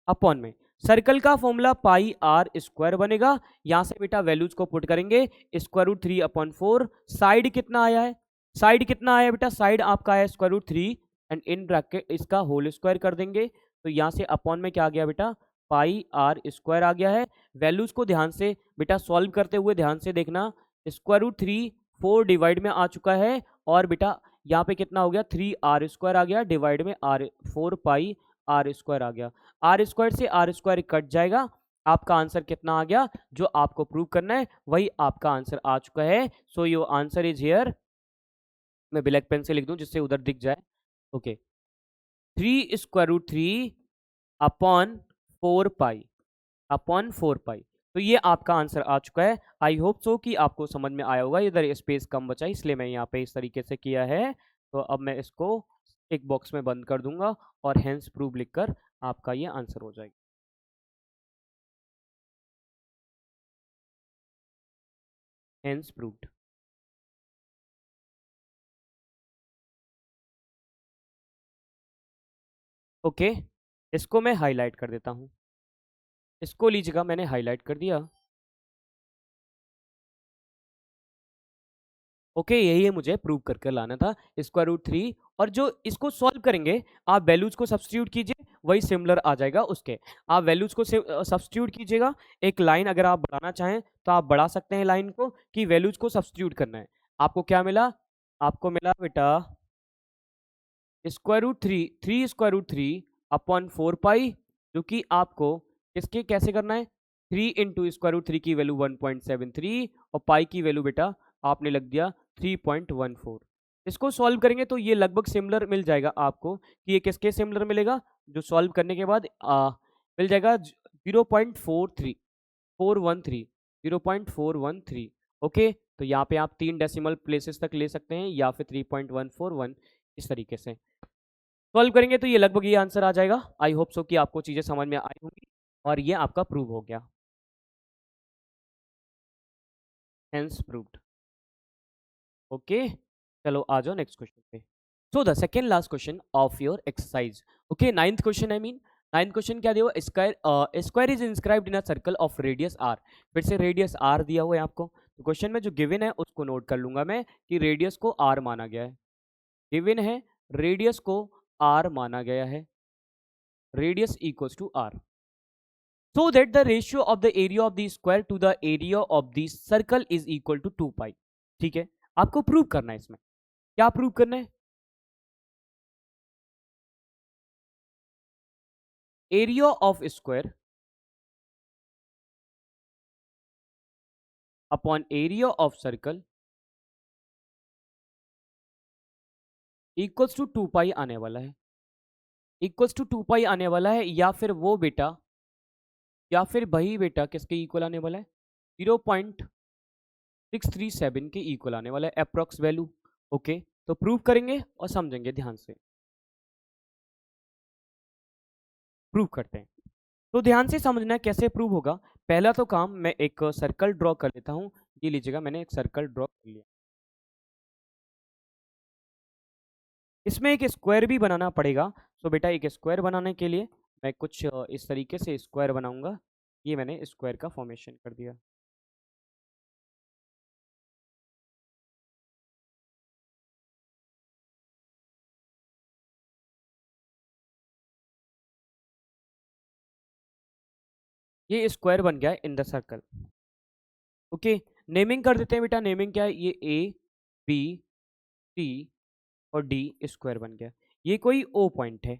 अपॉन में सर्कल का फॉर्मूला पाई आर स्क्वायर बनेगा। यहां से बेटा वैल्यूज को पुट करेंगे, स्क्वायर रूट 3/4, साइड कितना आया है, साइड कितना आया बेटा, साइड आपका आया square root 3 and in bracket इसका होल स्क्वायर कर देंगे, तो यहां से अपॉन में क्या आ गया बेटा, पाई आर स्क्वायर आ गया है। वैल्यूज को ध्यान से बेटा सॉल्व करते हुए ध्यान से देखना, स्क्वायर रूट 3 4 डिवाइड में आ चुका है, और बेटा यहाँ पे कितना हो गया, 3r स्क्वायर आ गया, डिवाइड में आर 4 पाई आर स्क्वायर आ गया, आर स्क्वायर से आर स्क्वायर कट जाएगा, आपका आंसर कितना आ गया, जो आपको प्रूव करना है वही आपका आंसर आ चुका है। So your answer is here, मैं ब्लैक पेन से लिख दूं जिससे उधर दिख जाए। ओके, 3 स्क्वायर रूट 3 अपॉन 4 पाई, अपॉन 4 पाई, तो ये आपका आंसर आ चुका है। आई होप सो कि आपको समझ में आया होगा, इधर स्पेस कम बचा इसलिए मैं यहाँ पे इस तरीके से किया है। तो अब मैं इसको एक बॉक्स में बंद कर दूंगा और हेंस प्रूव लिखकर आपका ये आंसर हो जाएगा, हेंस प्रूव्ड। ओके, इसको मैं हाईलाइट कर देता हूँ, इसको लीजिएगा मैंने हाईलाइट कर दिया। ओके, यही है मुझे प्रूव करके लाना था, स्क्वायर रूट 3, और जो इसको सॉल्व करेंगे आप वैल्यूज को सब्स्टिट्यूट कीजिए, वही सिमिलर आ जाएगा उसके, आप वैल्यूज को सब्स्टिट्यूट कीजिएगा। एक लाइन अगर आप बढ़ाना चाहें तो आप बढ़ा सकते हैं लाइन को, कि वैल्यूज को सब्स्टिट्यूट करना है। आपको क्या मिला, आपको मिला बेटा स्क्वायर रूट 3 अपॉन 4 पाई, जो कि आपको इसके कैसे करना है, 3 इंटू स्क्वायर रूट 3 की वैल्यू 1.73 और पाई की वैल्यू बेटा आपने लग दिया 3.14। इसको सॉल्व करेंगे तो ये लगभग सिमिलर मिल जाएगा आपको, कि ये किसके सिमिलर मिलेगा, जो सॉल्व करने के बाद मिल जाएगा 0.413 ओके। तो यहाँ पे आप 3 डेसिमल प्लेसेस तक ले सकते हैं, या फिर 3.141, इस तरीके से सॉल्व करेंगे तो ये लगभग ये आंसर आ जाएगा। आई होप सो कि आपको चीज़ें समझ में आई होंगी, और ये आपका प्रूव हो गया, हेंस प्रूव्ड। ओके, चलो आ जाओ नेक्स्ट क्वेश्चन पे। So the second last question of your exercise, okay ninth question, I mean ninth question क्या दिया हुआ, square is inscribed in a circle of radius r, फिर से रेडियस आर दिया हुआ है आपको। तो क्वेश्चन में जो गिवन है उसको नोट कर लूंगा मैं, कि रेडियस को आर माना गया है, गिवन है रेडियस को आर माना गया है, radius equals to r, so that the ratio of the area of the square to the area of the circle is equal to 2 pi। ठीक है, आपको प्रूव करना है इसमें। क्या प्रूव करना है? Area of square upon area of circle equals to 2 pi आने वाला है, इक्वल्स टू 2 पाई आने वाला है, या फिर वो बेटा, या फिर वही बेटा किसके इक्वल आने वाला है? 0.637 के इक्वल आने वाला है अप्रोक्स वैल्यू। ओके, तो प्रूव करेंगे और समझेंगे ध्यान से। प्रूव करते हैं, तो ध्यान से समझना है कैसे प्रूव होगा। पहला तो काम, मैं एक सर्कल ड्रॉ कर लेता हूं। ये लीजिएगा, मैंने एक सर्कल ड्रॉ कर लिया। इसमें एक स्क्वायर भी बनाना पड़ेगा। सो बेटा, एक स्क्वायर बनाने के लिए मैं कुछ इस तरीके से स्क्वायर बनाऊंगा। ये मैंने स्क्वायर का फॉर्मेशन कर दिया। ये स्क्वायर बन गया है in the circle. Okay, naming कर देते हैं बेटा। नेमिंग क्या है? ये ए, बी, सी और डी स्क्वायर बन गया। ये कोई ओ पॉइंट है,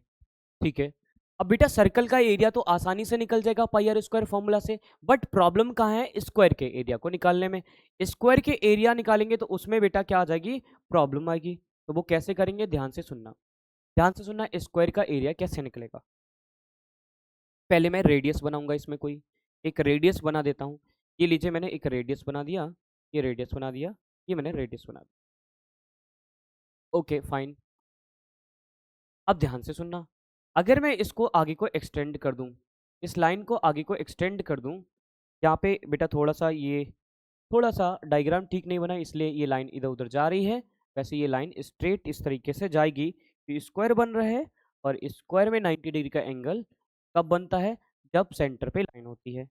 ठीक है। अब बेटा सर्कल का एरिया तो आसानी से निकल जाएगा पाई आर स्क्वायर फॉर्मूला से, बट प्रॉब्लम कहाँ है? स्क्वायर के एरिया को निकालने में। स्क्वायर के एरिया निकालेंगे तो उसमें बेटा क्या आ जाएगी? प्रॉब्लम आएगी। तो वो कैसे करेंगे? ध्यान से सुनना, ध्यान से सुनना। स्क्वायर का एरिया कैसे निकलेगा? पहले मैं रेडियस बनाऊंगा इसमें, कोई एक रेडियस बना देता हूँ। ये लीजिए, मैंने एक रेडियस बना दिया, ये रेडियस बना दिया, ये मैंने रेडियस बना दिया। Okay fine. अब ध्यान से सुनना, अगर मैं इसको आगे को एक्सटेंड कर दूं, इस लाइन को आगे को एक्सटेंड कर दूं, यहाँ पे बेटा थोड़ा सा ये, थोड़ा सा डायग्राम ठीक नहीं बना, इसलिए ये लाइन इधर उधर जा रही है। वैसे ये लाइन स्ट्रेट इस तरीके से जाएगी। तो स्क्वायर बन रहा है, और स्क्वायर में 90 डिग्री का एंगल कब बनता है? जब सेंटर पे लाइन होती है।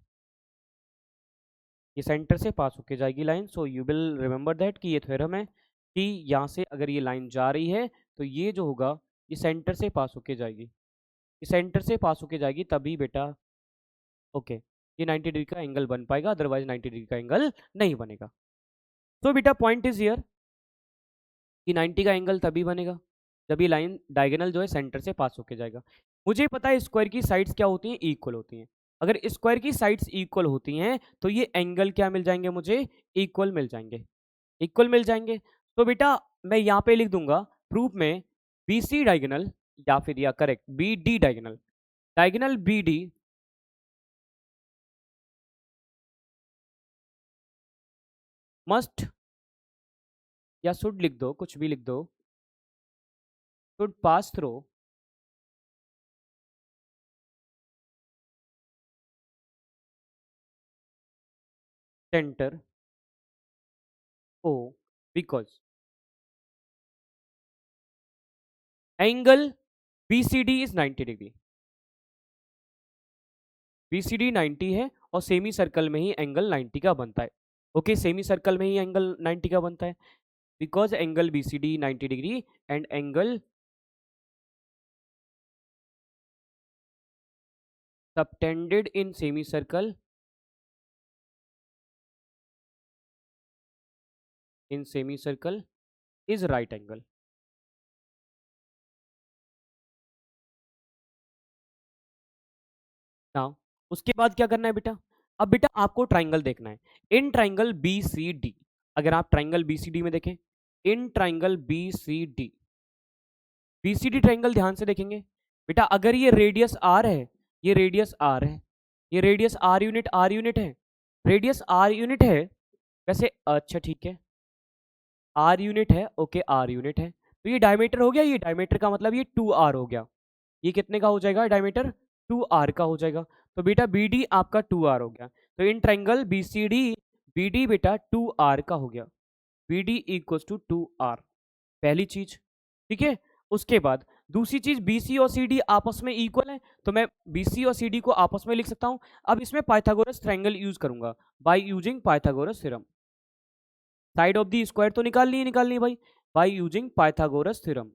ये सेंटर से पास होके जाएगी line. So you will remember that कि ये थ्योरम है कि यहाँ से अगर ये लाइन जा रही है तो ये जो होगा, ये सेंटर से पास होके जाएगी, ये सेंटर से पास होके जाएगी, तभी बेटा ओके ये 90 डिग्री का एंगल बन पाएगा, अदरवाइज 90 डिग्री का एंगल नहीं बनेगा। तो बेटा पॉइंट इज हियर कि 90 का एंगल तभी बनेगा जब ये लाइन डायगोनल जो है सेंटर से पास होके जाएगा। मुझे पता है स्क्वायर की साइड्स क्या होती हैं? इक्वल होती हैं। अगर स्क्वायर की साइड्स इक्वल होती हैं तो ये एंगल क्या मिल जाएंगे मुझे? इक्वल मिल जाएंगे, इक्वल मिल जाएंगे। तो बेटा मैं यहाँ पे लिख दूंगा प्रूफ में, बी सी डायगोनल, या फिर या correct B D diagonal, diagonal B D must, या शुड लिख दो, कुछ भी लिख दो, should pass through centre O, because angle BCD is 90 degree. BCD 90 है, और सेमी सर्कल में ही एंगल 90 का बनता है। ओके, सेमी सर्कल में ही एंगल 90 का बनता है, because angle BCD 90 degree and angle subtended in semicircle, in semicircle is right angle। Now उसके बाद क्या करना है बेटा? अब बेटा आपको ट्राइंगल देखना है, इन ट्राइंगल BCD। अगर आप ट्राइंगल BCD में देखें, in triangle BCD, BCD triangle ध्यान से देखेंगे बेटा, अगर ये रेडियस R है, ये रेडियस R है, ये रेडियस R यूनिट है, रेडियस R यूनिट है। वैसे अच्छा ठीक है, R यूनिट है, ओके R यूनिट है, तो ये डायमीटर हो गया। ये डायमीटर का मतलब ये 2R हो गया। ये कितने का हो जाएगा डायमीटर? 2R का हो जाएगा। तो बेटा BD आपका 2R हो गया। तो इन ट्राइंगल BCD, BD बेटा 2R का हो गया, BD इक्वल्स टू 2R, पहली चीज, ठीक है। उसके बाद दूसरी चीज, BC और CD आपस में इक्वल है, तो मैं BC और CD को आपस में लिख सकता हूं। अब इसमें पाइथागोरस ट्रायंगल यूज करूंगा by using Pythagoras theorem. Side of the square तो निकालनी है भाई, by using Pythagoras theorem.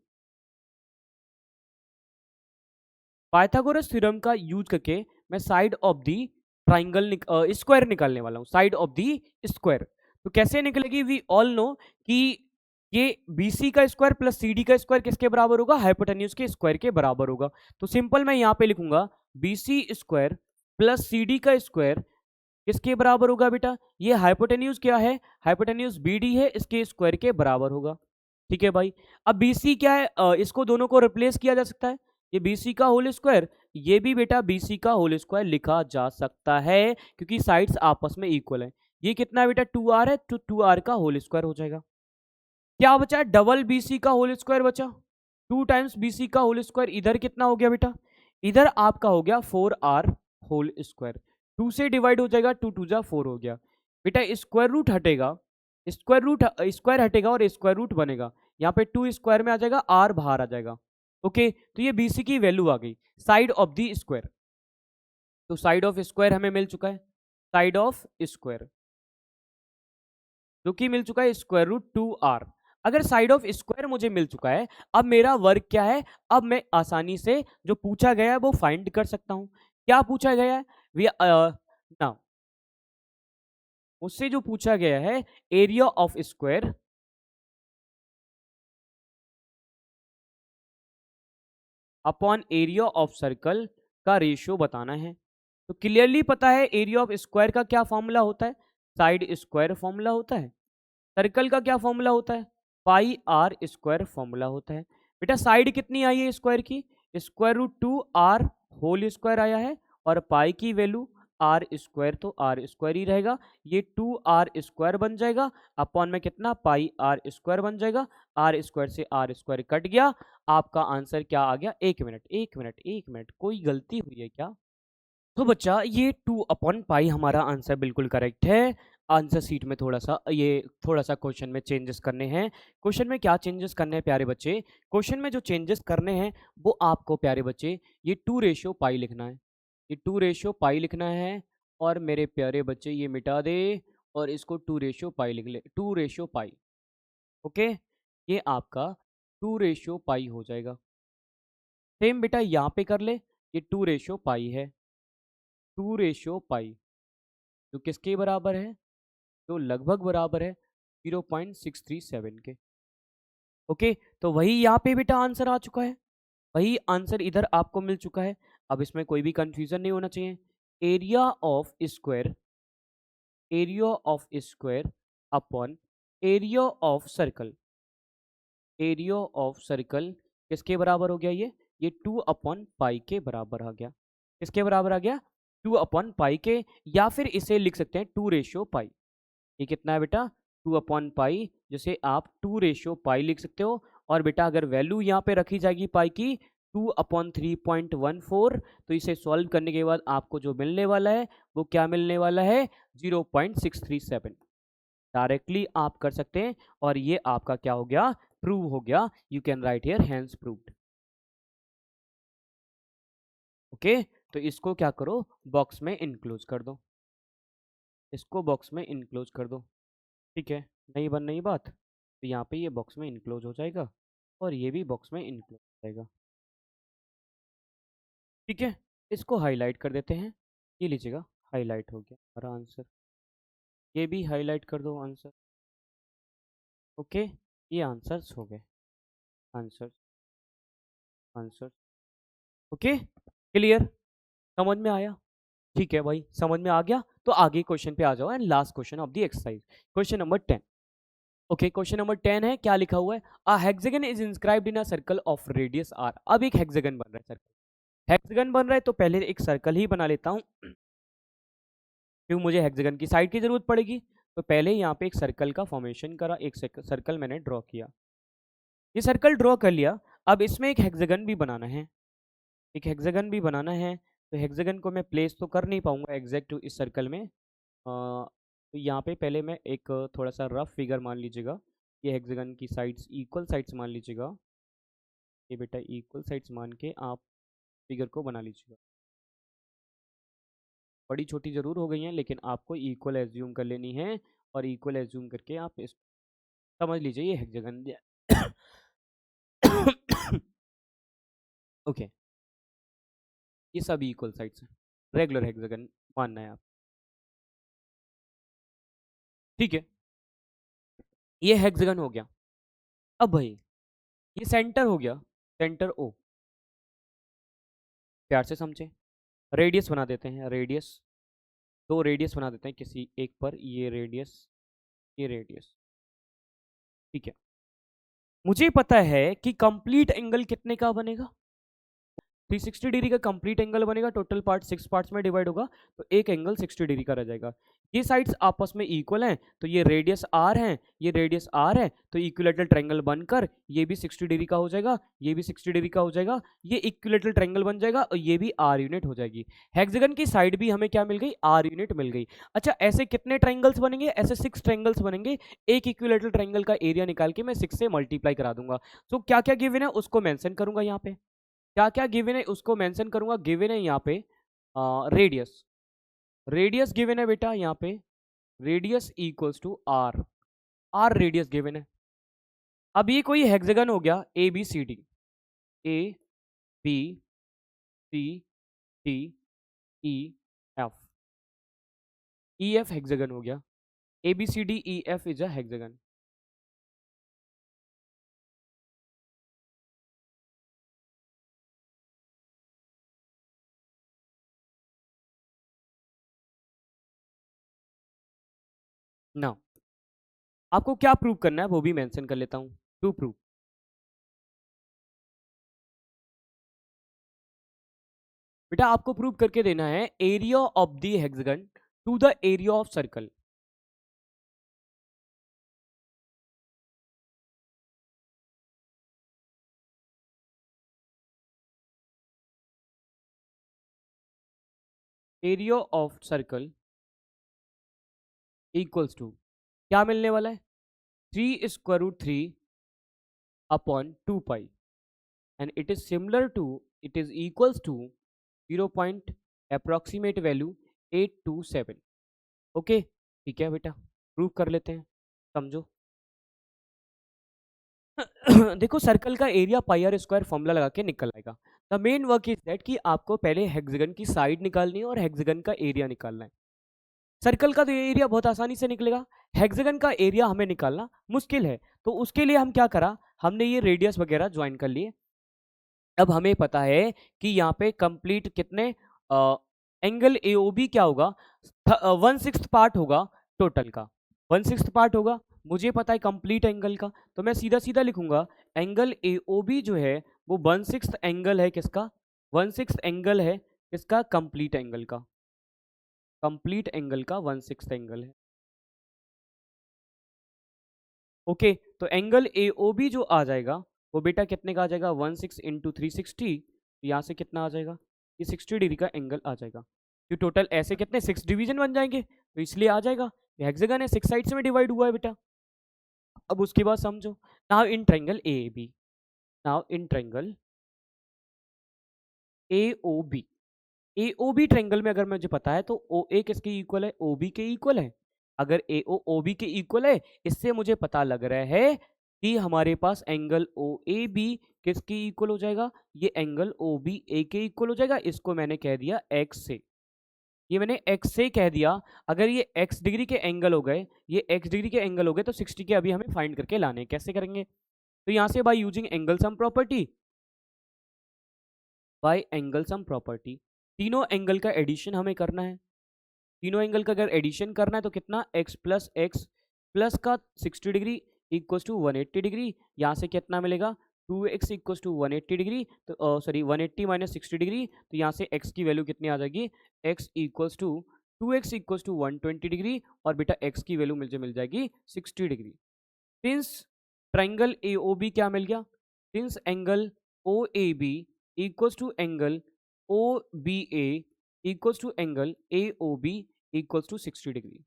Pythagoras theorem का यूज करके मैं side of the triangle square निकालने वाला हूं, साइड ऑफ द स्क्वायर। तो कैसे निकलेगी? वी ऑल नो कि ये BC का स्क्वायर प्लस CD का स्क्वायर किसके बराबर होगा? हाइपोटेन्यूज के स्क्वायर के बराबर होगा। तो सिंपल मैं यहाँ पे लिखूंगा BC स्क्वायर प्लस CD का स्क्वायर किसके बराबर होगा बेटा? ये हाइपोटेन्यूज क्या है? हाइपोटेन्यूज BD है, इसके स्क्वायर के बराबर होगा। ठीक है भाई। अब BC क्या है? इसको दोनों को रिप्लेस किया जा सकता है। ये BC का होल स्क्वायर, ये भी बेटा BC का होल स्क्वायर लिखा जा सकता है, क्योंकि साइड्स आपस में इक्वल है। ये कितना बेटा? 2r है, तो 2r का होल स्क्वायर हो जाएगा। क्या बचा? डबल BC का होल स्क्वायर बचा। 2 टाइम्स BC का होल स्क्वायर। इधर कितना हो गया बेटा? इधर आपका हो गया 4r होल स्क्वायर। 2 से डिवाइड हो जाएगा, 2 2 जा 4 हो गया बेटा। स्क्वायर रूट हटेगा, स्क्वायर हटेगा और स्क्वायर रूट बनेगा। यहाँ पे 2 स्क्वायर में आ जाएगा, r बाहर आ जाएगा। ओके, तो ये BC की वैल्यू आ गई साइड ऑफ द स्क्वायर। तो साइड ऑफ स्क्वायर हमें मिल चुका है, साइड ऑफ स्क्वायर जो कि मिल चुका है स्क्वायर रूट 2r। अगर साइड ऑफ स्क्वायर मुझे मिल चुका है, अब मेरा वर्क क्या है? अब मैं आसानी से जो पूछा गया है वो फाइंड कर सकता हूं। क्या पूछा गया है? वी ना मुझसे जो पूछा गया है, area of square upon area of circle का रेशियो बताना है। तो क्लियरली पता है एरिया ऑफ स्क्वायर का क्या फॉर्मूला होता है? साइड स्क्वायर फॉर्मूला होता है। सर्कल का क्या फॉर्मूला होता है? पाई आर स्क्वायर फॉर्मूला होता है। बेटा साइड कितनी आई है स्क्वायर की? Square root 2r whole square आया है, और पाई की वैल्यू आर स्क्वायर, तो आर स्क्वायर ही रहेगा। ये 2r स्क्वायर बन जाएगा अपॉन में कितना? पाई आर स्क्वायर बन जाएगा। आर स्क्वायर से आर स्क्वायर कट गया। आपका आंसर क्या आ गया? 1 मिनट 1 मिनट 1 मिनट, कोई गलती हुई है क्या? तो बच्चा ये 2/पाई हमारा आंसर बिल्कुल करेक्ट है। आंसर सीट में थोड़ा सा क्वेश्चन में चेंजेस करने हैं। क्वेश्चन में क्या चेंजेस करने हैं प्यारे बच्चे? क्वेश्चन में जो चेंजेस करने हैं वो आपको प्यारे बच्चे ये 2/पाई लिखना है। ये 2/पाई लिखना है, और मेरे प्यारे बच्चे ये मिटा दे और इसको 2/पाई लिख ले। 2/पाई, ओके। ये आपका 2/पाई हो जाएगा। सेम बेटा यहाँ पे कर ले, ये 2/पाई है। 2/पाई जो किसके बराबर है? जो लगभग बराबर है 0.637 के। ओके, तो वही यहाँ पे बेटा आंसर आ चुका है, वही आंसर इधर आपको मिल चुका है। अब इसमें कोई भी कंफ्यूजन नहीं होना चाहिए। Area of square, area of square upon area of circle, area of circle किसके बराबर हो गया? ये 2/पाई के बराबर आ गया। किसके बराबर आ गया? 2/पाई के, या फिर इसे लिख सकते हैं 2/पाई। ये कितना है बेटा? 2/पाई, जिसे आप 2/पाई लिख सकते हो। और बेटा अगर वैल्यू यहाँ पे रखी जाएगी पाई की 2/3.14, तो इसे सॉल्व करने के बाद आपको जो मिलने वाला है वो क्या मिलने वाला है? 0.637। डायरेक्टली आप कर सकते हैं, और ये आपका क्या हो गया? प्रूव हो गया। You can write here hence proved. Okay, तो इसको क्या करो? बॉक्स में इनक्लोज कर दो, इसको बॉक्स में इनक्लोज कर दो। ठीक है, नहीं बन रही बात, तो यहाँ पे ये बॉक्स में इनक्लोज हो जाएगा, और ये भी बॉक्स में इनक्लोज हो जाएगा। ठीक है, इसको हाईलाइट कर देते हैं। ये लीजिएगा, हाईलाइट हो गया हमारा आंसर। ये भी हाईलाइट कर दो आंसर। ओके, ये आंसर्स हो गए, आंसर आंसर। Okay, clear? समझ में आया? ठीक है भाई, समझ में आ गया। तो आगे क्वेश्चन पे आ जाओ, and last question of the exercise, question number 10। Okay, question number 10 है, क्या लिखा हुआ है? A hexagon is inscribed in a circle of radius r। अब एक हेक्सागन बन रहा है, सर्कल हेक्सागन बन रहा है, तो पहले एक सर्कल ही बना लेता हूँ, क्योंकि मुझे हेक्सागन की साइड की जरूरत पड़ेगी। तो पहले यहाँ पे एक सर्कल का फॉर्मेशन करा, एक सर्कल मैंने ड्रॉ किया। ये सर्कल ड्रॉ कर लिया। अब इसमें एक हेक्सागन भी बनाना है, एक हेक्सागन भी बनाना है। तो हेक्सागन को मैं प्लेस तो कर नहीं पाऊंगा एग्जैक्ट इस सर्कल में। तो यहाँ पे पहले मैं एक थोड़ा सा रफ फिगर मान लीजिएगा। ये हेक्सागन की साइड्स इक्वल साइड्स मान लीजिएगा। ये बेटा इक्वल साइड्स मान के आप फिगर को बना लीजिएगा। बड़ी छोटी ज़रूर हो गई हैं, लेकिन आपको इक्वल एज्यूम कर लेनी है, और इक्वल एज्यूम करके आप इस समझ लीजिए ये हेक्सागन। ओके, ये सब इक्वल साइड्स हैं, रेगुलर हेक्सागन मानना है आप। ठीक है, ये हेक्सागन हो गया। अब भाई ये सेंटर हो गया, सेंटर ओ, प्यार से समझे। रेडियस बना देते हैं, रेडियस, दो रेडियस बना देते हैं किसी एक पर, ये रेडियस, ये रेडियस, ठीक है। मुझे पता है कि कंप्लीट एंगल कितने का बनेगा, 360 डिग्री का कंप्लीट एंगल बनेगा। टोटल पार्ट 6 पार्ट्स में डिवाइड होगा तो एक एंगल 60 डिग्री का रह जाएगा। ये साइड्स आपस में इक्वल हैं तो ये रेडियस आर है, ये रेडियस आर है, तो इक्विलेटरल ट्रायंगल बनकर ये भी 60 डिग्री का हो जाएगा, ये भी 60 डिग्री का हो जाएगा, ये इक्विलेटरल ट्रायंगल बन जाएगा और ये भी आर यूनिट हो जाएगी। हेक्सागन की साइड भी हमें क्या मिल गई, आर यूनिट मिल गई। अच्छा ऐसे कितने ट्रायंगल्स बनेंगे, ऐसे 6 ट्रायंगल्स बनेंगे। एक इक्विलेटरल ट्रायंगल का एरिया निकाल के मैं 6 से मल्टीप्लाई करा दूंगा। तो क्या क्या गिवन है उसको मेंशन करूंगा यहाँ पे, क्या क्या गिवन है उसको मेंशन करूंगा। गिवन है यहाँ पे रेडियस, रेडियस गिवन है बेटा यहाँ पे, radius equals to r, r radius given है। अब ये कोई हेक्सागन हो गया A B C D, A B C D E F, E F hexagon हो गया, A B C D E F is a hexagon. ना आपको क्या प्रूव करना है वो भी मेंशन कर लेता हूँ, टू प्रूव। बेटा आपको प्रूव करके देना है area of the hexagon to the area of circle. Area of circle equals to क्या मिलने वाला है, 3√3 upon 2 pi, and it is similar to, it is equals to 0 point approximate value 827। Okay ठीक है बेटा, प्रूव कर लेते हैं, समझो। देखो सर्कल का area pi r square formula लगा के निकल आएगा। The main work is that कि आपको पहले हेक्सागन की साइड निकालनी है और हेक्सागन का एरिया निकालना है। सर्कल का तो एरिया बहुत आसानी से निकलेगा, हेक्सागन का एरिया हमें निकालना मुश्किल है। तो उसके लिए हम क्या करा, हमने ये रेडियस वगैरह ज्वाइन कर लिए। अब हमें पता है कि यहाँ पे कंप्लीट कितने एंगल एओबी क्या होगा, 1/6 पार्ट होगा टोटल का, 1/6 पार्ट होगा। मुझे पता है कंप्लीट एंगल का, तो मैं सीधा सीधा लिखूंगा एंगल एओबी जो है वो 1/6 एंगल है किसका, 1/6 एंगल है किसका, कंप्लीट एंगल का, कंप्लीट एंगल का 1/6 एंगल है। ओके तो एंगल एओबी जो आ जाएगा वो बेटा कितने का आ जाएगा, 1/6 इंटू 360, यहाँ से कितना आ जाएगा, ये 60 डिग्री का एंगल आ जाएगा। तो टोटल ऐसे कितने 6 डिवीजन बन जाएंगे, तो इसलिए आ जाएगा, हेक्सागन है 6 साइड्स में डिवाइड हुआ है बेटा। अब उसके बाद समझो, now in triangle A B, now in triangle A O B, A O B triangle में अगर मुझे पता है तो ओ ए किसके इक्वल है, ओ बी के इक्वल है। अगर ए ओ बी के इक्वल है, इससे मुझे पता लग रहा है कि हमारे पास एंगल ओ ए बी किसके इक्वल हो जाएगा, ये एंगल ओ बी ए के इक्वल हो जाएगा। इसको मैंने कह दिया एक्स से, ये मैंने x से कह दिया। अगर ये x डिग्री के एंगल हो गए, ये x डिग्री के एंगल हो गए, तो 60 के अभी हमें फाइंड करके लाने हैं। कैसे करेंगे, तो यहाँ से by using angle sum property, bye angle sum property तीनों एंगल का एडिशन हमें करना है। तीनों एंगल का अगर एडिशन करना है तो कितना, x प्लस का 60 डिग्री इक्वल्स टू 180 डिग्री, यहाँ से कितना मिलेगा 2x इक्वल्स टू 180 डिग्री, तो सॉरी 180 माइनस 60 डिग्री, तो यहाँ से x की वैल्यू कितनी आ जाएगी, x equals to 2x equals to 120 degree, और बेटा x की वैल्यू मुझे मिल जाएगी 60 degree. Since triangle A O B क्या मिल गया, since angle O A B equals to angle O B A equals to angle A O B equals to 60 degree,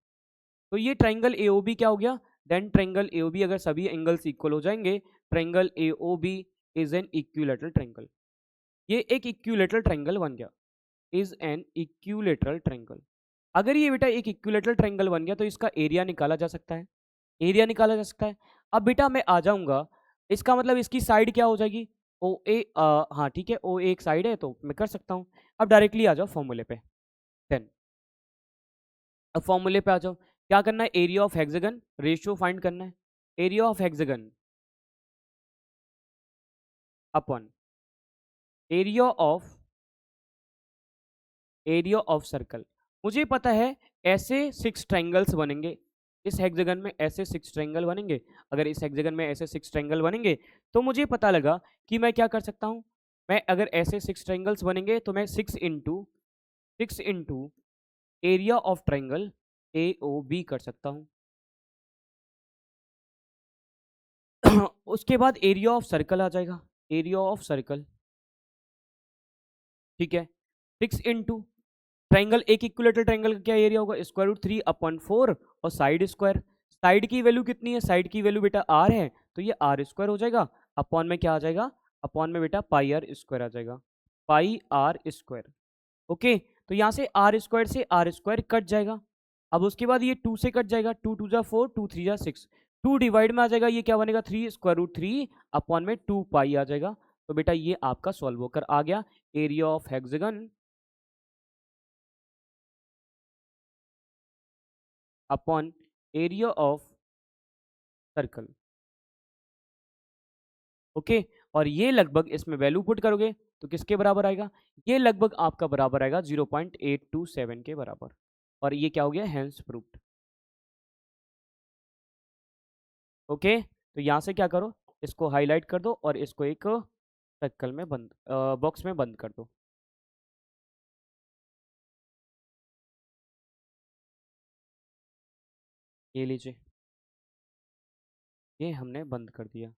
तो ये ट्राइंगल ए ओ बी क्या हो गया, then triangle A O B अगर सभी एंगल्स इक्वल हो जाएंगे, triangle A O B is an equilateral triangle. ये एक इक्विलेटरल ट्राइंगल बन गया, इज एन इक्विलेटरल ट्राइंगल। अगर ये बेटा एक इक्विलेटरल ट्राइंगल बन गया तो इसका एरिया निकाला जा सकता है, एरिया निकाला जा सकता है। अब बेटा मैं आ जाऊंगा, इसका मतलब इसकी साइड क्या हो जाएगी, ओ ए, हाँ ठीक है, ओ ए एक साइड है तो मैं कर सकता हूँ। अब डायरेक्टली आ जाओ फॉर्मूले पे, देन अब फॉर्मूले पे आ जाओ, क्या करना है, area of hexagon ratio find करना है। Area of hexagon upon area of circle. मुझे पता है ऐसे 6 ट्रायंगल्स बनेंगे इस हेक्सागन में, ऐसे 6 ट्रायंगल बनेंगे। अगर इस हेक्सागन में ऐसे 6 ट्रायंगल बनेंगे तो मुझे पता लगा कि मैं क्या कर सकता हूं, मैं अगर ऐसे 6 ट्रायंगल्स बनेंगे तो मैं 6 into area of triangle AOB कर सकता हूं। उसके बाद एरिया ऑफ सर्कल आ जाएगा, एरिया ऑफ सर्कल, ठीक है। 6 इंटू ट्राइंगल, एक इक्विलेटरल ट्राइंगल का क्या एरिया होगा, स्क्वायर रूट 3/4 और साइड स्क्वायर। साइड की वैल्यू कितनी है, साइड की वैल्यू बेटा r है, तो ये r स्क्वायर हो जाएगा। अपॉन में क्या आ जाएगा, अपॉन में बेटा पाई आर स्क्वायर आ जाएगा, पाई आर स्क्वायर। ओके, तो यहाँ से आर स्क्वायर से आर स्क्वायर कट जाएगा। अब उसके बाद ये 2 से कट जाएगा, 2 2 जा 4, 2 3 जा 6, 2 डिवाइड में आ जाएगा, ये क्या बनेगा 3 स्क्वायर रूट 3 अपॉन में 2 पाई आ जाएगा। तो बेटा ये आपका सॉल्व होकर आ गया area of hexagon upon area of circle. Okay, और ये लगभग इसमें वैल्यू पुट करोगे तो किसके बराबर आएगा, ये लगभग आपका बराबर आएगा 0.827 के बराबर। और ये क्या हो गया, हेंस प्रूव्ड। ओके, तो यहाँ से क्या करो, इसको हाईलाइट कर दो और इसको एक सर्कल में बंद, बॉक्स में बंद कर दो। ये लीजिए, ये हमने बंद कर दिया।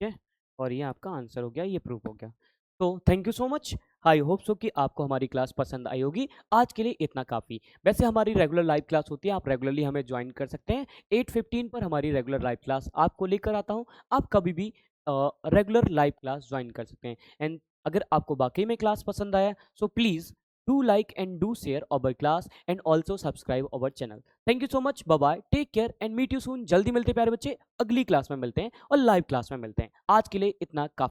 ठीक है, और ये आपका आंसर हो गया, ये प्रूफ हो गया। तो thank you so much, I hope so कि आपको हमारी क्लास पसंद आई होगी। आज के लिए इतना काफ़ी। वैसे हमारी रेगुलर लाइव क्लास होती है, आप रेगुलरली हमें ज्वाइन कर सकते हैं। 8:15 पर हमारी रेगुलर लाइव क्लास आपको लेकर आता हूँ, आप कभी भी रेगुलर लाइव क्लास ज्वाइन कर सकते हैं। एंड अगर आपको वाकई में क्लास पसंद आया so please do like and do share our class and also subscribe our channel. Thank you so much, bye bye, take care and meet you soon. जल्दी मिलते हैं प्यारे बच्चे, अगली क्लास में मिलते हैं और लाइव क्लास में मिलते हैं। आज के लिए इतना काफी।